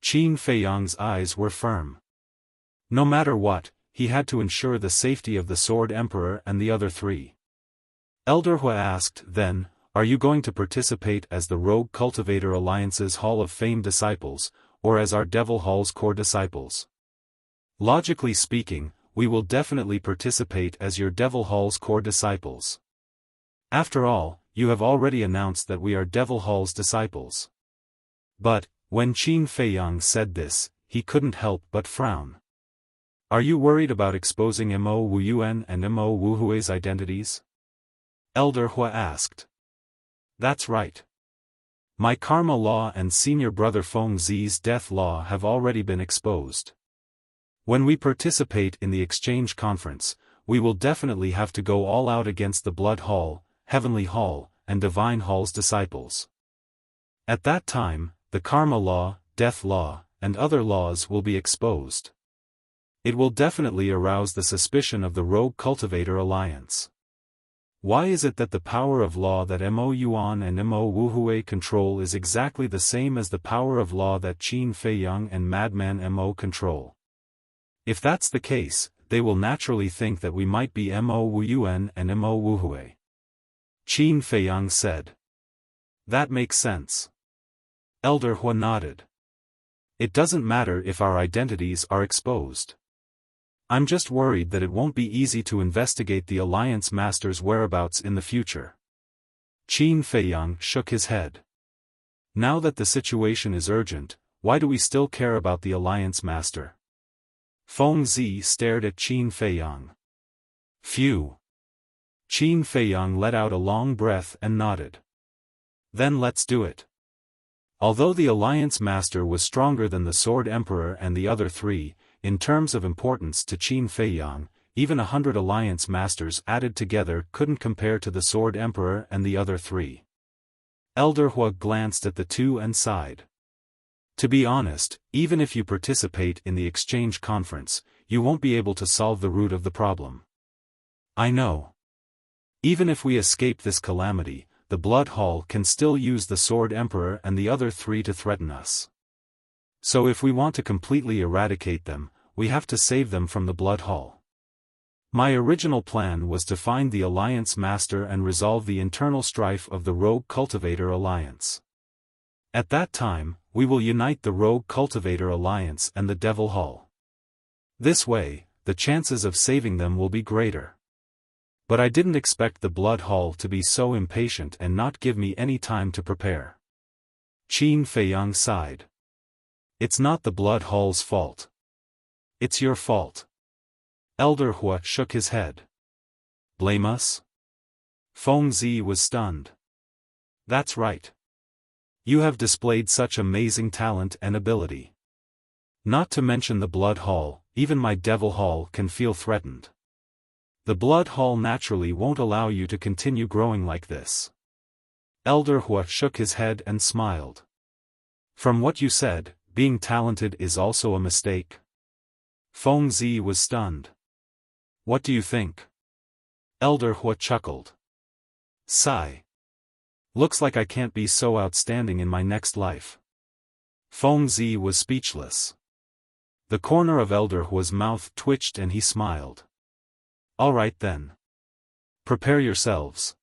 Qin Feiyang's eyes were firm. No matter what, he had to ensure the safety of the Sword Emperor and the other 3. Elder Hua asked then, are you going to participate as the Rogue Cultivator Alliance's Hall of Fame disciples, or as our Devil Hall's core disciples? Logically speaking, we will definitely participate as your Devil Hall's core disciples. After all, you have already announced that we are Devil Hall's disciples. But, when Qin Feiyang said this, he couldn't help but frown. Are you worried about exposing Mo Wuyuan and Mo Wuhui's identities? Elder Hua asked. That's right. My karma law and senior brother Feng Zi's death law have already been exposed. When we participate in the exchange conference, we will definitely have to go all out against the Blood Hall, Heavenly Hall, and Divine Hall's disciples. At that time, the karma law, death law, and other laws will be exposed. It will definitely arouse the suspicion of the Rogue Cultivator Alliance. Why is it that the power of law that Mo Yuan and Mo Wuhui control is exactly the same as the power of law that Qin Feiyang and Madman Mo control? If that's the case, they will naturally think that we might be Mo Wuyuan and Mo Wuhui. Qin Feiyang said. That makes sense. Elder Hua nodded. It doesn't matter if our identities are exposed. I'm just worried that it won't be easy to investigate the Alliance Master's whereabouts in the future. Qin Feiyang shook his head. Now that the situation is urgent, why do we still care about the Alliance Master? Feng Zi stared at Qin Feiyang. Phew. Qin Feiyang let out a long breath and nodded. Then let's do it. Although the Alliance Master was stronger than the Sword Emperor and the other three, in terms of importance to Qin Feiyang, even 100 Alliance Masters added together couldn't compare to the Sword Emperor and the other three. Elder Hua glanced at the two and sighed. To be honest, even if you participate in the exchange conference, you won't be able to solve the root of the problem. I know. Even if we escape this calamity, the Blood Hall can still use the Sword Emperor and the other three to threaten us. So if we want to completely eradicate them, we have to save them from the Blood Hall. My original plan was to find the Alliance Master and resolve the internal strife of the Rogue Cultivator Alliance. At that time, we will unite the Rogue Cultivator Alliance and the Devil Hall. This way, the chances of saving them will be greater. But I didn't expect the Blood Hall to be so impatient and not give me any time to prepare. Qin Feiyang sighed. It's not the Blood Hall's fault. It's your fault. Elder Hua shook his head. Blame us? Feng Zi was stunned. That's right. You have displayed such amazing talent and ability. Not to mention the Blood Hall, even my Devil Hall can feel threatened. The Blood Hall naturally won't allow you to continue growing like this. Elder Hua shook his head and smiled. From what you said, being talented is also a mistake. Feng Zi was stunned. What do you think? Elder Hua chuckled. Sigh. Looks like I can't be so outstanding in my next life. Feng Zi was speechless. The corner of Elder Hua's mouth twitched and he smiled. All right then. Prepare yourselves.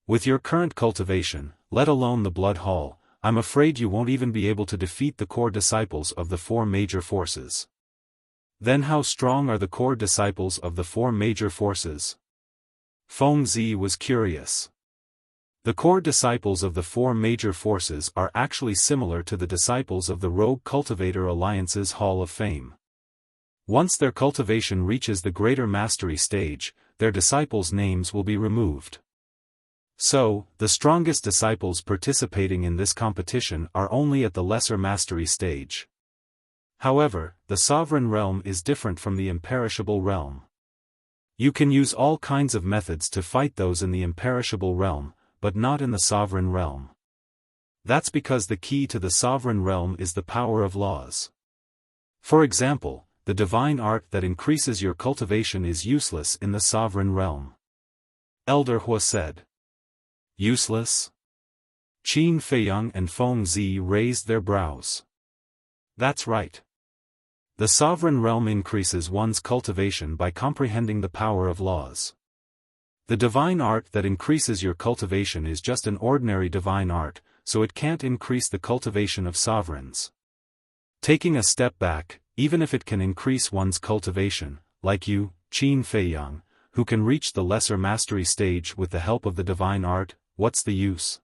With your current cultivation, let alone the Blood Hall, I'm afraid you won't even be able to defeat the core disciples of the four major forces. Then how strong are the core disciples of the four major forces? Feng Zi was curious. The core disciples of the four major forces are actually similar to the disciples of the Rogue Cultivator Alliance's Hall of Fame. Once their cultivation reaches the greater mastery stage, their disciples' names will be removed. So, the strongest disciples participating in this competition are only at the lesser mastery stage. However, the Sovereign Realm is different from the Imperishable Realm. You can use all kinds of methods to fight those in the Imperishable Realm, but not in the Sovereign Realm. That's because the key to the Sovereign Realm is the power of laws. For example, the divine art that increases your cultivation is useless in the Sovereign Realm. Elder Hua said. Useless? Qin Feiyang and Feng Zi raised their brows. That's right. The Sovereign Realm increases one's cultivation by comprehending the power of laws. The divine art that increases your cultivation is just an ordinary divine art, so it can't increase the cultivation of sovereigns. Taking a step back, even if it can increase one's cultivation, like you, Qin Feiyang, who can reach the lesser mastery stage with the help of the divine art, what's the use?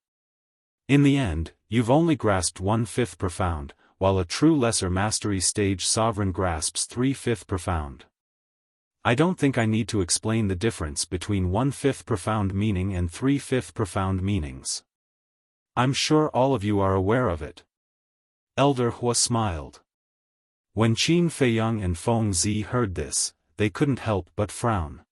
In the end, you've only grasped 1/5 profound, while a true lesser mastery stage sovereign grasps 3/5 profound. I don't think I need to explain the difference between 1/5 profound meaning and 3/5 profound meanings. I'm sure all of you are aware of it. Elder Hua smiled. When Qin Feiyang and Feng Zi heard this, they couldn't help but frown.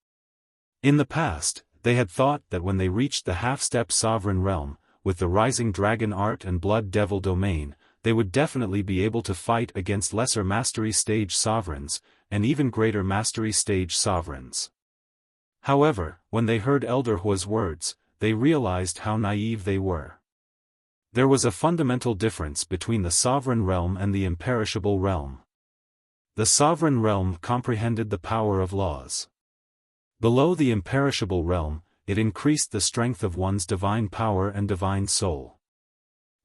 In the past, they had thought that when they reached the half-step sovereign realm, with the rising dragon art and blood devil domain, they would definitely be able to fight against lesser mastery stage sovereigns, and even greater mastery stage sovereigns. However, when they heard Elder Hua's words, they realized how naive they were. There was a fundamental difference between the sovereign realm and the imperishable realm. The sovereign realm comprehended the power of laws. Below the imperishable realm, it increased the strength of one's divine power and divine soul.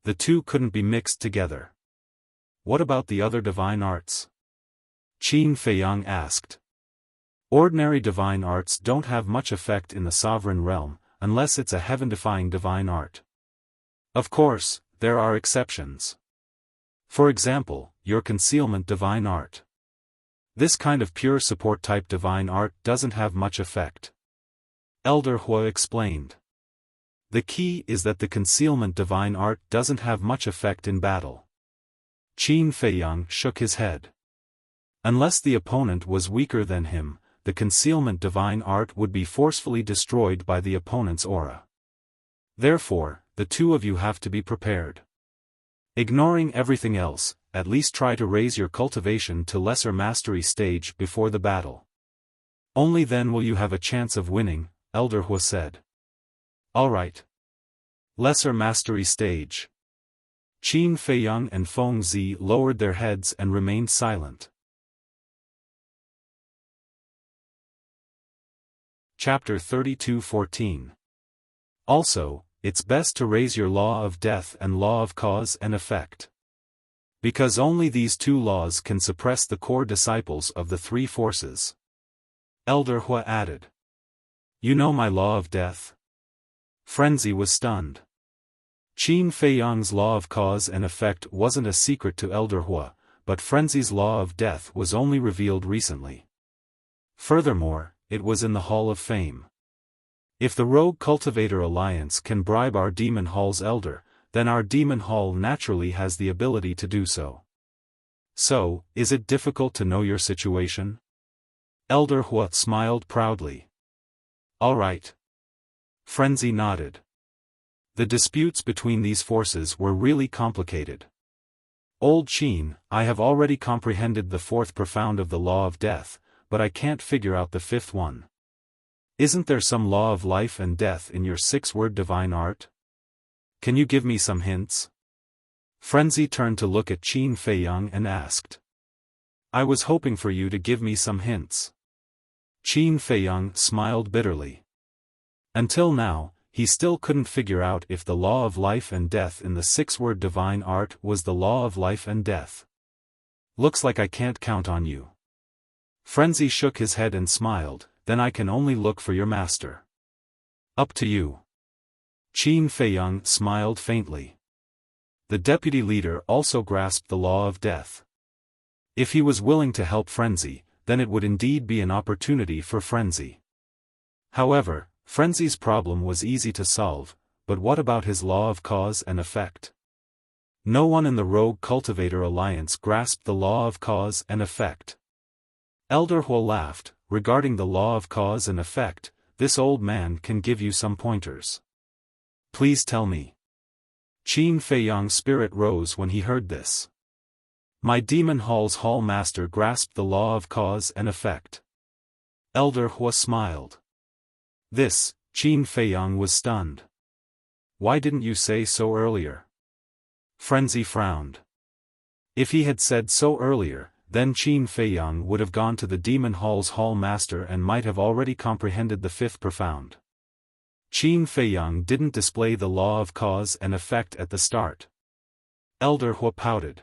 The two couldn't be mixed together. What about the other divine arts? Qin Feiyang asked. Ordinary divine arts don't have much effect in the sovereign realm, unless it's a heaven-defying divine art. Of course, there are exceptions. For example, your concealment divine art. This kind of pure support type divine art doesn't have much effect. Elder Hua explained. The key is that the concealment divine art doesn't have much effect in battle. Qin Feiyang shook his head. Unless the opponent was weaker than him, the concealment divine art would be forcefully destroyed by the opponent's aura. Therefore, the two of you have to be prepared. Ignoring everything else, at least try to raise your cultivation to lesser mastery stage before the battle. Only then will you have a chance of winning, Elder Hua said. Alright. Lesser mastery stage. Qin Feiyang and Feng Zi lowered their heads and remained silent. Chapter 32:14. Also, it's best to raise your law of death and law of cause and effect. Because only these two laws can suppress the core disciples of the three forces. Elder Hua added. You know my law of death? Frenzy was stunned. Qin Feiyang's law of cause and effect wasn't a secret to Elder Hua, but Frenzy's law of death was only revealed recently. Furthermore, it was in the Hall of Fame. If the Rogue Cultivator Alliance can bribe our Demon Hall's elder, then our Demon Hall naturally has the ability to do so. So, is it difficult to know your situation? Elder Hua smiled proudly. All right. Frenzy nodded. The disputes between these forces were really complicated. Old Qin, I have already comprehended the fourth profound of the law of death, but I can't figure out the fifth one. Isn't there some law of life and death in your six-word divine art? Can you give me some hints? Frenzy turned to look at Qin Feiyang and asked. I was hoping for you to give me some hints. Qin Feiyang smiled bitterly. Until now, he still couldn't figure out if the law of life and death in the six-word divine art was the law of life and death. Looks like I can't count on you. Frenzy shook his head and smiled, then I can only look for your master. Up to you. Qin Feiyang smiled faintly. The deputy leader also grasped the law of death. If he was willing to help Frenzy, then it would indeed be an opportunity for Frenzy. However, Frenzy's problem was easy to solve, but what about his law of cause and effect? No one in the Rogue Cultivator Alliance grasped the law of cause and effect. Elder Hua laughed. Regarding the law of cause and effect, this old man can give you some pointers. Please tell me. Qin Feiyang's spirit rose when he heard this. My Demon Hall's Hall Master grasped the law of cause and effect. Elder Hua smiled. This, Qin Feiyang was stunned. Why didn't you say so earlier? Frenzy frowned. If he had said so earlier, then Qin Feiyang would have gone to the Demon Hall's Hall Master and might have already comprehended the fifth profound. Qin Feiyang didn't display the law of cause and effect at the start. Elder Hua pouted.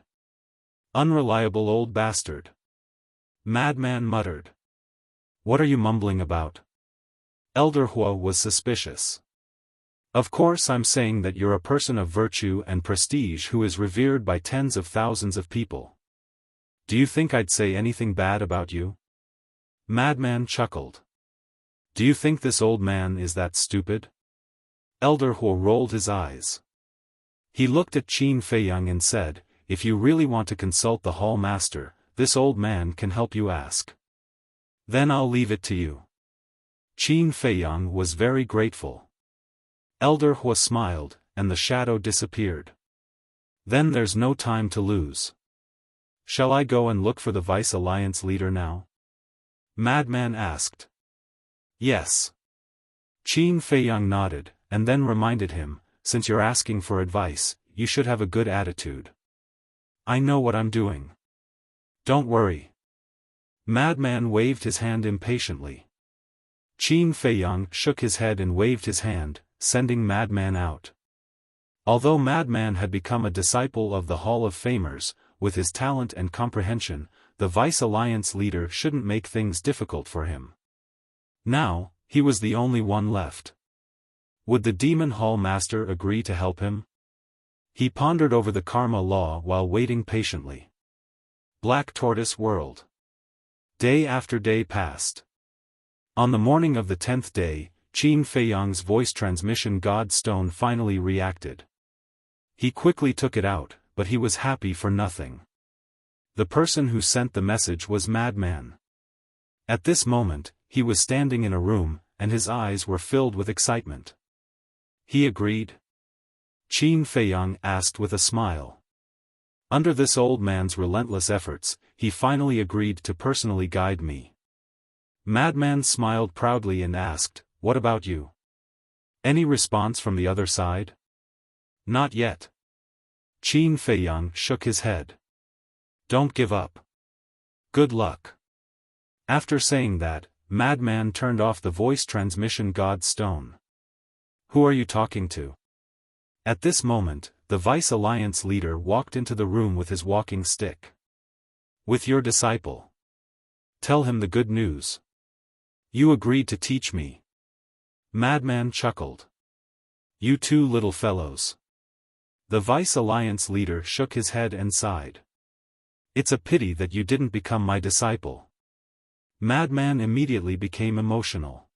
Unreliable old bastard. Madman muttered. What are you mumbling about? Elder Hua was suspicious. Of course I'm saying that you're a person of virtue and prestige who is revered by tens of thousands of people. Do you think I'd say anything bad about you? Madman chuckled. Do you think this old man is that stupid? Elder Hua rolled his eyes. He looked at Qin Feiyang and said, if you really want to consult the Hall Master, this old man can help you ask. Then I'll leave it to you. Qin Feiyang was very grateful. Elder Hua smiled, and the shadow disappeared. Then there's no time to lose. Shall I go and look for the Vice Alliance leader now? Madman asked. Yes. Qin Feiyang nodded, and then reminded him, since you're asking for advice, you should have a good attitude. I know what I'm doing. Don't worry. Madman waved his hand impatiently. Qin Feiyang shook his head and waved his hand, sending Madman out. Although Madman had become a disciple of the Hall of Famers, with his talent and comprehension, the Vice Alliance leader shouldn't make things difficult for him. Now, he was the only one left. Would the Demon Hall Master agree to help him? He pondered over the karma law while waiting patiently. Black Tortoise World. Day after day passed. On the morning of the 10th day, Qin Feiyang's voice transmission God Stone finally reacted. He quickly took it out, but he was happy for nothing. The person who sent the message was Madman. At this moment, he was standing in a room, and his eyes were filled with excitement. He agreed? Qin Feiyang asked with a smile. Under this old man's relentless efforts, he finally agreed to personally guide me. Madman smiled proudly and asked, "What about you? Any response from the other side?" "Not yet." Qin Feiyang shook his head. "Don't give up. Good luck." After saying that, Madman turned off the voice transmission God Stone. "Who are you talking to?" At this moment, the Vice Alliance leader walked into the room with his walking stick. "With your disciple. Tell him the good news. You agreed to teach me." Madman chuckled. "You two little fellows." The Vice Alliance leader shook his head and sighed. "It's a pity that you didn't become my disciple." Madman immediately became emotional.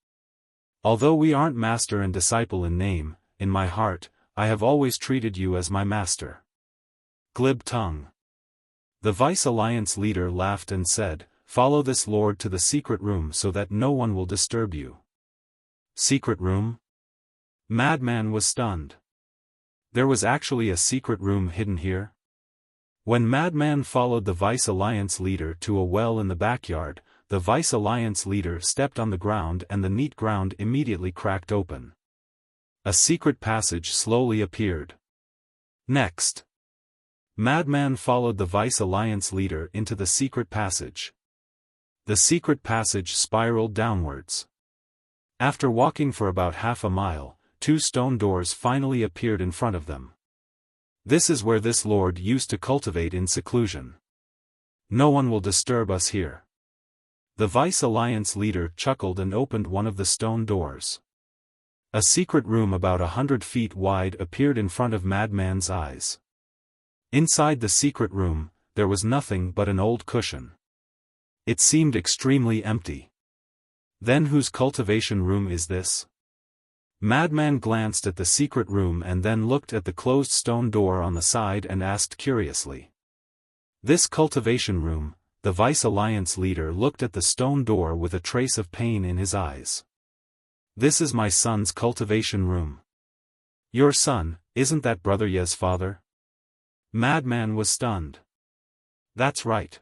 "Although we aren't master and disciple in name, in my heart, I have always treated you as my master." Glib tongue. The Vice Alliance leader laughed and said, "Follow this lord to the secret room so that no one will disturb you." Secret room? Madman was stunned. There was actually a secret room hidden here? When Madman followed the Vice Alliance leader to a well in the backyard, the Vice Alliance leader stepped on the ground and the neat ground immediately cracked open. A secret passage slowly appeared. Next. Madman followed the Vice Alliance leader into the secret passage. The secret passage spiraled downwards. After walking for about half a mile, 2 stone doors finally appeared in front of them. This is where this lord used to cultivate in seclusion. No one will disturb us here. The Vice Alliance leader chuckled and opened one of the stone doors. A secret room about 100 feet wide appeared in front of Madman's eyes. Inside the secret room, there was nothing but an old cushion. It seemed extremely empty. Then whose cultivation room is this? Madman glanced at the secret room and then looked at the closed stone door on the side and asked curiously. This cultivation room, the Vice Alliance leader looked at the stone door with a trace of pain in his eyes. This is my son's cultivation room. Your son, isn't that Brother Ye's father? Madman was stunned. That's right.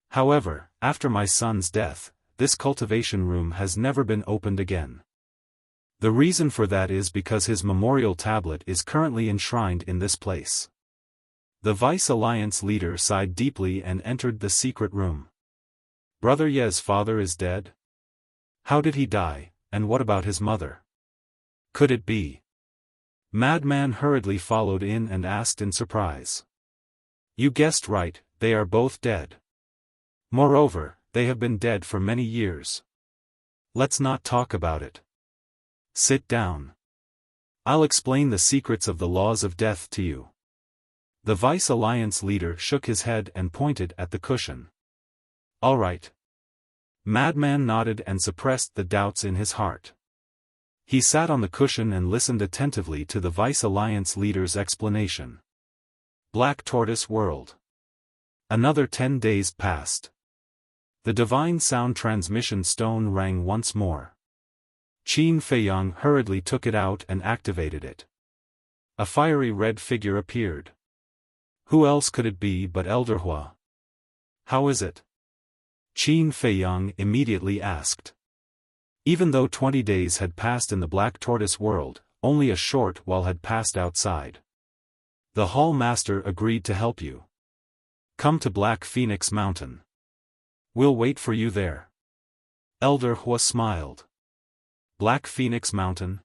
However, after my son's death, this cultivation room has never been opened again. The reason for that is because his memorial tablet is currently enshrined in this place. The Vice Alliance leader sighed deeply and entered the secret room. Brother Ye's father is dead? How did he die, and what about his mother? Could it be? Madman hurriedly followed in and asked in surprise. You guessed right, they are both dead. Moreover, they have been dead for many years. Let's not talk about it. Sit down. I'll explain the secrets of the laws of death to you. The Vice Alliance leader shook his head and pointed at the cushion. All right. Madman nodded and suppressed the doubts in his heart. He sat on the cushion and listened attentively to the Vice Alliance leader's explanation. Black Tortoise World. Another 10 days passed. The divine sound transmission stone rang once more. Qin Feiyang hurriedly took it out and activated it. A fiery red figure appeared. Who else could it be but Elder Hua? How is it? Qin Feiyang immediately asked. Even though 20 days had passed in the Black Tortoise world, only a short while had passed outside. The Hall Master agreed to help you. Come to Black Phoenix Mountain. We'll wait for you there. Elder Hua smiled. Black Phoenix Mountain?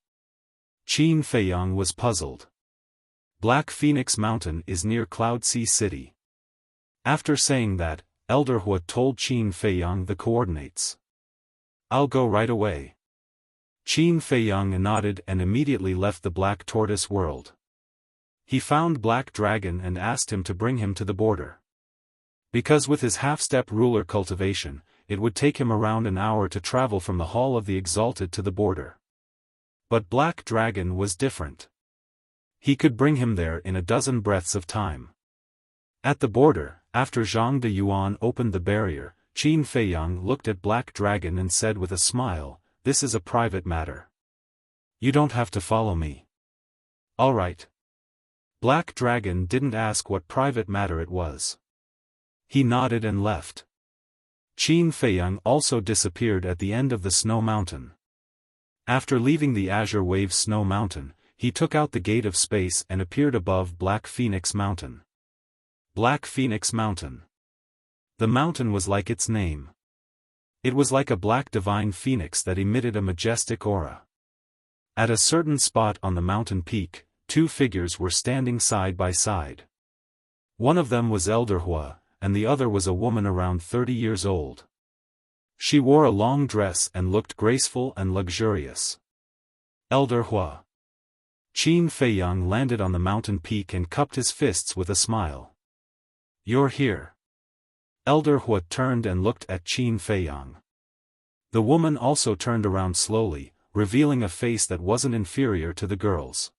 Qin Feiyang was puzzled. Black Phoenix Mountain is near Cloud Sea City. After saying that, Elder Hua told Qin Feiyang the coordinates. I'll go right away. Qin Feiyang nodded and immediately left the Black Tortoise world. He found Black Dragon and asked him to bring him to the border. Because with his half-step ruler cultivation, it would take him around an hour to travel from the Hall of the Exalted to the border. But Black Dragon was different. He could bring him there in a dozen breaths of time. At the border, after Zhang de Yuan opened the barrier, Qin Feiyang looked at Black Dragon and said with a smile, "This is a private matter. You don't have to follow me." All right. Black Dragon didn't ask what private matter it was. He nodded and left. Qin Feiyang also disappeared at the end of the Snow Mountain. After leaving the Azure Wave Snow Mountain, he took out the Gate of Space and appeared above Black Phoenix Mountain. Black Phoenix Mountain. The mountain was like its name. It was like a black divine phoenix that emitted a majestic aura. At a certain spot on the mountain peak, two figures were standing side by side. One of them was Elder Hua, and the other was a woman around 30 years old. She wore a long dress and looked graceful and luxurious. Elder Hua. Qin Feiyang landed on the mountain peak and cupped his fists with a smile. You're here. Elder Hua turned and looked at Qin Feiyang. The woman also turned around slowly, revealing a face that wasn't inferior to the girl's.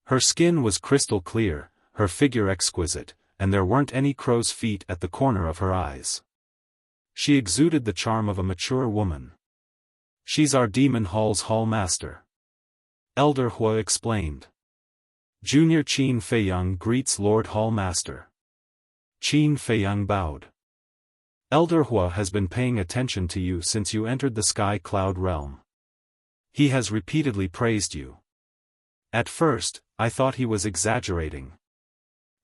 Her skin was crystal clear, her figure exquisite, and there weren't any crow's feet at the corner of her eyes. She exuded the charm of a mature woman. She's our Demon Hall's Hall Master. Elder Hua explained. Junior Qin Feiyang greets Lord Hall Master. Qin Feiyang bowed. Elder Hua has been paying attention to you since you entered the Sky Cloud realm. He has repeatedly praised you. At first, I thought he was exaggerating.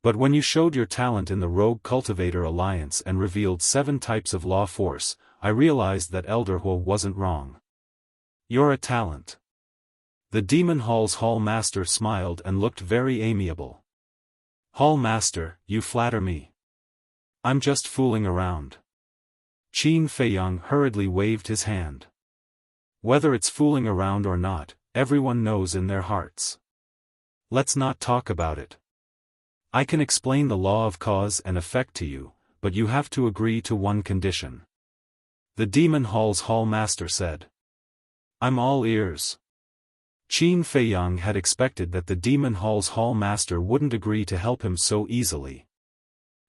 But when you showed your talent in the Rogue Cultivator Alliance and revealed 7 types of law force, I realized that Elder Hua wasn't wrong. You're a talent. The Demon Hall's Hall Master smiled and looked very amiable. Hall Master, you flatter me. I'm just fooling around. Qin Feiyang hurriedly waved his hand. Whether it's fooling around or not, everyone knows in their hearts. Let's not talk about it. I can explain the law of cause and effect to you, but you have to agree to one condition. The Demon Hall's Hall Master said. I'm all ears. Qin Feiyang had expected that the Demon Hall's Hall Master wouldn't agree to help him so easily.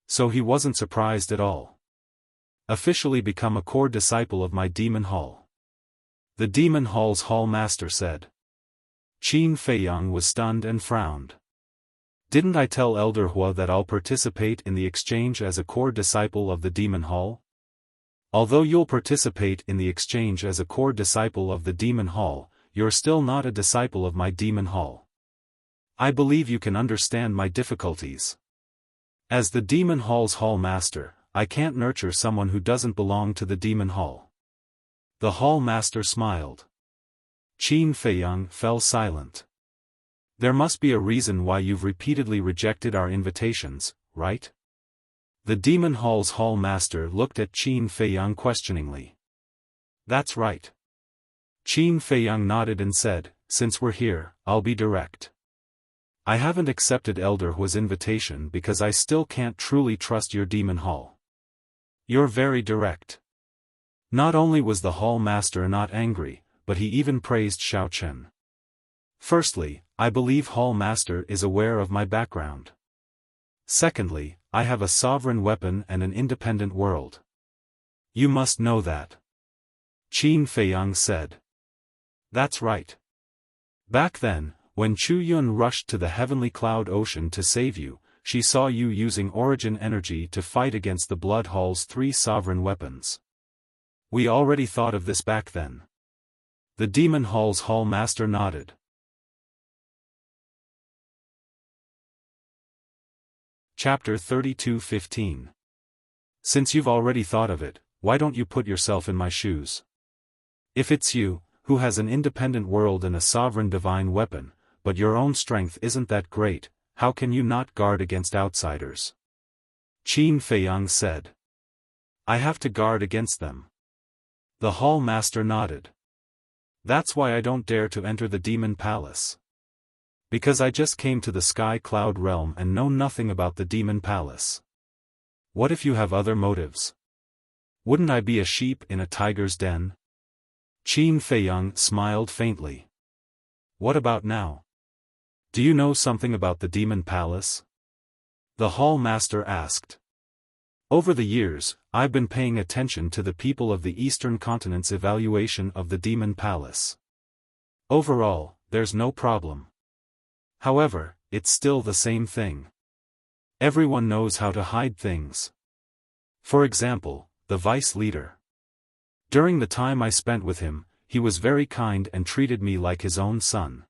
So he wasn't surprised at all. Officially become a core disciple of my Demon Hall. The Demon Hall's Hall Master said. Qin Feiyang was stunned and frowned. Didn't I tell Elder Hua that I'll participate in the exchange as a core disciple of the Demon Hall? Although you'll participate in the exchange as a core disciple of the Demon Hall, you're still not a disciple of my Demon Hall. I believe you can understand my difficulties. As the Demon Hall's Hall Master, I can't nurture someone who doesn't belong to the Demon Hall. The Hall Master smiled. Qin Feiyang fell silent. There must be a reason why you've repeatedly rejected our invitations, right? The Demon Hall's Hall Master looked at Qin Feiyang questioningly. That's right. Qin Feiyang nodded and said, since we're here, I'll be direct. I haven't accepted Elder Hua's invitation because I still can't truly trust your Demon Hall. You're very direct. Not only was the Hall Master not angry, but he even praised Xiao Chen. Firstly, I believe Hall Master is aware of my background. Secondly, I have a sovereign weapon and an independent world. You must know that. Qin Feiyang said. That's right. Back then, When Chu Yun rushed to the heavenly cloud ocean to save you, she saw you using origin energy to fight against the Blood Hall's 3 sovereign weapons. We already thought of this back then. The Demon Hall's Hall Master nodded. Chapter 32:15. Since you've already thought of it, why don't you put yourself in my shoes? If it's you, who has an independent world and a sovereign divine weapon, but your own strength isn't that great, how can you not guard against outsiders? Qin Feiyang said. I have to guard against them. The Hall Master nodded. That's why I don't dare to enter the Demon Palace. Because I just came to the Sky Cloud Realm and know nothing about the Demon Palace. What if you have other motives? Wouldn't I be a sheep in a tiger's den? Qin Feiyang smiled faintly. What about now? Do you know something about the Demon Palace? The Hall Master asked. Over the years, I've been paying attention to the people of the Eastern Continent's evaluation of the Demon Palace. Overall, there's no problem. However, it's still the same thing. Everyone knows how to hide things. For example, the vice leader. During the time I spent with him, he was very kind and treated me like his own son.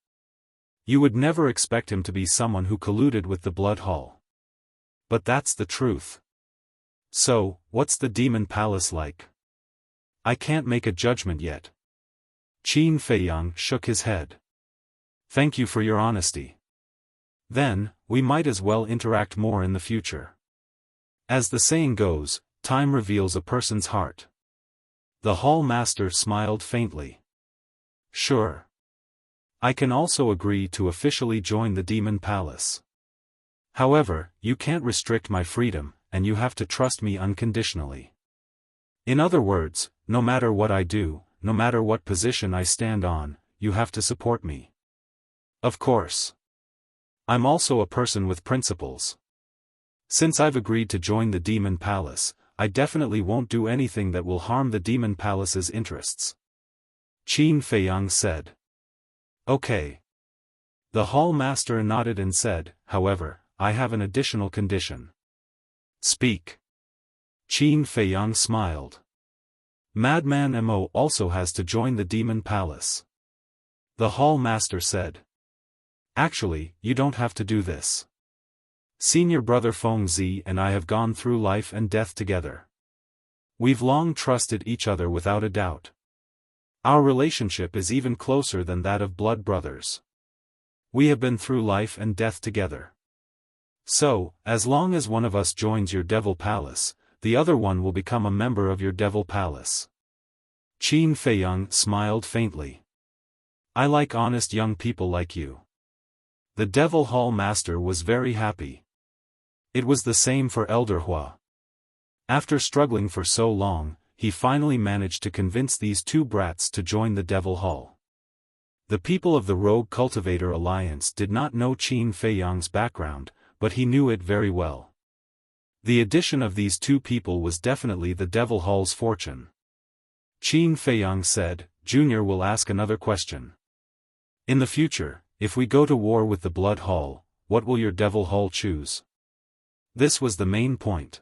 You would never expect him to be someone who colluded with the Blood Hall. But that's the truth. So, what's the Demon Palace like? I can't make a judgment yet. Qin Feiyang shook his head. Thank you for your honesty. Then, we might as well interact more in the future. As the saying goes, time reveals a person's heart. The Hall Master smiled faintly. Sure. I can also agree to officially join the Demon Palace. However, you can't restrict my freedom, and you have to trust me unconditionally. In other words, no matter what I do, no matter what position I stand on, you have to support me. Of course. I'm also a person with principles. Since I've agreed to join the Demon Palace, I definitely won't do anything that will harm the Demon Palace's interests. Qin Feiyang said. Okay. The Hall Master nodded and said, however, I have an additional condition. Speak. Qin Feiyang smiled. Madman Mo also has to join the Demon Palace. The Hall Master said. Actually, you don't have to do this. Senior brother Feng Zi and I have gone through life and death together. We've long trusted each other without a doubt. Our relationship is even closer than that of blood brothers. We have been through life and death together. So, as long as one of us joins your Devil Palace, the other one will become a member of your Devil Palace. Qin Feiyang smiled faintly. I like honest young people like you. The Devil Hall Master was very happy. It was the same for Elder Hua. After struggling for so long, he finally managed to convince these 2 brats to join the Devil Hall. The people of the Rogue Cultivator Alliance did not know Qin Feiyang's background, but he knew it very well. The addition of these 2 people was definitely the Devil Hall's fortune. Qin Feiyang said, Junior will ask another question. In the future, if we go to war with the Blood Hall, what will your Devil Hall choose? This was the main point.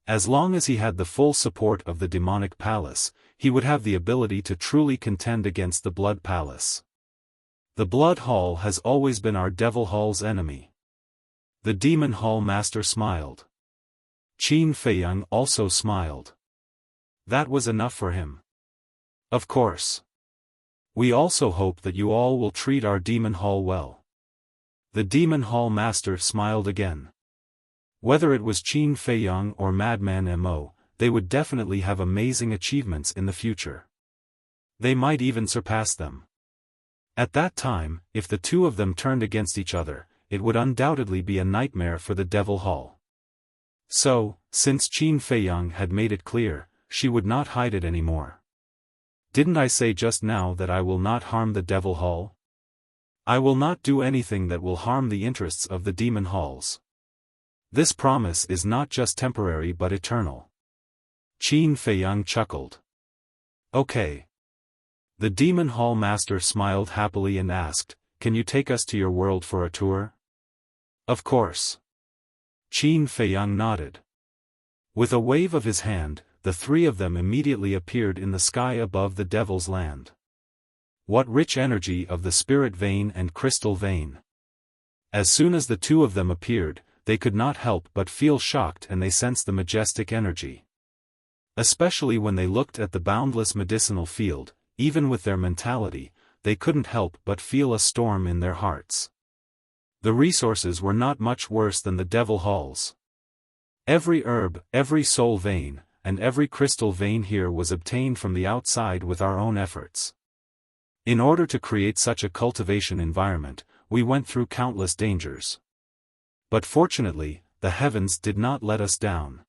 As long as he had the full support of the Demonic Palace, he would have the ability to truly contend against the Blood Palace. The Blood Hall has always been our Devil Hall's enemy. The Demon Hall Master smiled. Qin Feiyang also smiled. That was enough for him. Of course. We also hope that you all will treat our Demon Hall well. The Demon Hall Master smiled again. Whether it was Qin Feiyang or Madman Mo, they would definitely have amazing achievements in the future. They might even surpass them. At that time, if the 2 of them turned against each other, it would undoubtedly be a nightmare for the Devil Hall. So, since Qin Feiyang had made it clear, she would not hide it anymore. Didn't I say just now that I will not harm the Devil Hall? I will not do anything that will harm the interests of the Demon Halls. This promise is not just temporary but eternal. Qin Feiyang chuckled. Okay. The Demon Hall Master smiled happily and asked, can you take us to your world for a tour? Of course. Qin Feiyang nodded. With a wave of his hand, the three of them immediately appeared in the sky above the Devil's Land. What rich energy of the spirit vein and crystal vein! As soon as the two of them appeared, they could not help but feel shocked, and they sensed the majestic energy. Especially when they looked at the boundless medicinal field, even with their mentality, they couldn't help but feel a storm in their hearts. The resources were not much worse than the devil halls. Every herb, every soul vein, and every crystal vein here was obtained from the outside with our own efforts. In order to create such a cultivation environment, we went through countless dangers. But fortunately, the heavens did not let us down.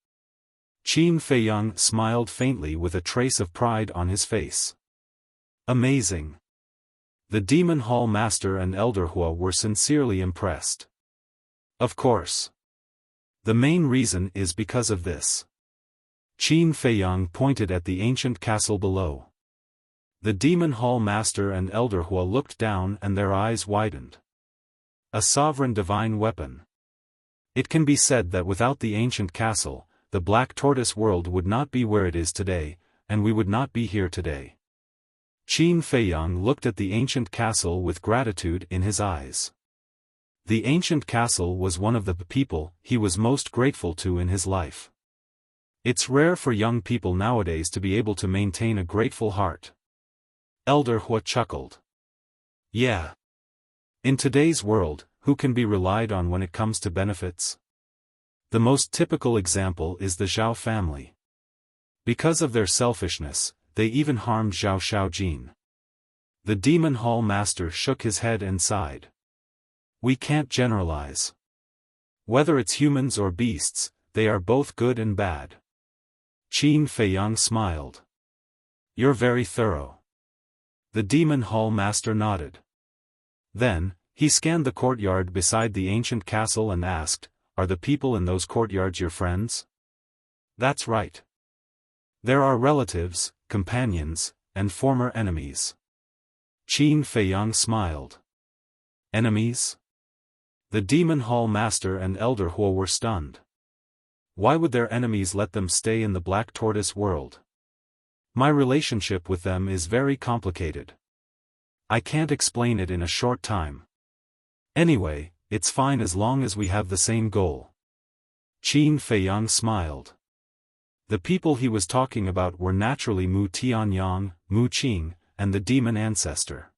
Qin Feiyang smiled faintly with a trace of pride on his face. Amazing. The Demon Hall Master and Elder Hua were sincerely impressed. Of course. The main reason is because of this. Qin Feiyang pointed at the ancient castle below. The Demon Hall Master and Elder Hua looked down and their eyes widened. A sovereign divine weapon. It can be said that without the ancient castle, the Black Tortoise world would not be where it is today, and we would not be here today. Qin Feiyang looked at the ancient castle with gratitude in his eyes. The ancient castle was one of the people he was most grateful to in his life. It's rare for young people nowadays to be able to maintain a grateful heart. Elder Hua chuckled. Yeah. In today's world, who can be relied on when it comes to benefits? The most typical example is the Zhao family. Because of their selfishness, they even harmed Zhao Xiaojin. The Demon Hall Master shook his head and sighed. We can't generalize. Whether it's humans or beasts, they are both good and bad. Qin Feiyang smiled. You're very thorough. The Demon Hall Master nodded. Then, he scanned the courtyard beside the ancient castle and asked, are the people in those courtyards your friends? That's right. There are relatives, companions, and former enemies. Qin Feiyang smiled. Enemies? The Demon Hall Master and Elder Hua were stunned. Why would their enemies let them stay in the Black Tortoise world? My relationship with them is very complicated. I can't explain it in a short time. Anyway, it's fine as long as we have the same goal. Qin Feiyang smiled. The people he was talking about were naturally Mu Tianyang, Mu Qing, and the demon ancestor.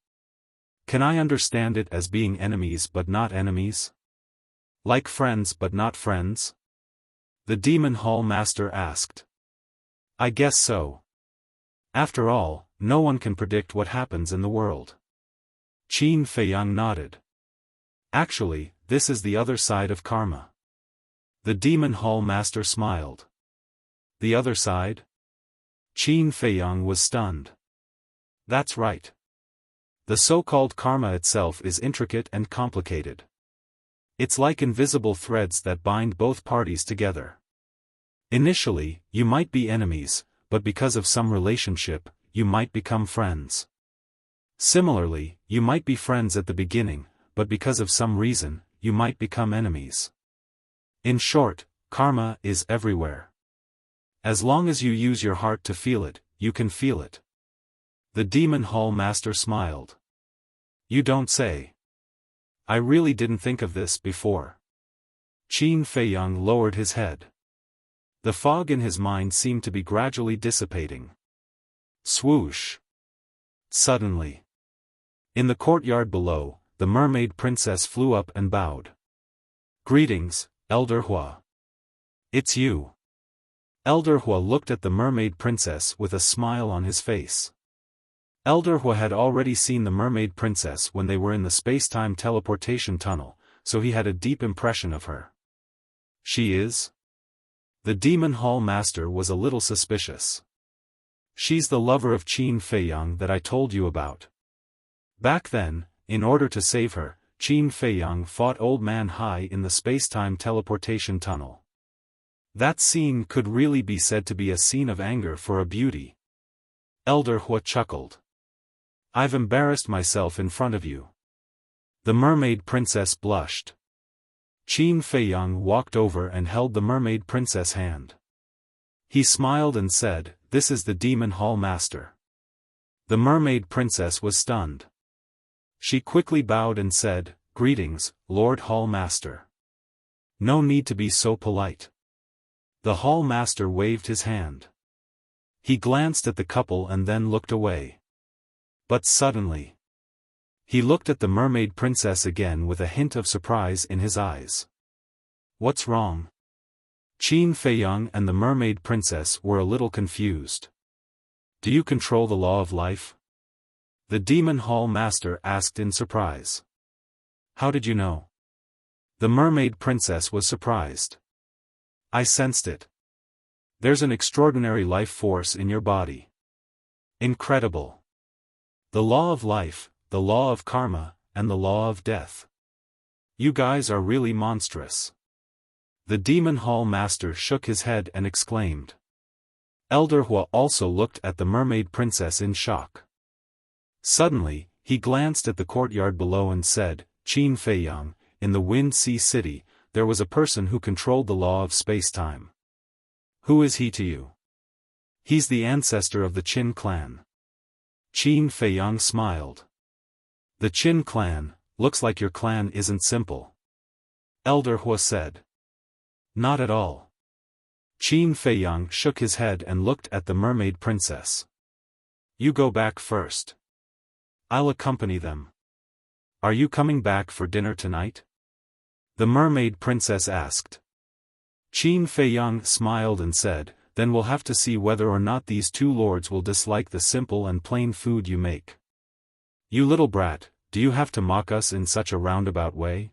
Can I understand it as being enemies but not enemies? Like friends but not friends? The Demon Hall Master asked. I guess so. After all, no one can predict what happens in the world. Qin Feiyang nodded. Actually, this is the other side of karma. The Demon Hall Master smiled. The other side? Qin Feiyang was stunned. That's right. The so-called karma itself is intricate and complicated. It's like invisible threads that bind both parties together. Initially, you might be enemies, but because of some relationship, you might become friends. Similarly, you might be friends at the beginning, but because of some reason, you might become enemies. In short, karma is everywhere. As long as you use your heart to feel it, you can feel it. The Demon Hall Master smiled. You don't say. I really didn't think of this before. Qin Feiyang lowered his head. The fog in his mind seemed to be gradually dissipating. Swoosh. Suddenly. In the courtyard below, the mermaid princess flew up and bowed. Greetings, Elder Hua. It's you. Elder Hua looked at the mermaid princess with a smile on his face. Elder Hua had already seen the mermaid princess when they were in the space-time teleportation tunnel, so he had a deep impression of her. She is? The Demon Hall Master was a little suspicious. She's the lover of Qin Feiyang that I told you about. Back then, in order to save her, Qin Feiyang fought Old Man Hai in the space-time teleportation tunnel. That scene could really be said to be a scene of anger for a beauty. Elder Hua chuckled. I've embarrassed myself in front of you. The mermaid princess blushed. Qin Feiyang walked over and held the mermaid princess' hand. He smiled and said, "This is the Demon Hall Master." The mermaid princess was stunned. She quickly bowed and said, "Greetings, Lord Hall Master. No need to be so polite." The Hall Master waved his hand. He glanced at the couple and then looked away. But suddenly, he looked at the mermaid princess again with a hint of surprise in his eyes. "What's wrong?" Qin Feiyang and the mermaid princess were a little confused. "Do you control the law of life?" The Demon Hall Master asked in surprise. "How did you know?" The mermaid princess was surprised. "I sensed it. There's an extraordinary life force in your body. Incredible. The law of life, the law of karma, and the law of death. You guys are really monstrous." The Demon Hall Master shook his head and exclaimed. Elder Hua also looked at the mermaid princess in shock. Suddenly, he glanced at the courtyard below and said, "Qin Feiyang, in the Wind Sea City, there was a person who controlled the law of space-time. Who is he to you?" "He's the ancestor of the Qin clan." Qin Feiyang smiled. "The Qin clan, looks like your clan isn't simple." Elder Hua said. "Not at all." Qin Feiyang shook his head and looked at the mermaid princess. "You go back first. I'll accompany them." "Are you coming back for dinner tonight?" the mermaid princess asked. Qin Feiyang smiled and said, "Then we'll have to see whether or not these two lords will dislike the simple and plain food you make." "You little brat, do you have to mock us in such a roundabout way?"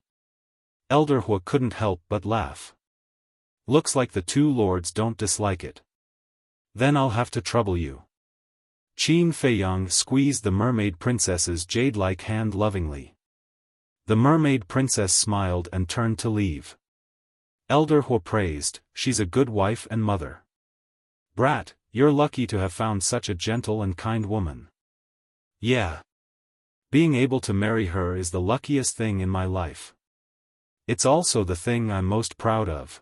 Elder Hua couldn't help but laugh. "Looks like the two lords don't dislike it. Then I'll have to trouble you." Qin Feiyang squeezed the mermaid princess's jade-like hand lovingly. The mermaid princess smiled and turned to leave. Elder Hua praised, "She's a good wife and mother. Brat, you're lucky to have found such a gentle and kind woman." "Yeah. Being able to marry her is the luckiest thing in my life. It's also the thing I'm most proud of."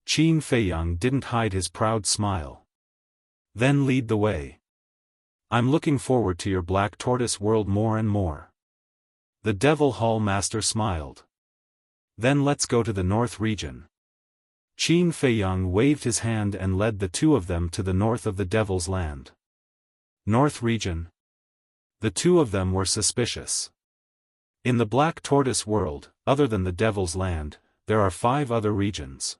Qin Feiyang didn't hide his proud smile. "Then lead the way. I'm looking forward to your Black Tortoise world more and more." The Devil Hall Master smiled. "Then let's go to the North region." Qin Feiyang waved his hand and led the two of them to the north of the Devil's Land. North region? The two of them were suspicious. In the Black Tortoise world, other than the Devil's Land, there are 5 other regions.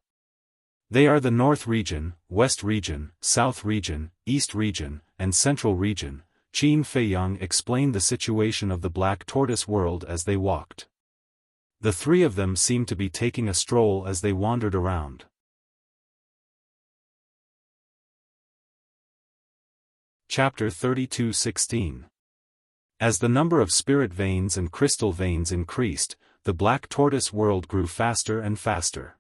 They are the North region, West region, South region, East region, and Central region. Qin Feiyang explained the situation of the Black Tortoise world as they walked. The three of them seemed to be taking a stroll as they wandered around. Chapter 32:16. As the number of spirit veins and crystal veins increased, the Black Tortoise world grew faster and faster.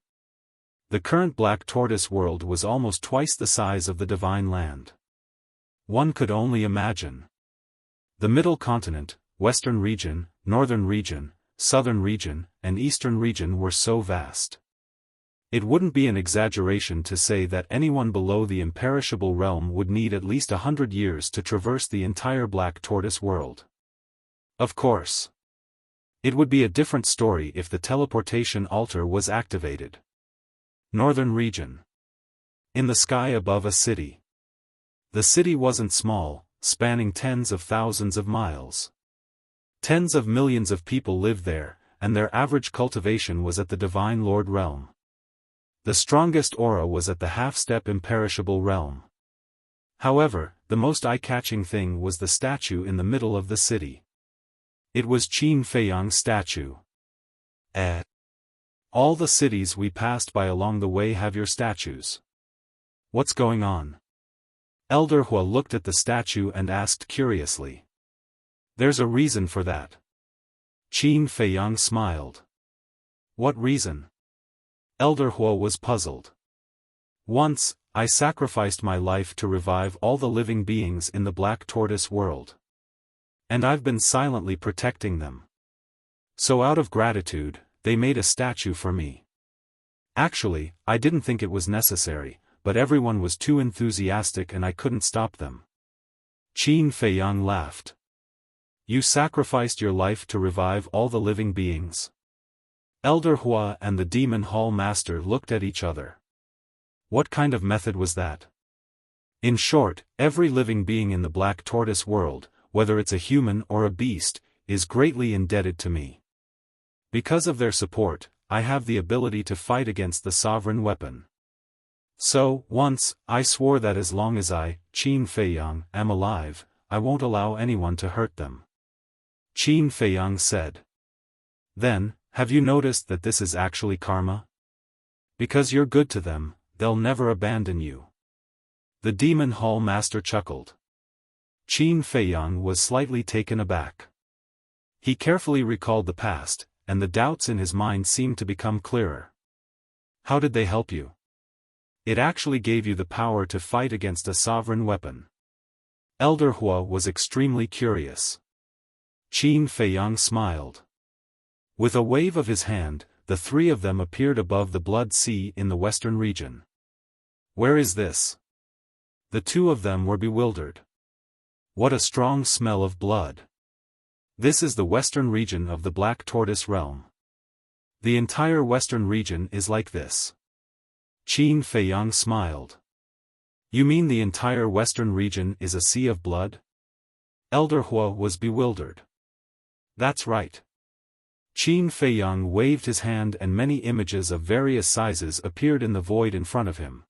The current Black Tortoise world was almost twice the size of the Divine Land. One could only imagine. The Middle Continent, Western region, Northern region, Southern region, and Eastern region were so vast. It wouldn't be an exaggeration to say that anyone below the imperishable realm would need at least 100 years to traverse the entire Black Tortoise world. Of course. It would be a different story if the teleportation altar was activated. Northern region. In the sky above a city. The city wasn't small, spanning tens of thousands of miles. Tens of millions of people lived there, and their average cultivation was at the Divine Lord realm. The strongest aura was at the half-step imperishable realm. However, the most eye-catching thing was the statue in the middle of the city. It was Qin Feiyang's statue. All the cities we passed by along the way have your statues. What's going on? Elder Hua looked at the statue and asked curiously. There's a reason for that. Qin Feiyang smiled. What reason? Elder Hua was puzzled. Once, I sacrificed my life to revive all the living beings in the Black Tortoise world. And I've been silently protecting them. So out of gratitude, they made a statue for me. Actually, I didn't think it was necessary, but everyone was too enthusiastic and I couldn't stop them. Qin Feiyang laughed. You sacrificed your life to revive all the living beings. Elder Hua and the Demon Hall Master looked at each other. What kind of method was that? In short, every living being in the Black Tortoise world, whether it's a human or a beast, is greatly indebted to me. Because of their support, I have the ability to fight against the sovereign weapon. So, once, I swore that as long as I, Qin Feiyang, am alive, I won't allow anyone to hurt them. Qin Feiyang said. Then, have you noticed that this is actually karma? Because you're good to them, they'll never abandon you. The Demon Hall Master chuckled. Qin Feiyang was slightly taken aback. He carefully recalled the past, and the doubts in his mind seemed to become clearer. How did they help you? It actually gave you the power to fight against a sovereign weapon. Elder Hua was extremely curious. Qin Feiyang smiled. With a wave of his hand, the three of them appeared above the Blood Sea in the western region. Where is this? The two of them were bewildered. What a strong smell of blood. This is the western region of the Black Tortoise realm. The entire western region is like this. Qin Feiyang smiled. You mean the entire western region is a sea of blood? Elder Hua was bewildered. That's right. Qin Feiyang waved his hand and many images of various sizes appeared in the void in front of him.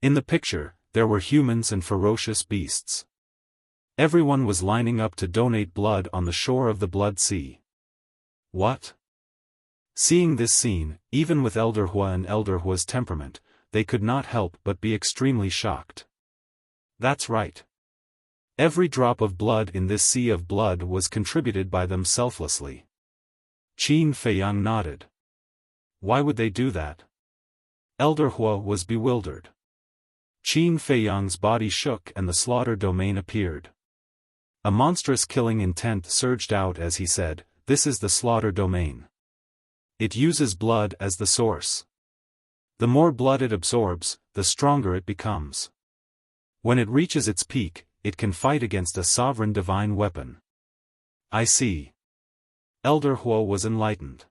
In the picture, there were humans and ferocious beasts. Everyone was lining up to donate blood on the shore of the Blood Sea. What? Seeing this scene, even with Elder Hua and Elder Hua's temperament, they could not help but be extremely shocked. That's right. Every drop of blood in this sea of blood was contributed by them selflessly. Qin Feiyang nodded. Why would they do that? Elder Hua was bewildered. Qin Feiyang's body shook and the slaughter domain appeared. A monstrous killing intent surged out as he said, "This is the slaughter domain. It uses blood as the source. The more blood it absorbs, the stronger it becomes. When it reaches its peak, it can fight against a sovereign divine weapon." I see. Elder Hua was enlightened.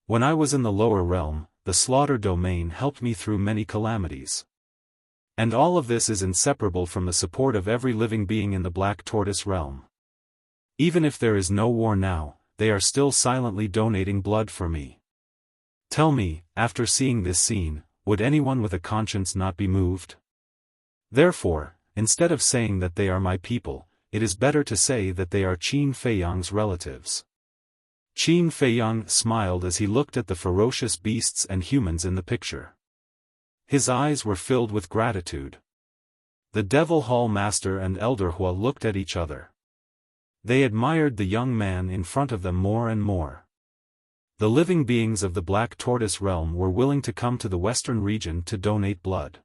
When I was in the lower realm, the slaughter domain helped me through many calamities. And all of this is inseparable from the support of every living being in the Black Tortoise realm. Even if there is no war now, they are still silently donating blood for me. Tell me, after seeing this scene, would anyone with a conscience not be moved? Therefore, instead of saying that they are my people, it is better to say that they are Qin Feiyang's relatives. Qin Feiyang smiled as he looked at the ferocious beasts and humans in the picture. His eyes were filled with gratitude. The Devil Hall Master and Elder Hua looked at each other. They admired the young man in front of them more and more. The living beings of the Black Tortoise realm were willing to come to the western region to donate blood.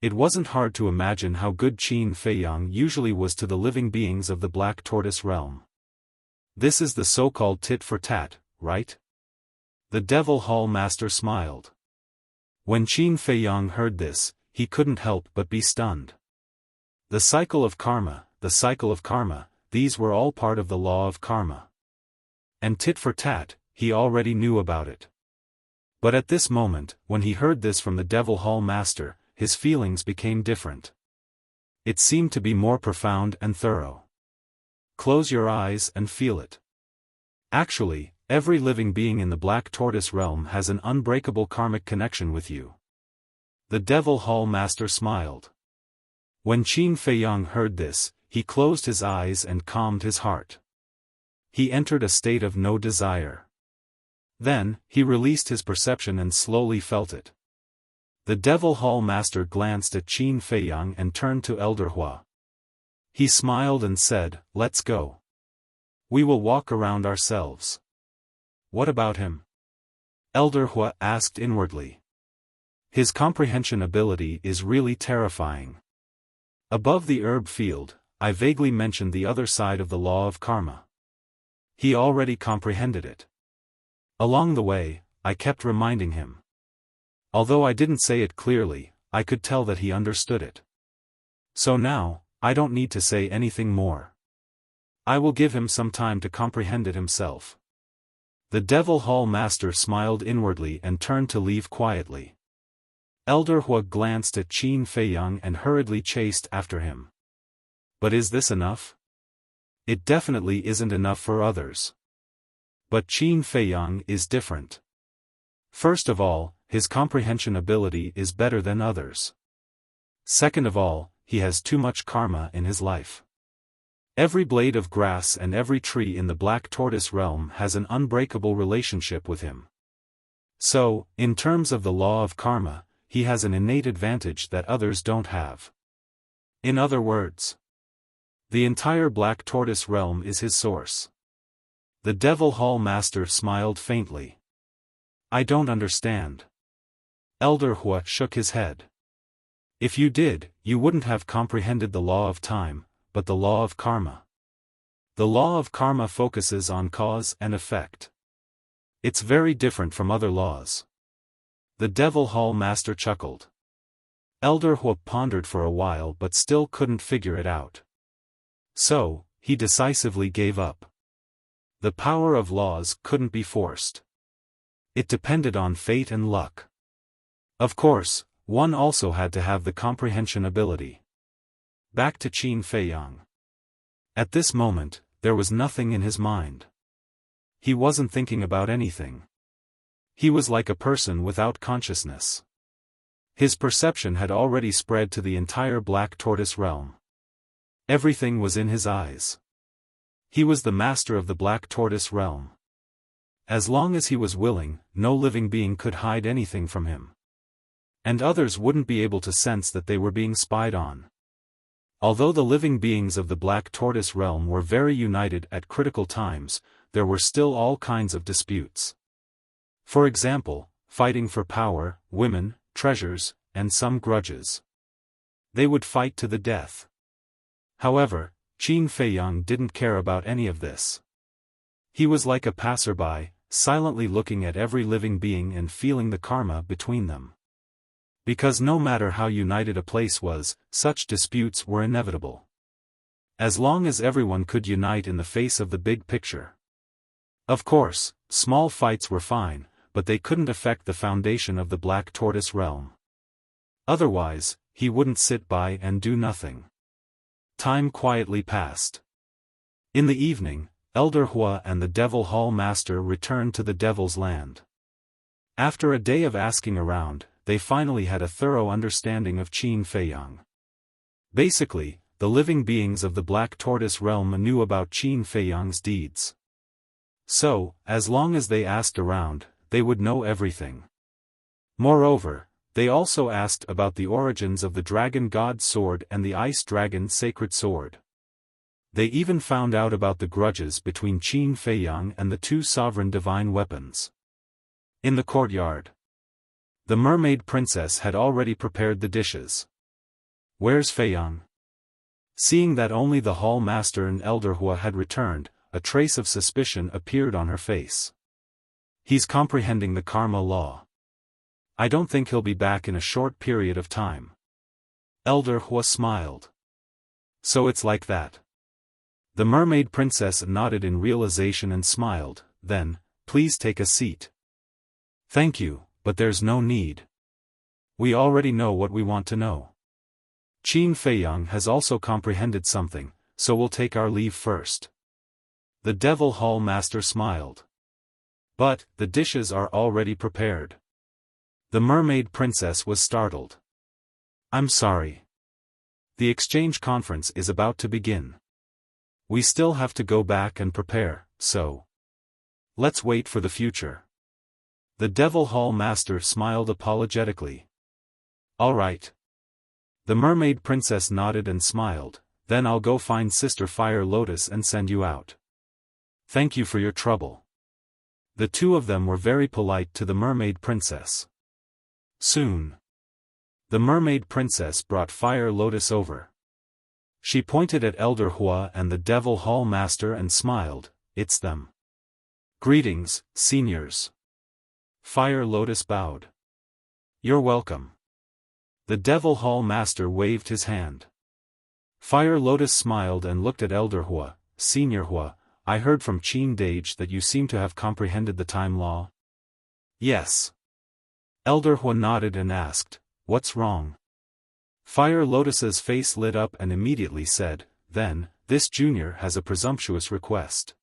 It wasn't hard to imagine how good Qin Feiyang usually was to the living beings of the Black Tortoise realm. This is the so-called tit for tat, right? The Devil Hall Master smiled. When Qin Feiyang heard this, he couldn't help but be stunned. The cycle of karma, these were all part of the law of karma. And tit for tat, he already knew about it. But at this moment, when he heard this from the Devil Hall Master, his feelings became different. It seemed to be more profound and thorough. Close your eyes and feel it. Actually, every living being in the Black Tortoise realm has an unbreakable karmic connection with you. The Devil Hall Master smiled. When Qin Feiyang heard this, he closed his eyes and calmed his heart. He entered a state of no desire. Then, he released his perception and slowly felt it. The Devil Hall Master glanced at Qin Feiyang and turned to Elder Hua. He smiled and said, "Let's go. We will walk around ourselves." What about him? Elder Hua asked inwardly. His comprehension ability is really terrifying. Above the herb field, I vaguely mentioned the other side of the law of karma. He already comprehended it. Along the way, I kept reminding him. Although I didn't say it clearly, I could tell that he understood it. So now, I don't need to say anything more. I will give him some time to comprehend it himself. The Devil Hall Master smiled inwardly and turned to leave quietly. Elder Hua glanced at Qin Feiyang and hurriedly chased after him. But is this enough? It definitely isn't enough for others. But Qin Feiyang is different. First of all, his comprehension ability is better than others. Second of all, he has too much karma in his life. Every blade of grass and every tree in the Black Tortoise realm has an unbreakable relationship with him. So, in terms of the law of karma, he has an innate advantage that others don't have. In other words, the entire Black Tortoise realm is his source. The Devil Hall Master smiled faintly. I don't understand. Elder Hua shook his head. If you did, you wouldn't have comprehended the law of time, but the law of karma. The law of karma focuses on cause and effect. It's very different from other laws. The Devil Hall Master chuckled. Elder Hua pondered for a while but still couldn't figure it out. So, he decisively gave up. The power of laws couldn't be forced. It depended on fate and luck. Of course, one also had to have the comprehension ability. Back to Qin Feiyang. At this moment, there was nothing in his mind. He wasn't thinking about anything. He was like a person without consciousness. His perception had already spread to the entire Black Tortoise realm. Everything was in his eyes. He was the master of the Black Tortoise realm. As long as he was willing, no living being could hide anything from him. And others wouldn't be able to sense that they were being spied on. Although the living beings of the Black Tortoise realm were very united at critical times, there were still all kinds of disputes. For example, fighting for power, women, treasures, and some grudges. They would fight to the death. However, Qin Feiyang didn't care about any of this. He was like a passerby, silently looking at every living being and feeling the karma between them. Because no matter how united a place was, such disputes were inevitable. As long as everyone could unite in the face of the big picture. Of course, small fights were fine, but they couldn't affect the foundation of the Black Tortoise realm. Otherwise, he wouldn't sit by and do nothing. Time quietly passed. In the evening, Elder Hua and the Devil Hall Master returned to the Devil's Land. After a day of asking around, they finally had a thorough understanding of Qin Feiyang. Basically, the living beings of the Black Tortoise realm knew about Qin Feiyang's deeds. So, as long as they asked around, they would know everything. Moreover, they also asked about the origins of the Dragon God's sword and the Ice Dragon's sacred sword. They even found out about the grudges between Qin Feiyang and the two sovereign divine weapons. In the courtyard, the mermaid princess had already prepared the dishes. Where's Feiyang? Seeing that only the hall master and Elder Hua had returned, a trace of suspicion appeared on her face. He's comprehending the karma law. I don't think he'll be back in a short period of time. Elder Hua smiled. So it's like that. The mermaid princess nodded in realization and smiled, then, please take a seat. Thank you, but there's no need. We already know what we want to know. Qin Feiyang has also comprehended something, so we'll take our leave first. The Devil Hall Master smiled. But, the dishes are already prepared. The mermaid princess was startled. I'm sorry. The exchange conference is about to begin. We still have to go back and prepare, so let's wait for the future. The Devil Hall Master smiled apologetically. All right. The mermaid princess nodded and smiled, then I'll go find Sister Fire Lotus and send you out. Thank you for your trouble. The two of them were very polite to the mermaid princess. Soon, the mermaid princess brought Fire Lotus over. She pointed at Elder Hua and the Devil Hall Master and smiled, it's them. Greetings, seniors. Fire Lotus bowed. You're welcome. The Devil Hall Master waved his hand. Fire Lotus smiled and looked at Elder Hua. Senior Hua, I heard from Qin Dage that you seem to have comprehended the time law. Yes. Elder Hua nodded and asked, what's wrong? Fire Lotus's face lit up and immediately said, then, this junior has a presumptuous request.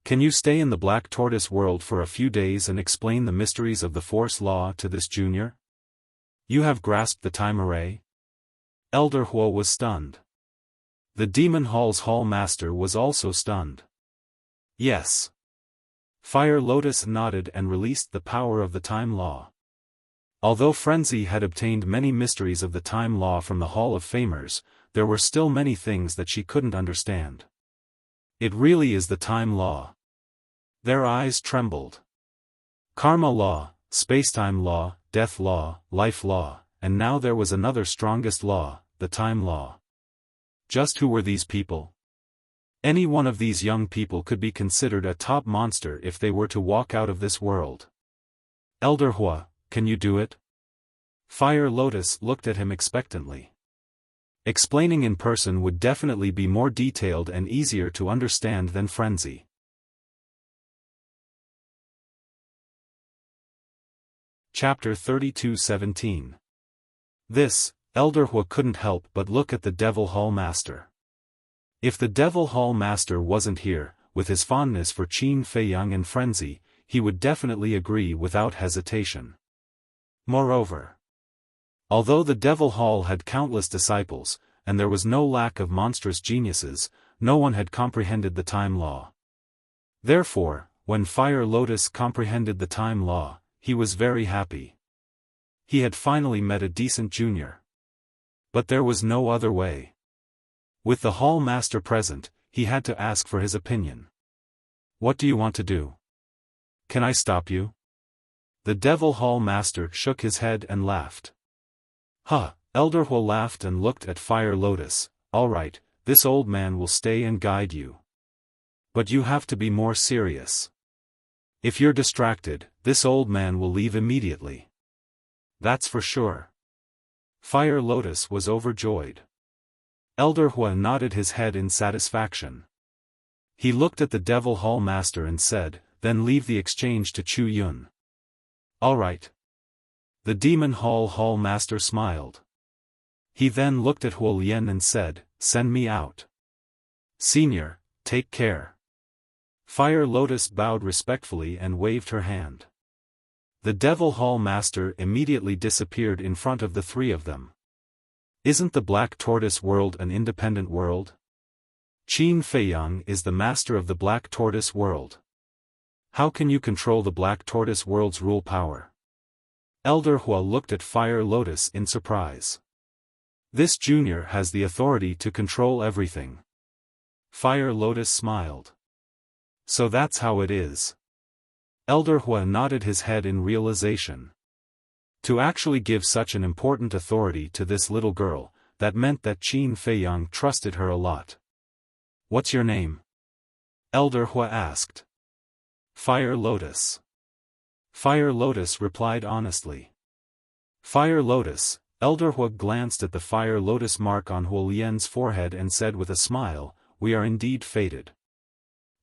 Can you stay in the Black Tortoise world for a few days and explain the mysteries of the Force Law to this junior? You have grasped the time array? Elder Hua was stunned. The Demon Hall's Hall Master was also stunned. Yes. Fire Lotus nodded and released the power of the time law. Although Frenzy had obtained many mysteries of the time law from the Hall of Famers, there were still many things that she couldn't understand. It really is the time law. Their eyes trembled. Karma law, spacetime law, death law, life law, and now there was another strongest law, the time law. Just who were these people? Any one of these young people could be considered a top monster if they were to walk out of this world. Elder Hua, can you do it? Fire Lotus looked at him expectantly. Explaining in person would definitely be more detailed and easier to understand than Frenzy. Chapter 32:17. This, Elder Hua couldn't help but look at the Devil Hall Master. If the Devil Hall Master wasn't here, with his fondness for Qin Feiyang and Frenzy, he would definitely agree without hesitation. Moreover, although the Devil Hall had countless disciples, and there was no lack of monstrous geniuses, no one had comprehended the time law. Therefore, when Fire Lotus comprehended the time law, he was very happy. He had finally met a decent junior. But there was no other way. With the Hall Master present, he had to ask for his opinion. What do you want to do? Can I stop you? The Devil Hall Master shook his head and laughed. Elder Hua laughed and looked at Fire Lotus. All right, this old man will stay and guide you. But you have to be more serious. If you're distracted, this old man will leave immediately. That's for sure. Fire Lotus was overjoyed. Elder Hua nodded his head in satisfaction. He looked at the Devil Hall Master and said, then leave the exchange to Chu Yun. All right. The Demon Hall Master smiled. He then looked at Huo Lian and said, send me out. Senior, take care. Fire Lotus bowed respectfully and waved her hand. The Devil Hall Master immediately disappeared in front of the three of them. Isn't the Black Tortoise world an independent world? Qin Feiyang is the master of the Black Tortoise world. How can you control the Black Tortoise world's rule power? Elder Hua looked at Fire Lotus in surprise. This junior has the authority to control everything. Fire Lotus smiled. So that's how it is. Elder Hua nodded his head in realization. To actually give such an important authority to this little girl, that meant that Qin Feiyang trusted her a lot. What's your name? Elder Hua asked. Fire Lotus. Fire Lotus replied honestly. Fire Lotus. Elder Hua glanced at the Fire Lotus mark on Huo Lian's forehead and said with a smile, we are indeed fated.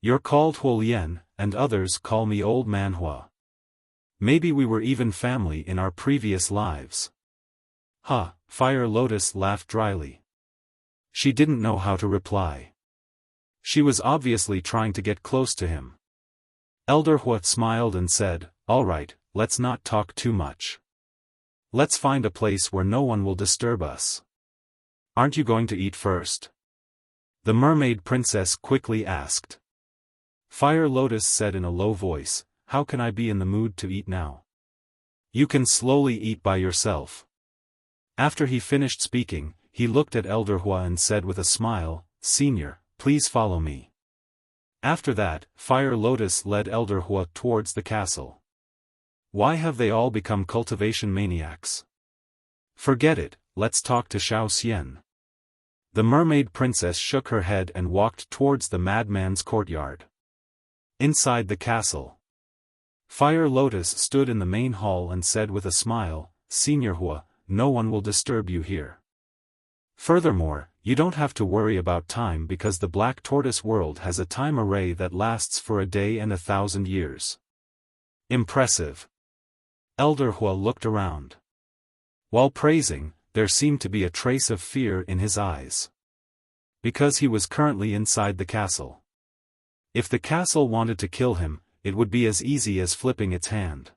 You're called Huo Lian, and others call me Old Man Hua. Maybe we were even family in our previous lives. Fire Lotus laughed dryly. She didn't know how to reply. She was obviously trying to get close to him. Elder Hua smiled and said, all right, let's not talk too much. Let's find a place where no one will disturb us. Aren't you going to eat first? The mermaid princess quickly asked. Fire Lotus said in a low voice, how can I be in the mood to eat now? You can slowly eat by yourself. After he finished speaking, he looked at Elder Hua and said with a smile, Senior, please follow me. After that, Fire Lotus led Elder Hua towards the castle. Why have they all become cultivation maniacs? Forget it, let's talk to Xiao Xian. The mermaid princess shook her head and walked towards the madman's courtyard. Inside the castle. Fire Lotus stood in the main hall and said with a smile, "Senior Hua, no one will disturb you here. Furthermore, you don't have to worry about time because the Black Tortoise world has a time array that lasts for a day and 1,000 years. Impressive." Elder Hua looked around. While praising, there seemed to be a trace of fear in his eyes. Because he was currently inside the castle. If the castle wanted to kill him, it would be as easy as flipping its hand.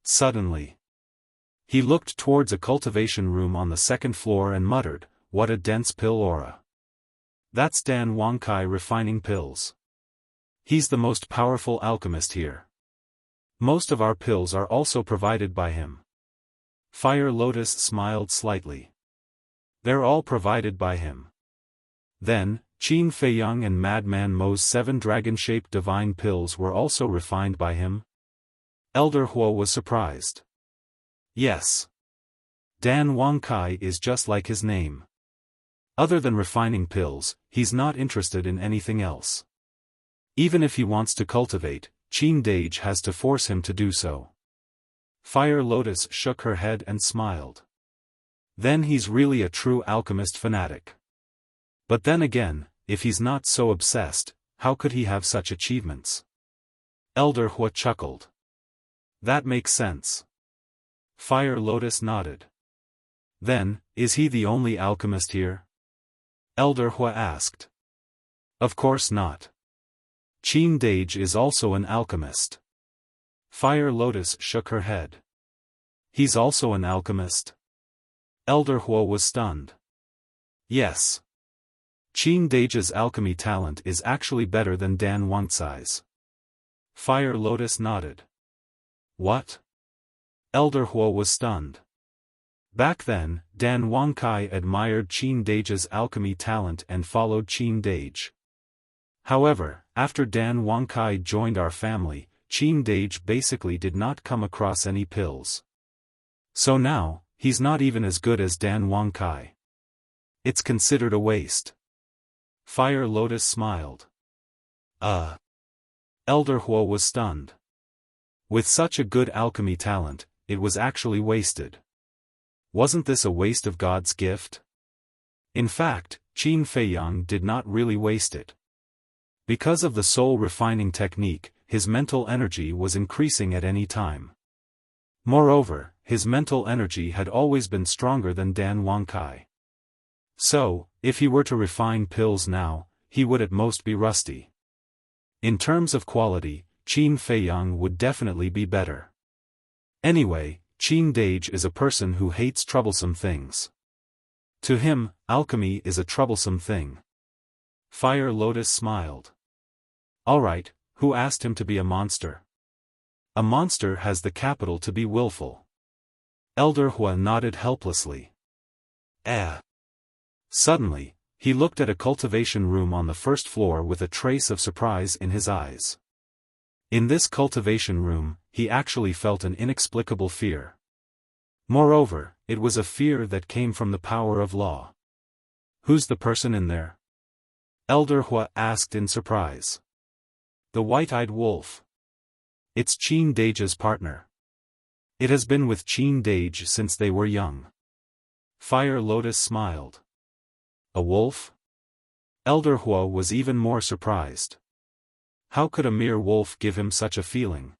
Suddenly, he looked towards a cultivation room on the second floor and muttered, "What a dense pill aura. That's Dan Wangkai refining pills. He's the most powerful alchemist here. Most of our pills are also provided by him." Fire Lotus smiled slightly. "They're all provided by him. Then, Qin Feiyang and Madman Mo's 7 dragon-shaped divine pills were also refined by him?" Elder Hua was surprised. "Yes. Dan Wangkai is just like his name. Other than refining pills, he's not interested in anything else. Even if he wants to cultivate, Qin Dage has to force him to do so." Fire Lotus shook her head and smiled. "Then he's really a true alchemist fanatic. But then again, if he's not so obsessed, how could he have such achievements?" Elder Hua chuckled. "That makes sense." Fire Lotus nodded. "Then, is he the only alchemist here?" Elder Hua asked. "Of course not. Qin Dage is also an alchemist." Fire Lotus shook her head. "He's also an alchemist?" Elder Hua was stunned. "Yes. Qin Dage's alchemy talent is actually better than Dan Wangcai's." Fire Lotus nodded. "What?" Elder Hua was stunned. Back then, Dan Wangcai admired Qin Dage's alchemy talent and followed Qin Dage. However, after Dan Wangcai joined our family, Qin Dage basically did not come across any pills. So now, he's not even as good as Dan Wangcai. It's considered a waste." Fire Lotus smiled. Elder Hua was stunned. With such a good alchemy talent, it was actually wasted. Wasn't this a waste of God's gift? In fact, Qin Feiyang did not really waste it. Because of the soul refining technique, his mental energy was increasing at any time. Moreover, his mental energy had always been stronger than Dan Wangcai. So, if he were to refine pills now, he would at most be rusty. In terms of quality, Qin Feiyang would definitely be better. Anyway, Qin Dage is a person who hates troublesome things. To him, alchemy is a troublesome thing. Fire Lotus smiled. "Alright, who asked him to be a monster?" "A monster has the capital to be willful." Elder Hua nodded helplessly. Suddenly, he looked at a cultivation room on the first floor with a trace of surprise in his eyes. In this cultivation room, he actually felt an inexplicable fear. Moreover, it was a fear that came from the power of law. "Who's the person in there?" Elder Hua asked in surprise. "The white-eyed wolf. It's Qin Dage's partner. It has been with Qin Dage since they were young." Fire Lotus smiled. "A wolf?" Elder Hua was even more surprised. How could a mere wolf give him such a feeling?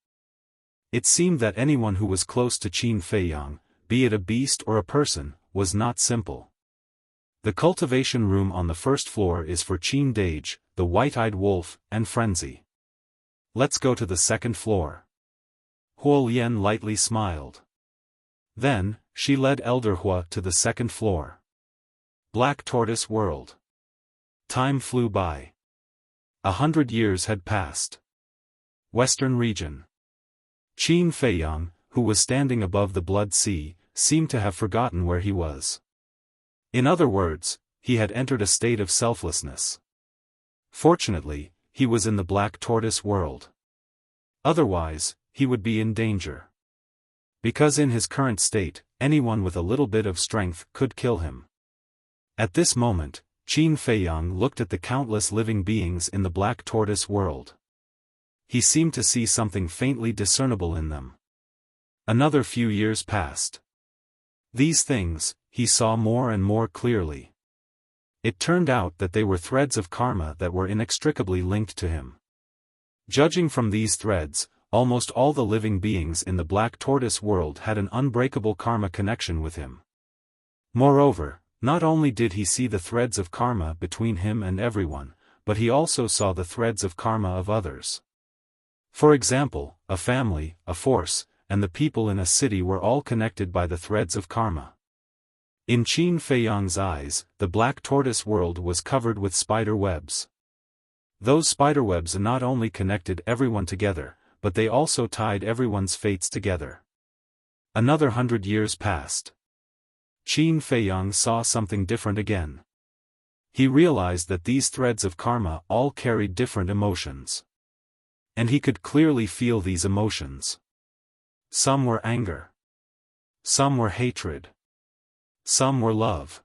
It seemed that anyone who was close to Qin Feiyang, be it a beast or a person, was not simple. The cultivation room on the first floor is for Qin Dage, the white-eyed wolf, and Frenzy. Let's go to the second floor. Huo Lian lightly smiled. Then, she led Elder Hua to the second floor. Black Tortoise World. Time flew by. 100 years had passed. Western region. Qin Feiyang, who was standing above the Blood Sea, seemed to have forgotten where he was. In other words, he had entered a state of selflessness. Fortunately, he was in the Black Tortoise World. Otherwise, he would be in danger. Because in his current state, anyone with a little bit of strength could kill him. At this moment, Qin Feiyang looked at the countless living beings in the Black Tortoise World. he seemed to see something faintly discernible in them. Another few years passed. These things, he saw more and more clearly. It turned out that they were threads of karma that were inextricably linked to him. Judging from these threads, almost all the living beings in the Black Tortoise world had an unbreakable karma connection with him. Moreover, not only did he see the threads of karma between him and everyone, but he also saw the threads of karma of others. For example, a family, a force, and the people in a city were all connected by the threads of karma. In Qin Feiyang's eyes, the Black Tortoise world was covered with spider webs. Those spiderwebs not only connected everyone together, but they also tied everyone's fates together. Another 100 years passed. Qin Feiyang saw something different again. He realized that these threads of karma all carried different emotions. And he could clearly feel these emotions. Some were anger. Some were hatred. Some were love.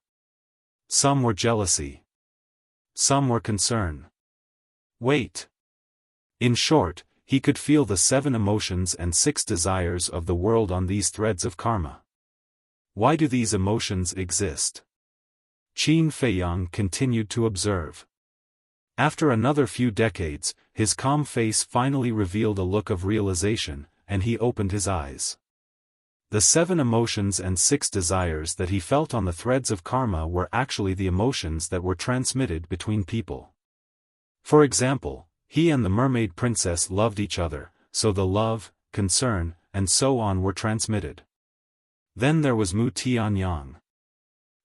Some were jealousy. Some were concern. Wait. In short, he could feel the 7 emotions and 6 desires of the world on these threads of karma. Why do these emotions exist? Qin Feiyang continued to observe. After another few decades, his calm face finally revealed a look of realization, and he opened his eyes. The 7 emotions and 6 desires that he felt on the threads of karma were actually the emotions that were transmitted between people. For example, he and the mermaid princess loved each other, so the love, concern, and so on were transmitted. Then there was Mu Tianyang.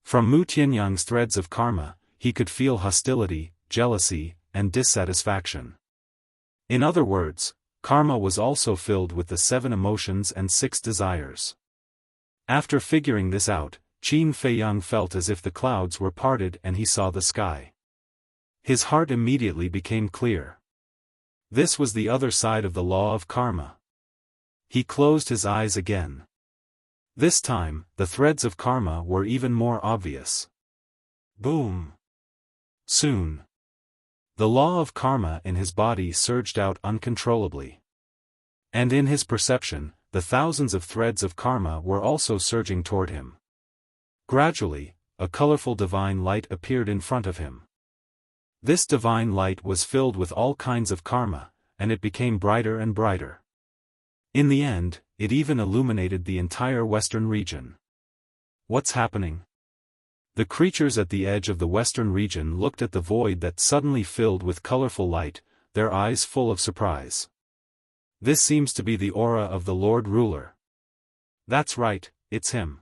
From Mu Tianyang's threads of karma, he could feel hostility, jealousy, and dissatisfaction. In other words, karma was also filled with the 7 emotions and 6 desires. After figuring this out, Qin Feiyang felt as if the clouds were parted and he saw the sky. His heart immediately became clear. This was the other side of the law of karma. He closed his eyes again. This time, the threads of karma were even more obvious. Boom! Soon. The law of karma in his body surged out uncontrollably. And in his perception, the thousands of threads of karma were also surging toward him. Gradually, a colorful divine light appeared in front of him. This divine light was filled with all kinds of karma, and it became brighter and brighter. In the end, it even illuminated the entire western region. What's happening? The creatures at the edge of the western region looked at the void that suddenly filled with colorful light, their eyes full of surprise. This seems to be the aura of the Lord Ruler. That's right, it's him.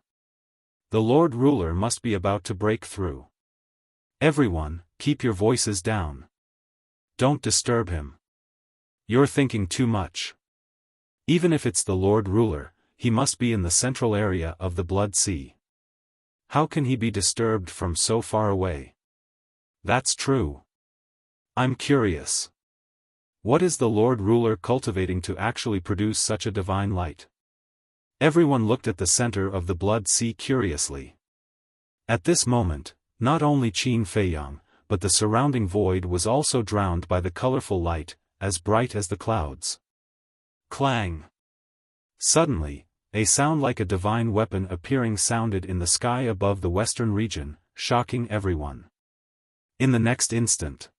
The Lord Ruler must be about to break through. Everyone, keep your voices down. Don't disturb him. You're thinking too much. Even if it's the Lord Ruler, he must be in the central area of the Blood Sea. How can he be disturbed from so far away? That's true. I'm curious. What is the Lord Ruler cultivating to actually produce such a divine light? Everyone looked at the center of the Blood Sea curiously. At this moment, not only Qin Feiyang, but the surrounding void was also drowned by the colorful light, as bright as the clouds. Clang! Suddenly, a sound like a divine weapon appearing sounded in the sky above the western region, shocking everyone. In the next instant,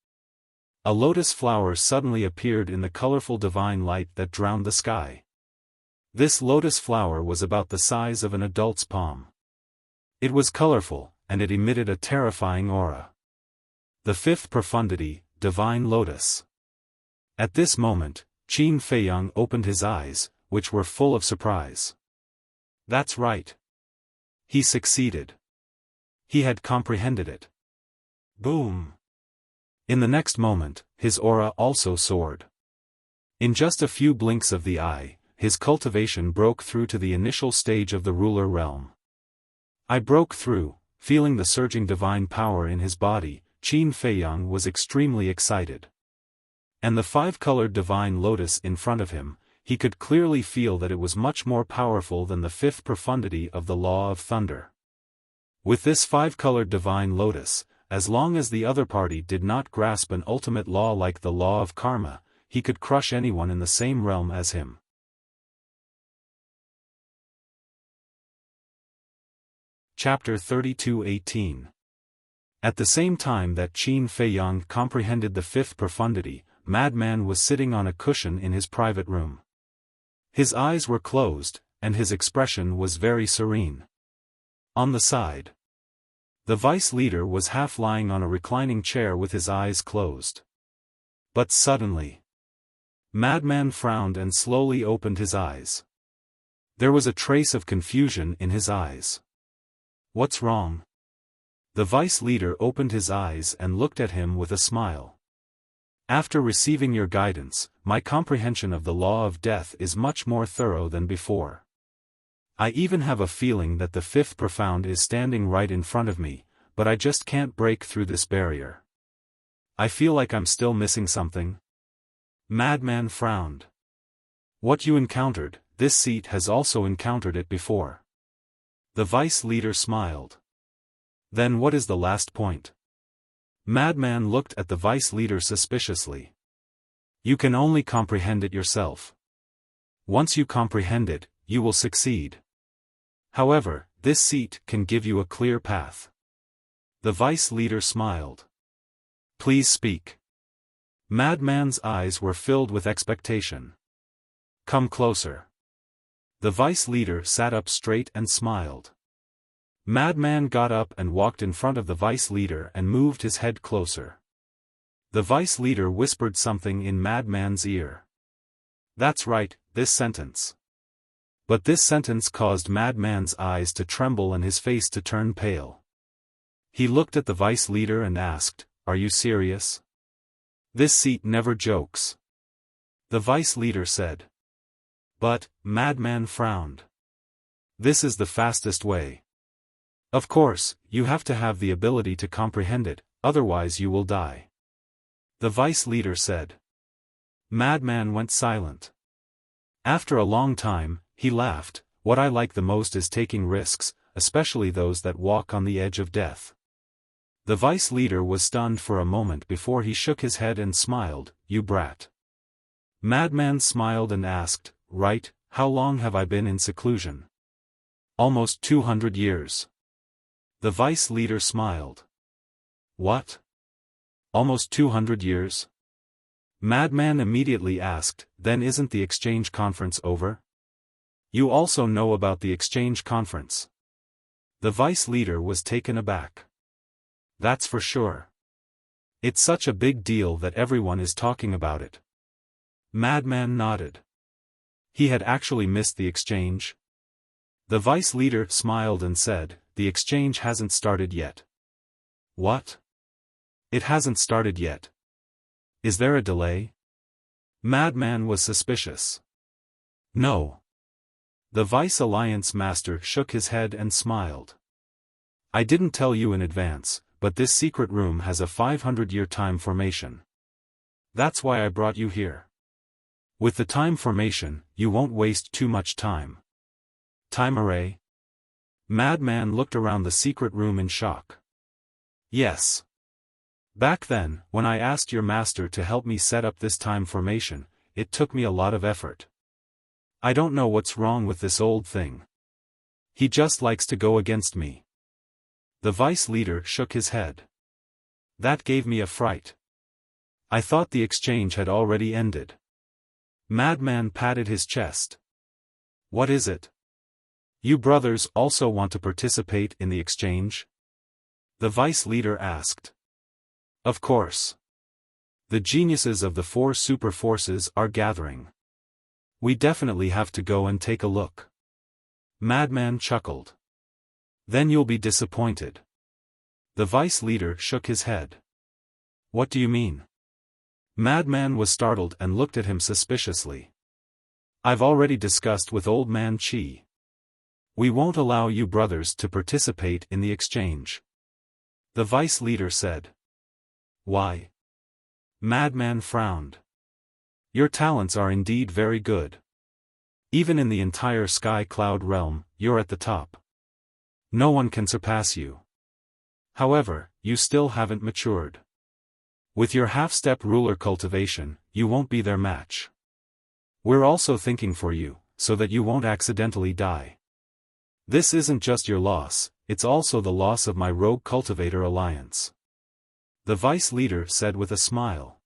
a lotus flower suddenly appeared in the colorful divine light that drowned the sky. This lotus flower was about the size of an adult's palm. It was colorful, and it emitted a terrifying aura. The 5th profundity, Divine Lotus. At this moment, Qin Feiyang opened his eyes, which were full of surprise. That's right. He succeeded. He had comprehended it. Boom! In the next moment, his aura also soared. In just a few blinks of the eye, his cultivation broke through to the initial stage of the ruler realm. I broke through, feeling the surging divine power in his body. Qin Feiyang was extremely excited. And the 5-colored divine lotus in front of him, he could clearly feel that it was much more powerful than the 5th profundity of the law of thunder. With this 5-colored divine lotus, as long as the other party did not grasp an ultimate law like the law of karma, he could crush anyone in the same realm as him. Chapter 32:18. At the same time that Qin Feiyang comprehended the fifth profundity, Madman was sitting on a cushion in his private room. His eyes were closed, and his expression was very serene. On the side, the vice leader was half lying on a reclining chair with his eyes closed. But suddenly, Madman frowned and slowly opened his eyes. There was a trace of confusion in his eyes. "What's wrong?" The vice leader opened his eyes and looked at him with a smile. "After receiving your guidance, my comprehension of the law of death is much more thorough than before. I even have a feeling that the fifth profound is standing right in front of me, but I just can't break through this barrier. I feel like I'm still missing something." Madman frowned. "What you encountered, this seat has also encountered it before." The vice leader smiled. "Then what is the last point?" Madman looked at the vice leader suspiciously. "You can only comprehend it yourself. Once you comprehend it, you will succeed. However, this seat can give you a clear path." The vice leader smiled. "Please speak." Madman's eyes were filled with expectation. "Come closer." The vice leader sat up straight and smiled. Madman got up and walked in front of the vice leader and moved his head closer. The vice leader whispered something in Madman's ear. "That's right, this sentence." But this sentence caused Madman's eyes to tremble and his face to turn pale. He looked at the vice leader and asked, "Are you serious? This seat never jokes." The vice leader said. "But," Madman frowned. "This is the fastest way. Of course, you have to have the ability to comprehend it, otherwise you will die." The vice leader said. Madman went silent. After a long time, he laughed. "What I like the most is taking risks, especially those that walk on the edge of death." The vice leader was stunned for a moment before he shook his head and smiled. "You brat." Madman smiled and asked, "Right, how long have I been in seclusion?" "Almost 200 years. The vice leader smiled. "What? Almost 200 years?" Madman immediately asked, "Then isn't the exchange conference over?" "You also know about the exchange conference." The vice leader was taken aback. "That's for sure. It's such a big deal that everyone is talking about it." Madman nodded. He had actually missed the exchange. The vice leader smiled and said, "The exchange hasn't started yet." "What? It hasn't started yet? Is there a delay?" Madman was suspicious. "No." The Vice Alliance Master shook his head and smiled. "I didn't tell you in advance, but this secret room has a 500-year time formation. That's why I brought you here. With the time formation, you won't waste too much time." "Time array?" Madman looked around the secret room in shock. "Yes. Back then, when I asked your master to help me set up this time formation, it took me a lot of effort. I don't know what's wrong with this old thing. He just likes to go against me." The vice leader shook his head. "That gave me a fright. I thought the exchange had already ended." Madman patted his chest. "What is it? You brothers also want to participate in the exchange?" The vice leader asked. "Of course. The geniuses of the 4 super forces are gathering. We definitely have to go and take a look." Madman chuckled. "Then you'll be disappointed." The vice leader shook his head. "What do you mean?" Madman was startled and looked at him suspiciously. "I've already discussed with Old Man Qi. We won't allow you brothers to participate in the exchange." The vice leader said. "Why?" Madman frowned. "Your talents are indeed very good. Even in the entire Sky Cloud realm, you're at the top. No one can surpass you. However, you still haven't matured. With your half-step ruler cultivation, you won't be their match. We're also thinking for you, so that you won't accidentally die. This isn't just your loss, it's also the loss of my Rogue Cultivator Alliance. The vice leader said with a smile.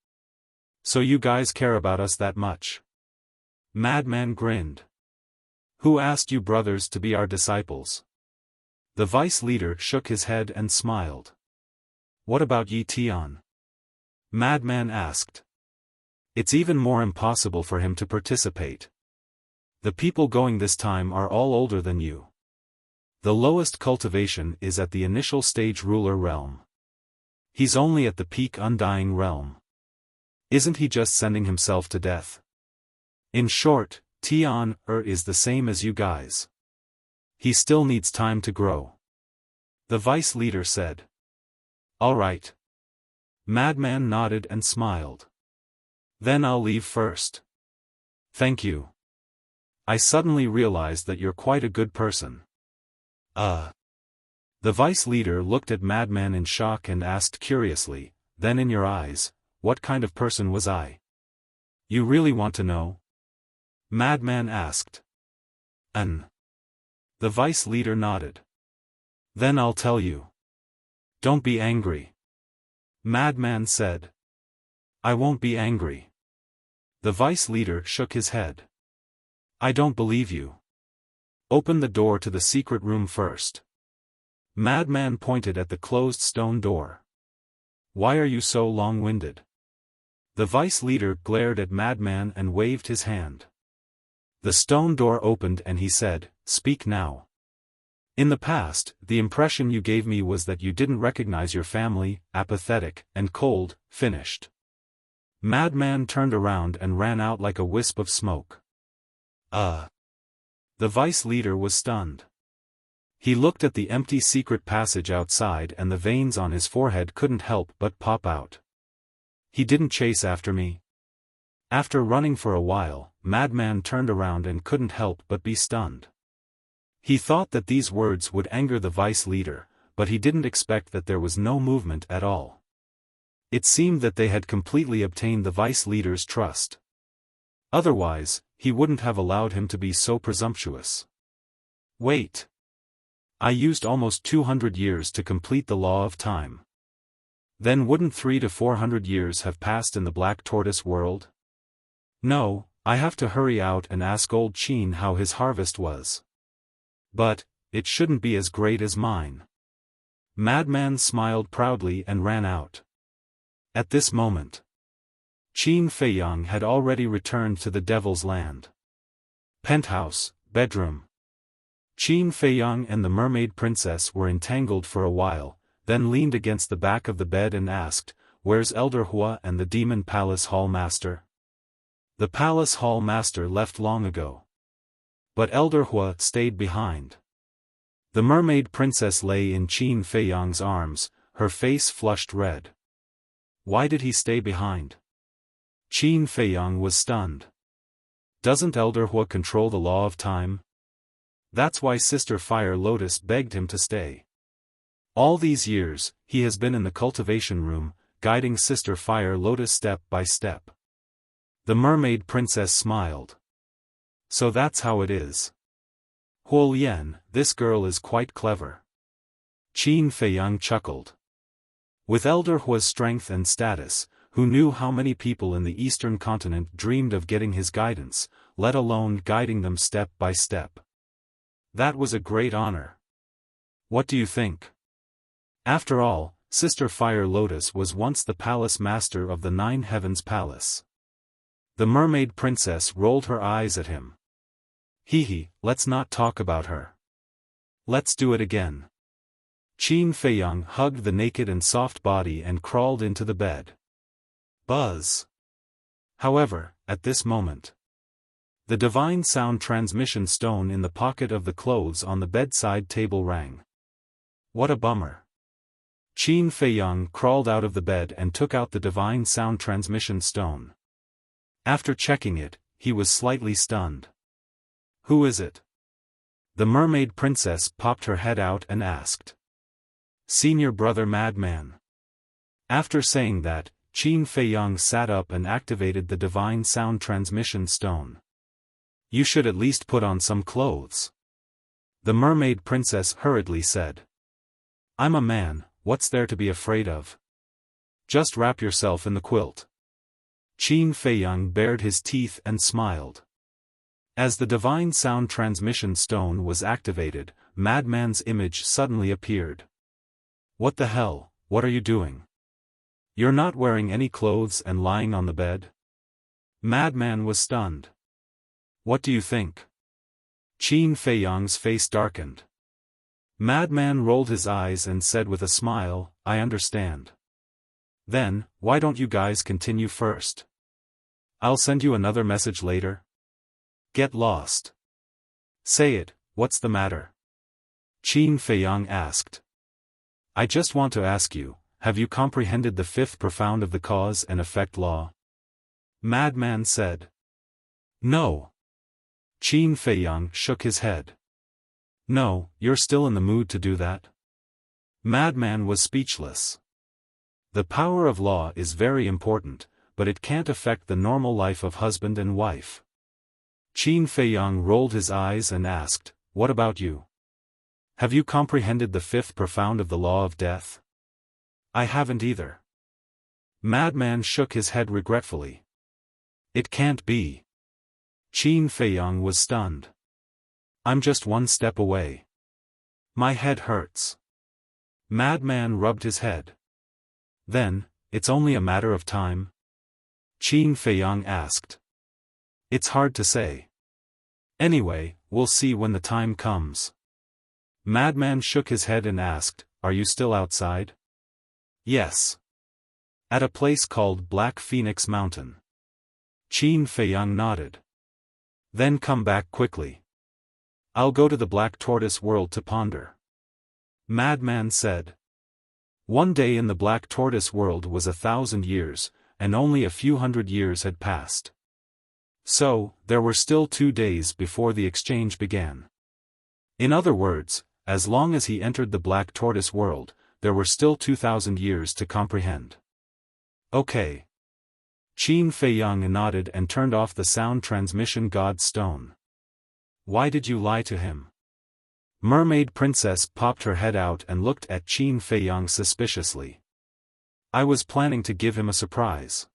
So you guys care about us that much? Madman grinned. Who asked you brothers to be our disciples? The vice leader shook his head and smiled. What about Yi Tian? Madman asked. It's even more impossible for him to participate. The people going this time are all older than you. The lowest cultivation is at the initial stage ruler realm. He's only at the peak undying realm. Isn't he just sending himself to death? In short, Tian is the same as you guys. He still needs time to grow. The vice leader said. All right. Madman nodded and smiled. Then I'll leave first. Thank you. I suddenly realized that you're quite a good person. The vice leader looked at Madman in shock and asked curiously, then in your eyes, what kind of person was I? You really want to know? Madman asked. The vice leader nodded. Then I'll tell you. Don't be angry. Madman said. I won't be angry. The vice leader shook his head. I don't believe you. Open the door to the secret room first. Madman pointed at the closed stone door. Why are you so long-winded? The vice leader glared at Madman and waved his hand. The stone door opened and he said, Speak now. In the past, the impression you gave me was that you didn't recognize your family, apathetic, and cold, finished. Madman turned around and ran out like a wisp of smoke. The vice leader was stunned. He looked at the empty secret passage outside and the veins on his forehead couldn't help but pop out. He didn't chase after me. After running for a while, Madman turned around and couldn't help but be stunned. He thought that these words would anger the vice leader, but he didn't expect that there was no movement at all. It seemed that they had completely obtained the vice leader's trust. Otherwise, he wouldn't have allowed him to be so presumptuous. Wait. I used almost 200 years to complete the law of time. Then wouldn't 300 to 400 years have passed in the Black Tortoise world? No, I have to hurry out and ask old Qin how his harvest was. But, it shouldn't be as great as mine. Madman smiled proudly and ran out. At this moment, Qin Feiyang had already returned to the Devil's Land. Penthouse, bedroom. Qin Feiyang and the Mermaid Princess were entangled for a while, then leaned against the back of the bed and asked, Where's Elder Hua and the Demon Palace Hall Master? The Palace Hall Master left long ago. But Elder Hua stayed behind. The Mermaid Princess lay in Qin Feiyang's arms, her face flushed red. Why did he stay behind? Qin Feiyang was stunned. Doesn't Elder Hua control the law of time? That's why Sister Fire Lotus begged him to stay. All these years, he has been in the cultivation room, guiding Sister Fire Lotus step by step. The Mermaid Princess smiled. So that's how it is. Huo Yan, this girl is quite clever. Qin Feiyang chuckled. With Elder Hua's strength and status, who knew how many people in the Eastern continent dreamed of getting his guidance, let alone guiding them step by step. That was a great honor. What do you think? After all, Sister Fire Lotus was once the palace master of the Nine Heavens Palace. The Mermaid Princess rolled her eyes at him. Hee, let's not talk about her. Let's do it again. Qin Feiyang hugged the naked and soft body and crawled into the bed. Buzz. However, at this moment, the divine sound transmission stone in the pocket of the clothes on the bedside table rang. What a bummer. Qin Feiyang crawled out of the bed and took out the divine sound transmission stone. After checking it, he was slightly stunned. Who is it? The Mermaid Princess popped her head out and asked. Senior brother Madman. After saying that, Qin Feiyang sat up and activated the divine sound transmission stone. You should at least put on some clothes. The mermaid princess hurriedly said. I'm a man, what's there to be afraid of? Just wrap yourself in the quilt. Qin Feiyang bared his teeth and smiled. As the divine sound transmission stone was activated, Madman's image suddenly appeared. What the hell, what are you doing? You're not wearing any clothes and lying on the bed? Madman was stunned. What do you think? Qin Feiyang's face darkened. Madman rolled his eyes and said with a smile, I understand. Then, why don't you guys continue first? I'll send you another message later. Get lost. Say it, what's the matter? Qin Feiyang asked. I just want to ask you, have you comprehended the fifth profound of the cause and effect law? Madman said. No. Qin Feiyang shook his head. No, you're still in the mood to do that? Madman was speechless. The power of law is very important, but it can't affect the normal life of husband and wife. Qin Feiyang rolled his eyes and asked, what about you? Have you comprehended the fifth profound of the law of death? I haven't either. Madman shook his head regretfully. It can't be. Qin Feiyang was stunned. I'm just one step away. My head hurts. Madman rubbed his head. Then, it's only a matter of time? Qin Feiyang asked. It's hard to say. Anyway, we'll see when the time comes. Madman shook his head and asked, are you still outside? Yes. At a place called Black Phoenix Mountain. Qin Feiyang nodded. Then come back quickly. I'll go to the Black Tortoise world to ponder. Madman said. One day in the Black Tortoise world was 1,000 years, and only a few hundred years had passed. So, there were still 2 days before the exchange began. In other words, as long as he entered the Black Tortoise world, there were still 2,000 years to comprehend. Okay. Qin Feiyang nodded and turned off the sound transmission god stone. Why did you lie to him? Mermaid Princess popped her head out and looked at Qin Feiyang suspiciously. I was planning to give him a surprise.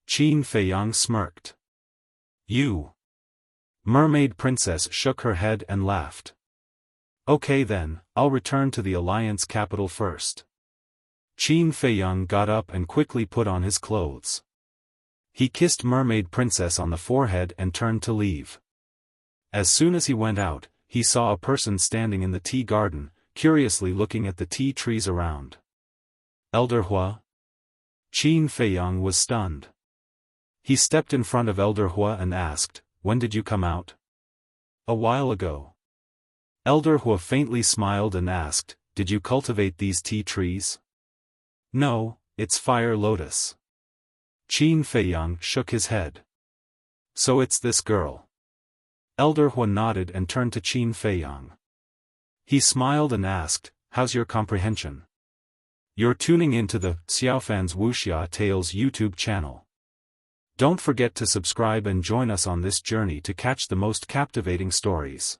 Qin Feiyang smirked. You. Mermaid Princess shook her head and laughed. Okay then, I'll return to the Alliance capital first. Qin Feiyang got up and quickly put on his clothes. He kissed Mermaid Princess on the forehead and turned to leave. As soon as he went out, he saw a person standing in the tea garden, curiously looking at the tea trees around. Elder Hua? Qin Feiyang was stunned. He stepped in front of Elder Hua and asked, when did you come out? A while ago. Elder Hua faintly smiled and asked, did you cultivate these tea trees? No, it's fire lotus. Qin Feiyang shook his head. So it's this girl. Elder Hua nodded and turned to Qin Feiyang. He smiled and asked, how's your comprehension? You're tuning into the Xiaofan's Wuxia Tales YouTube channel. Don't forget to subscribe and join us on this journey to catch the most captivating stories.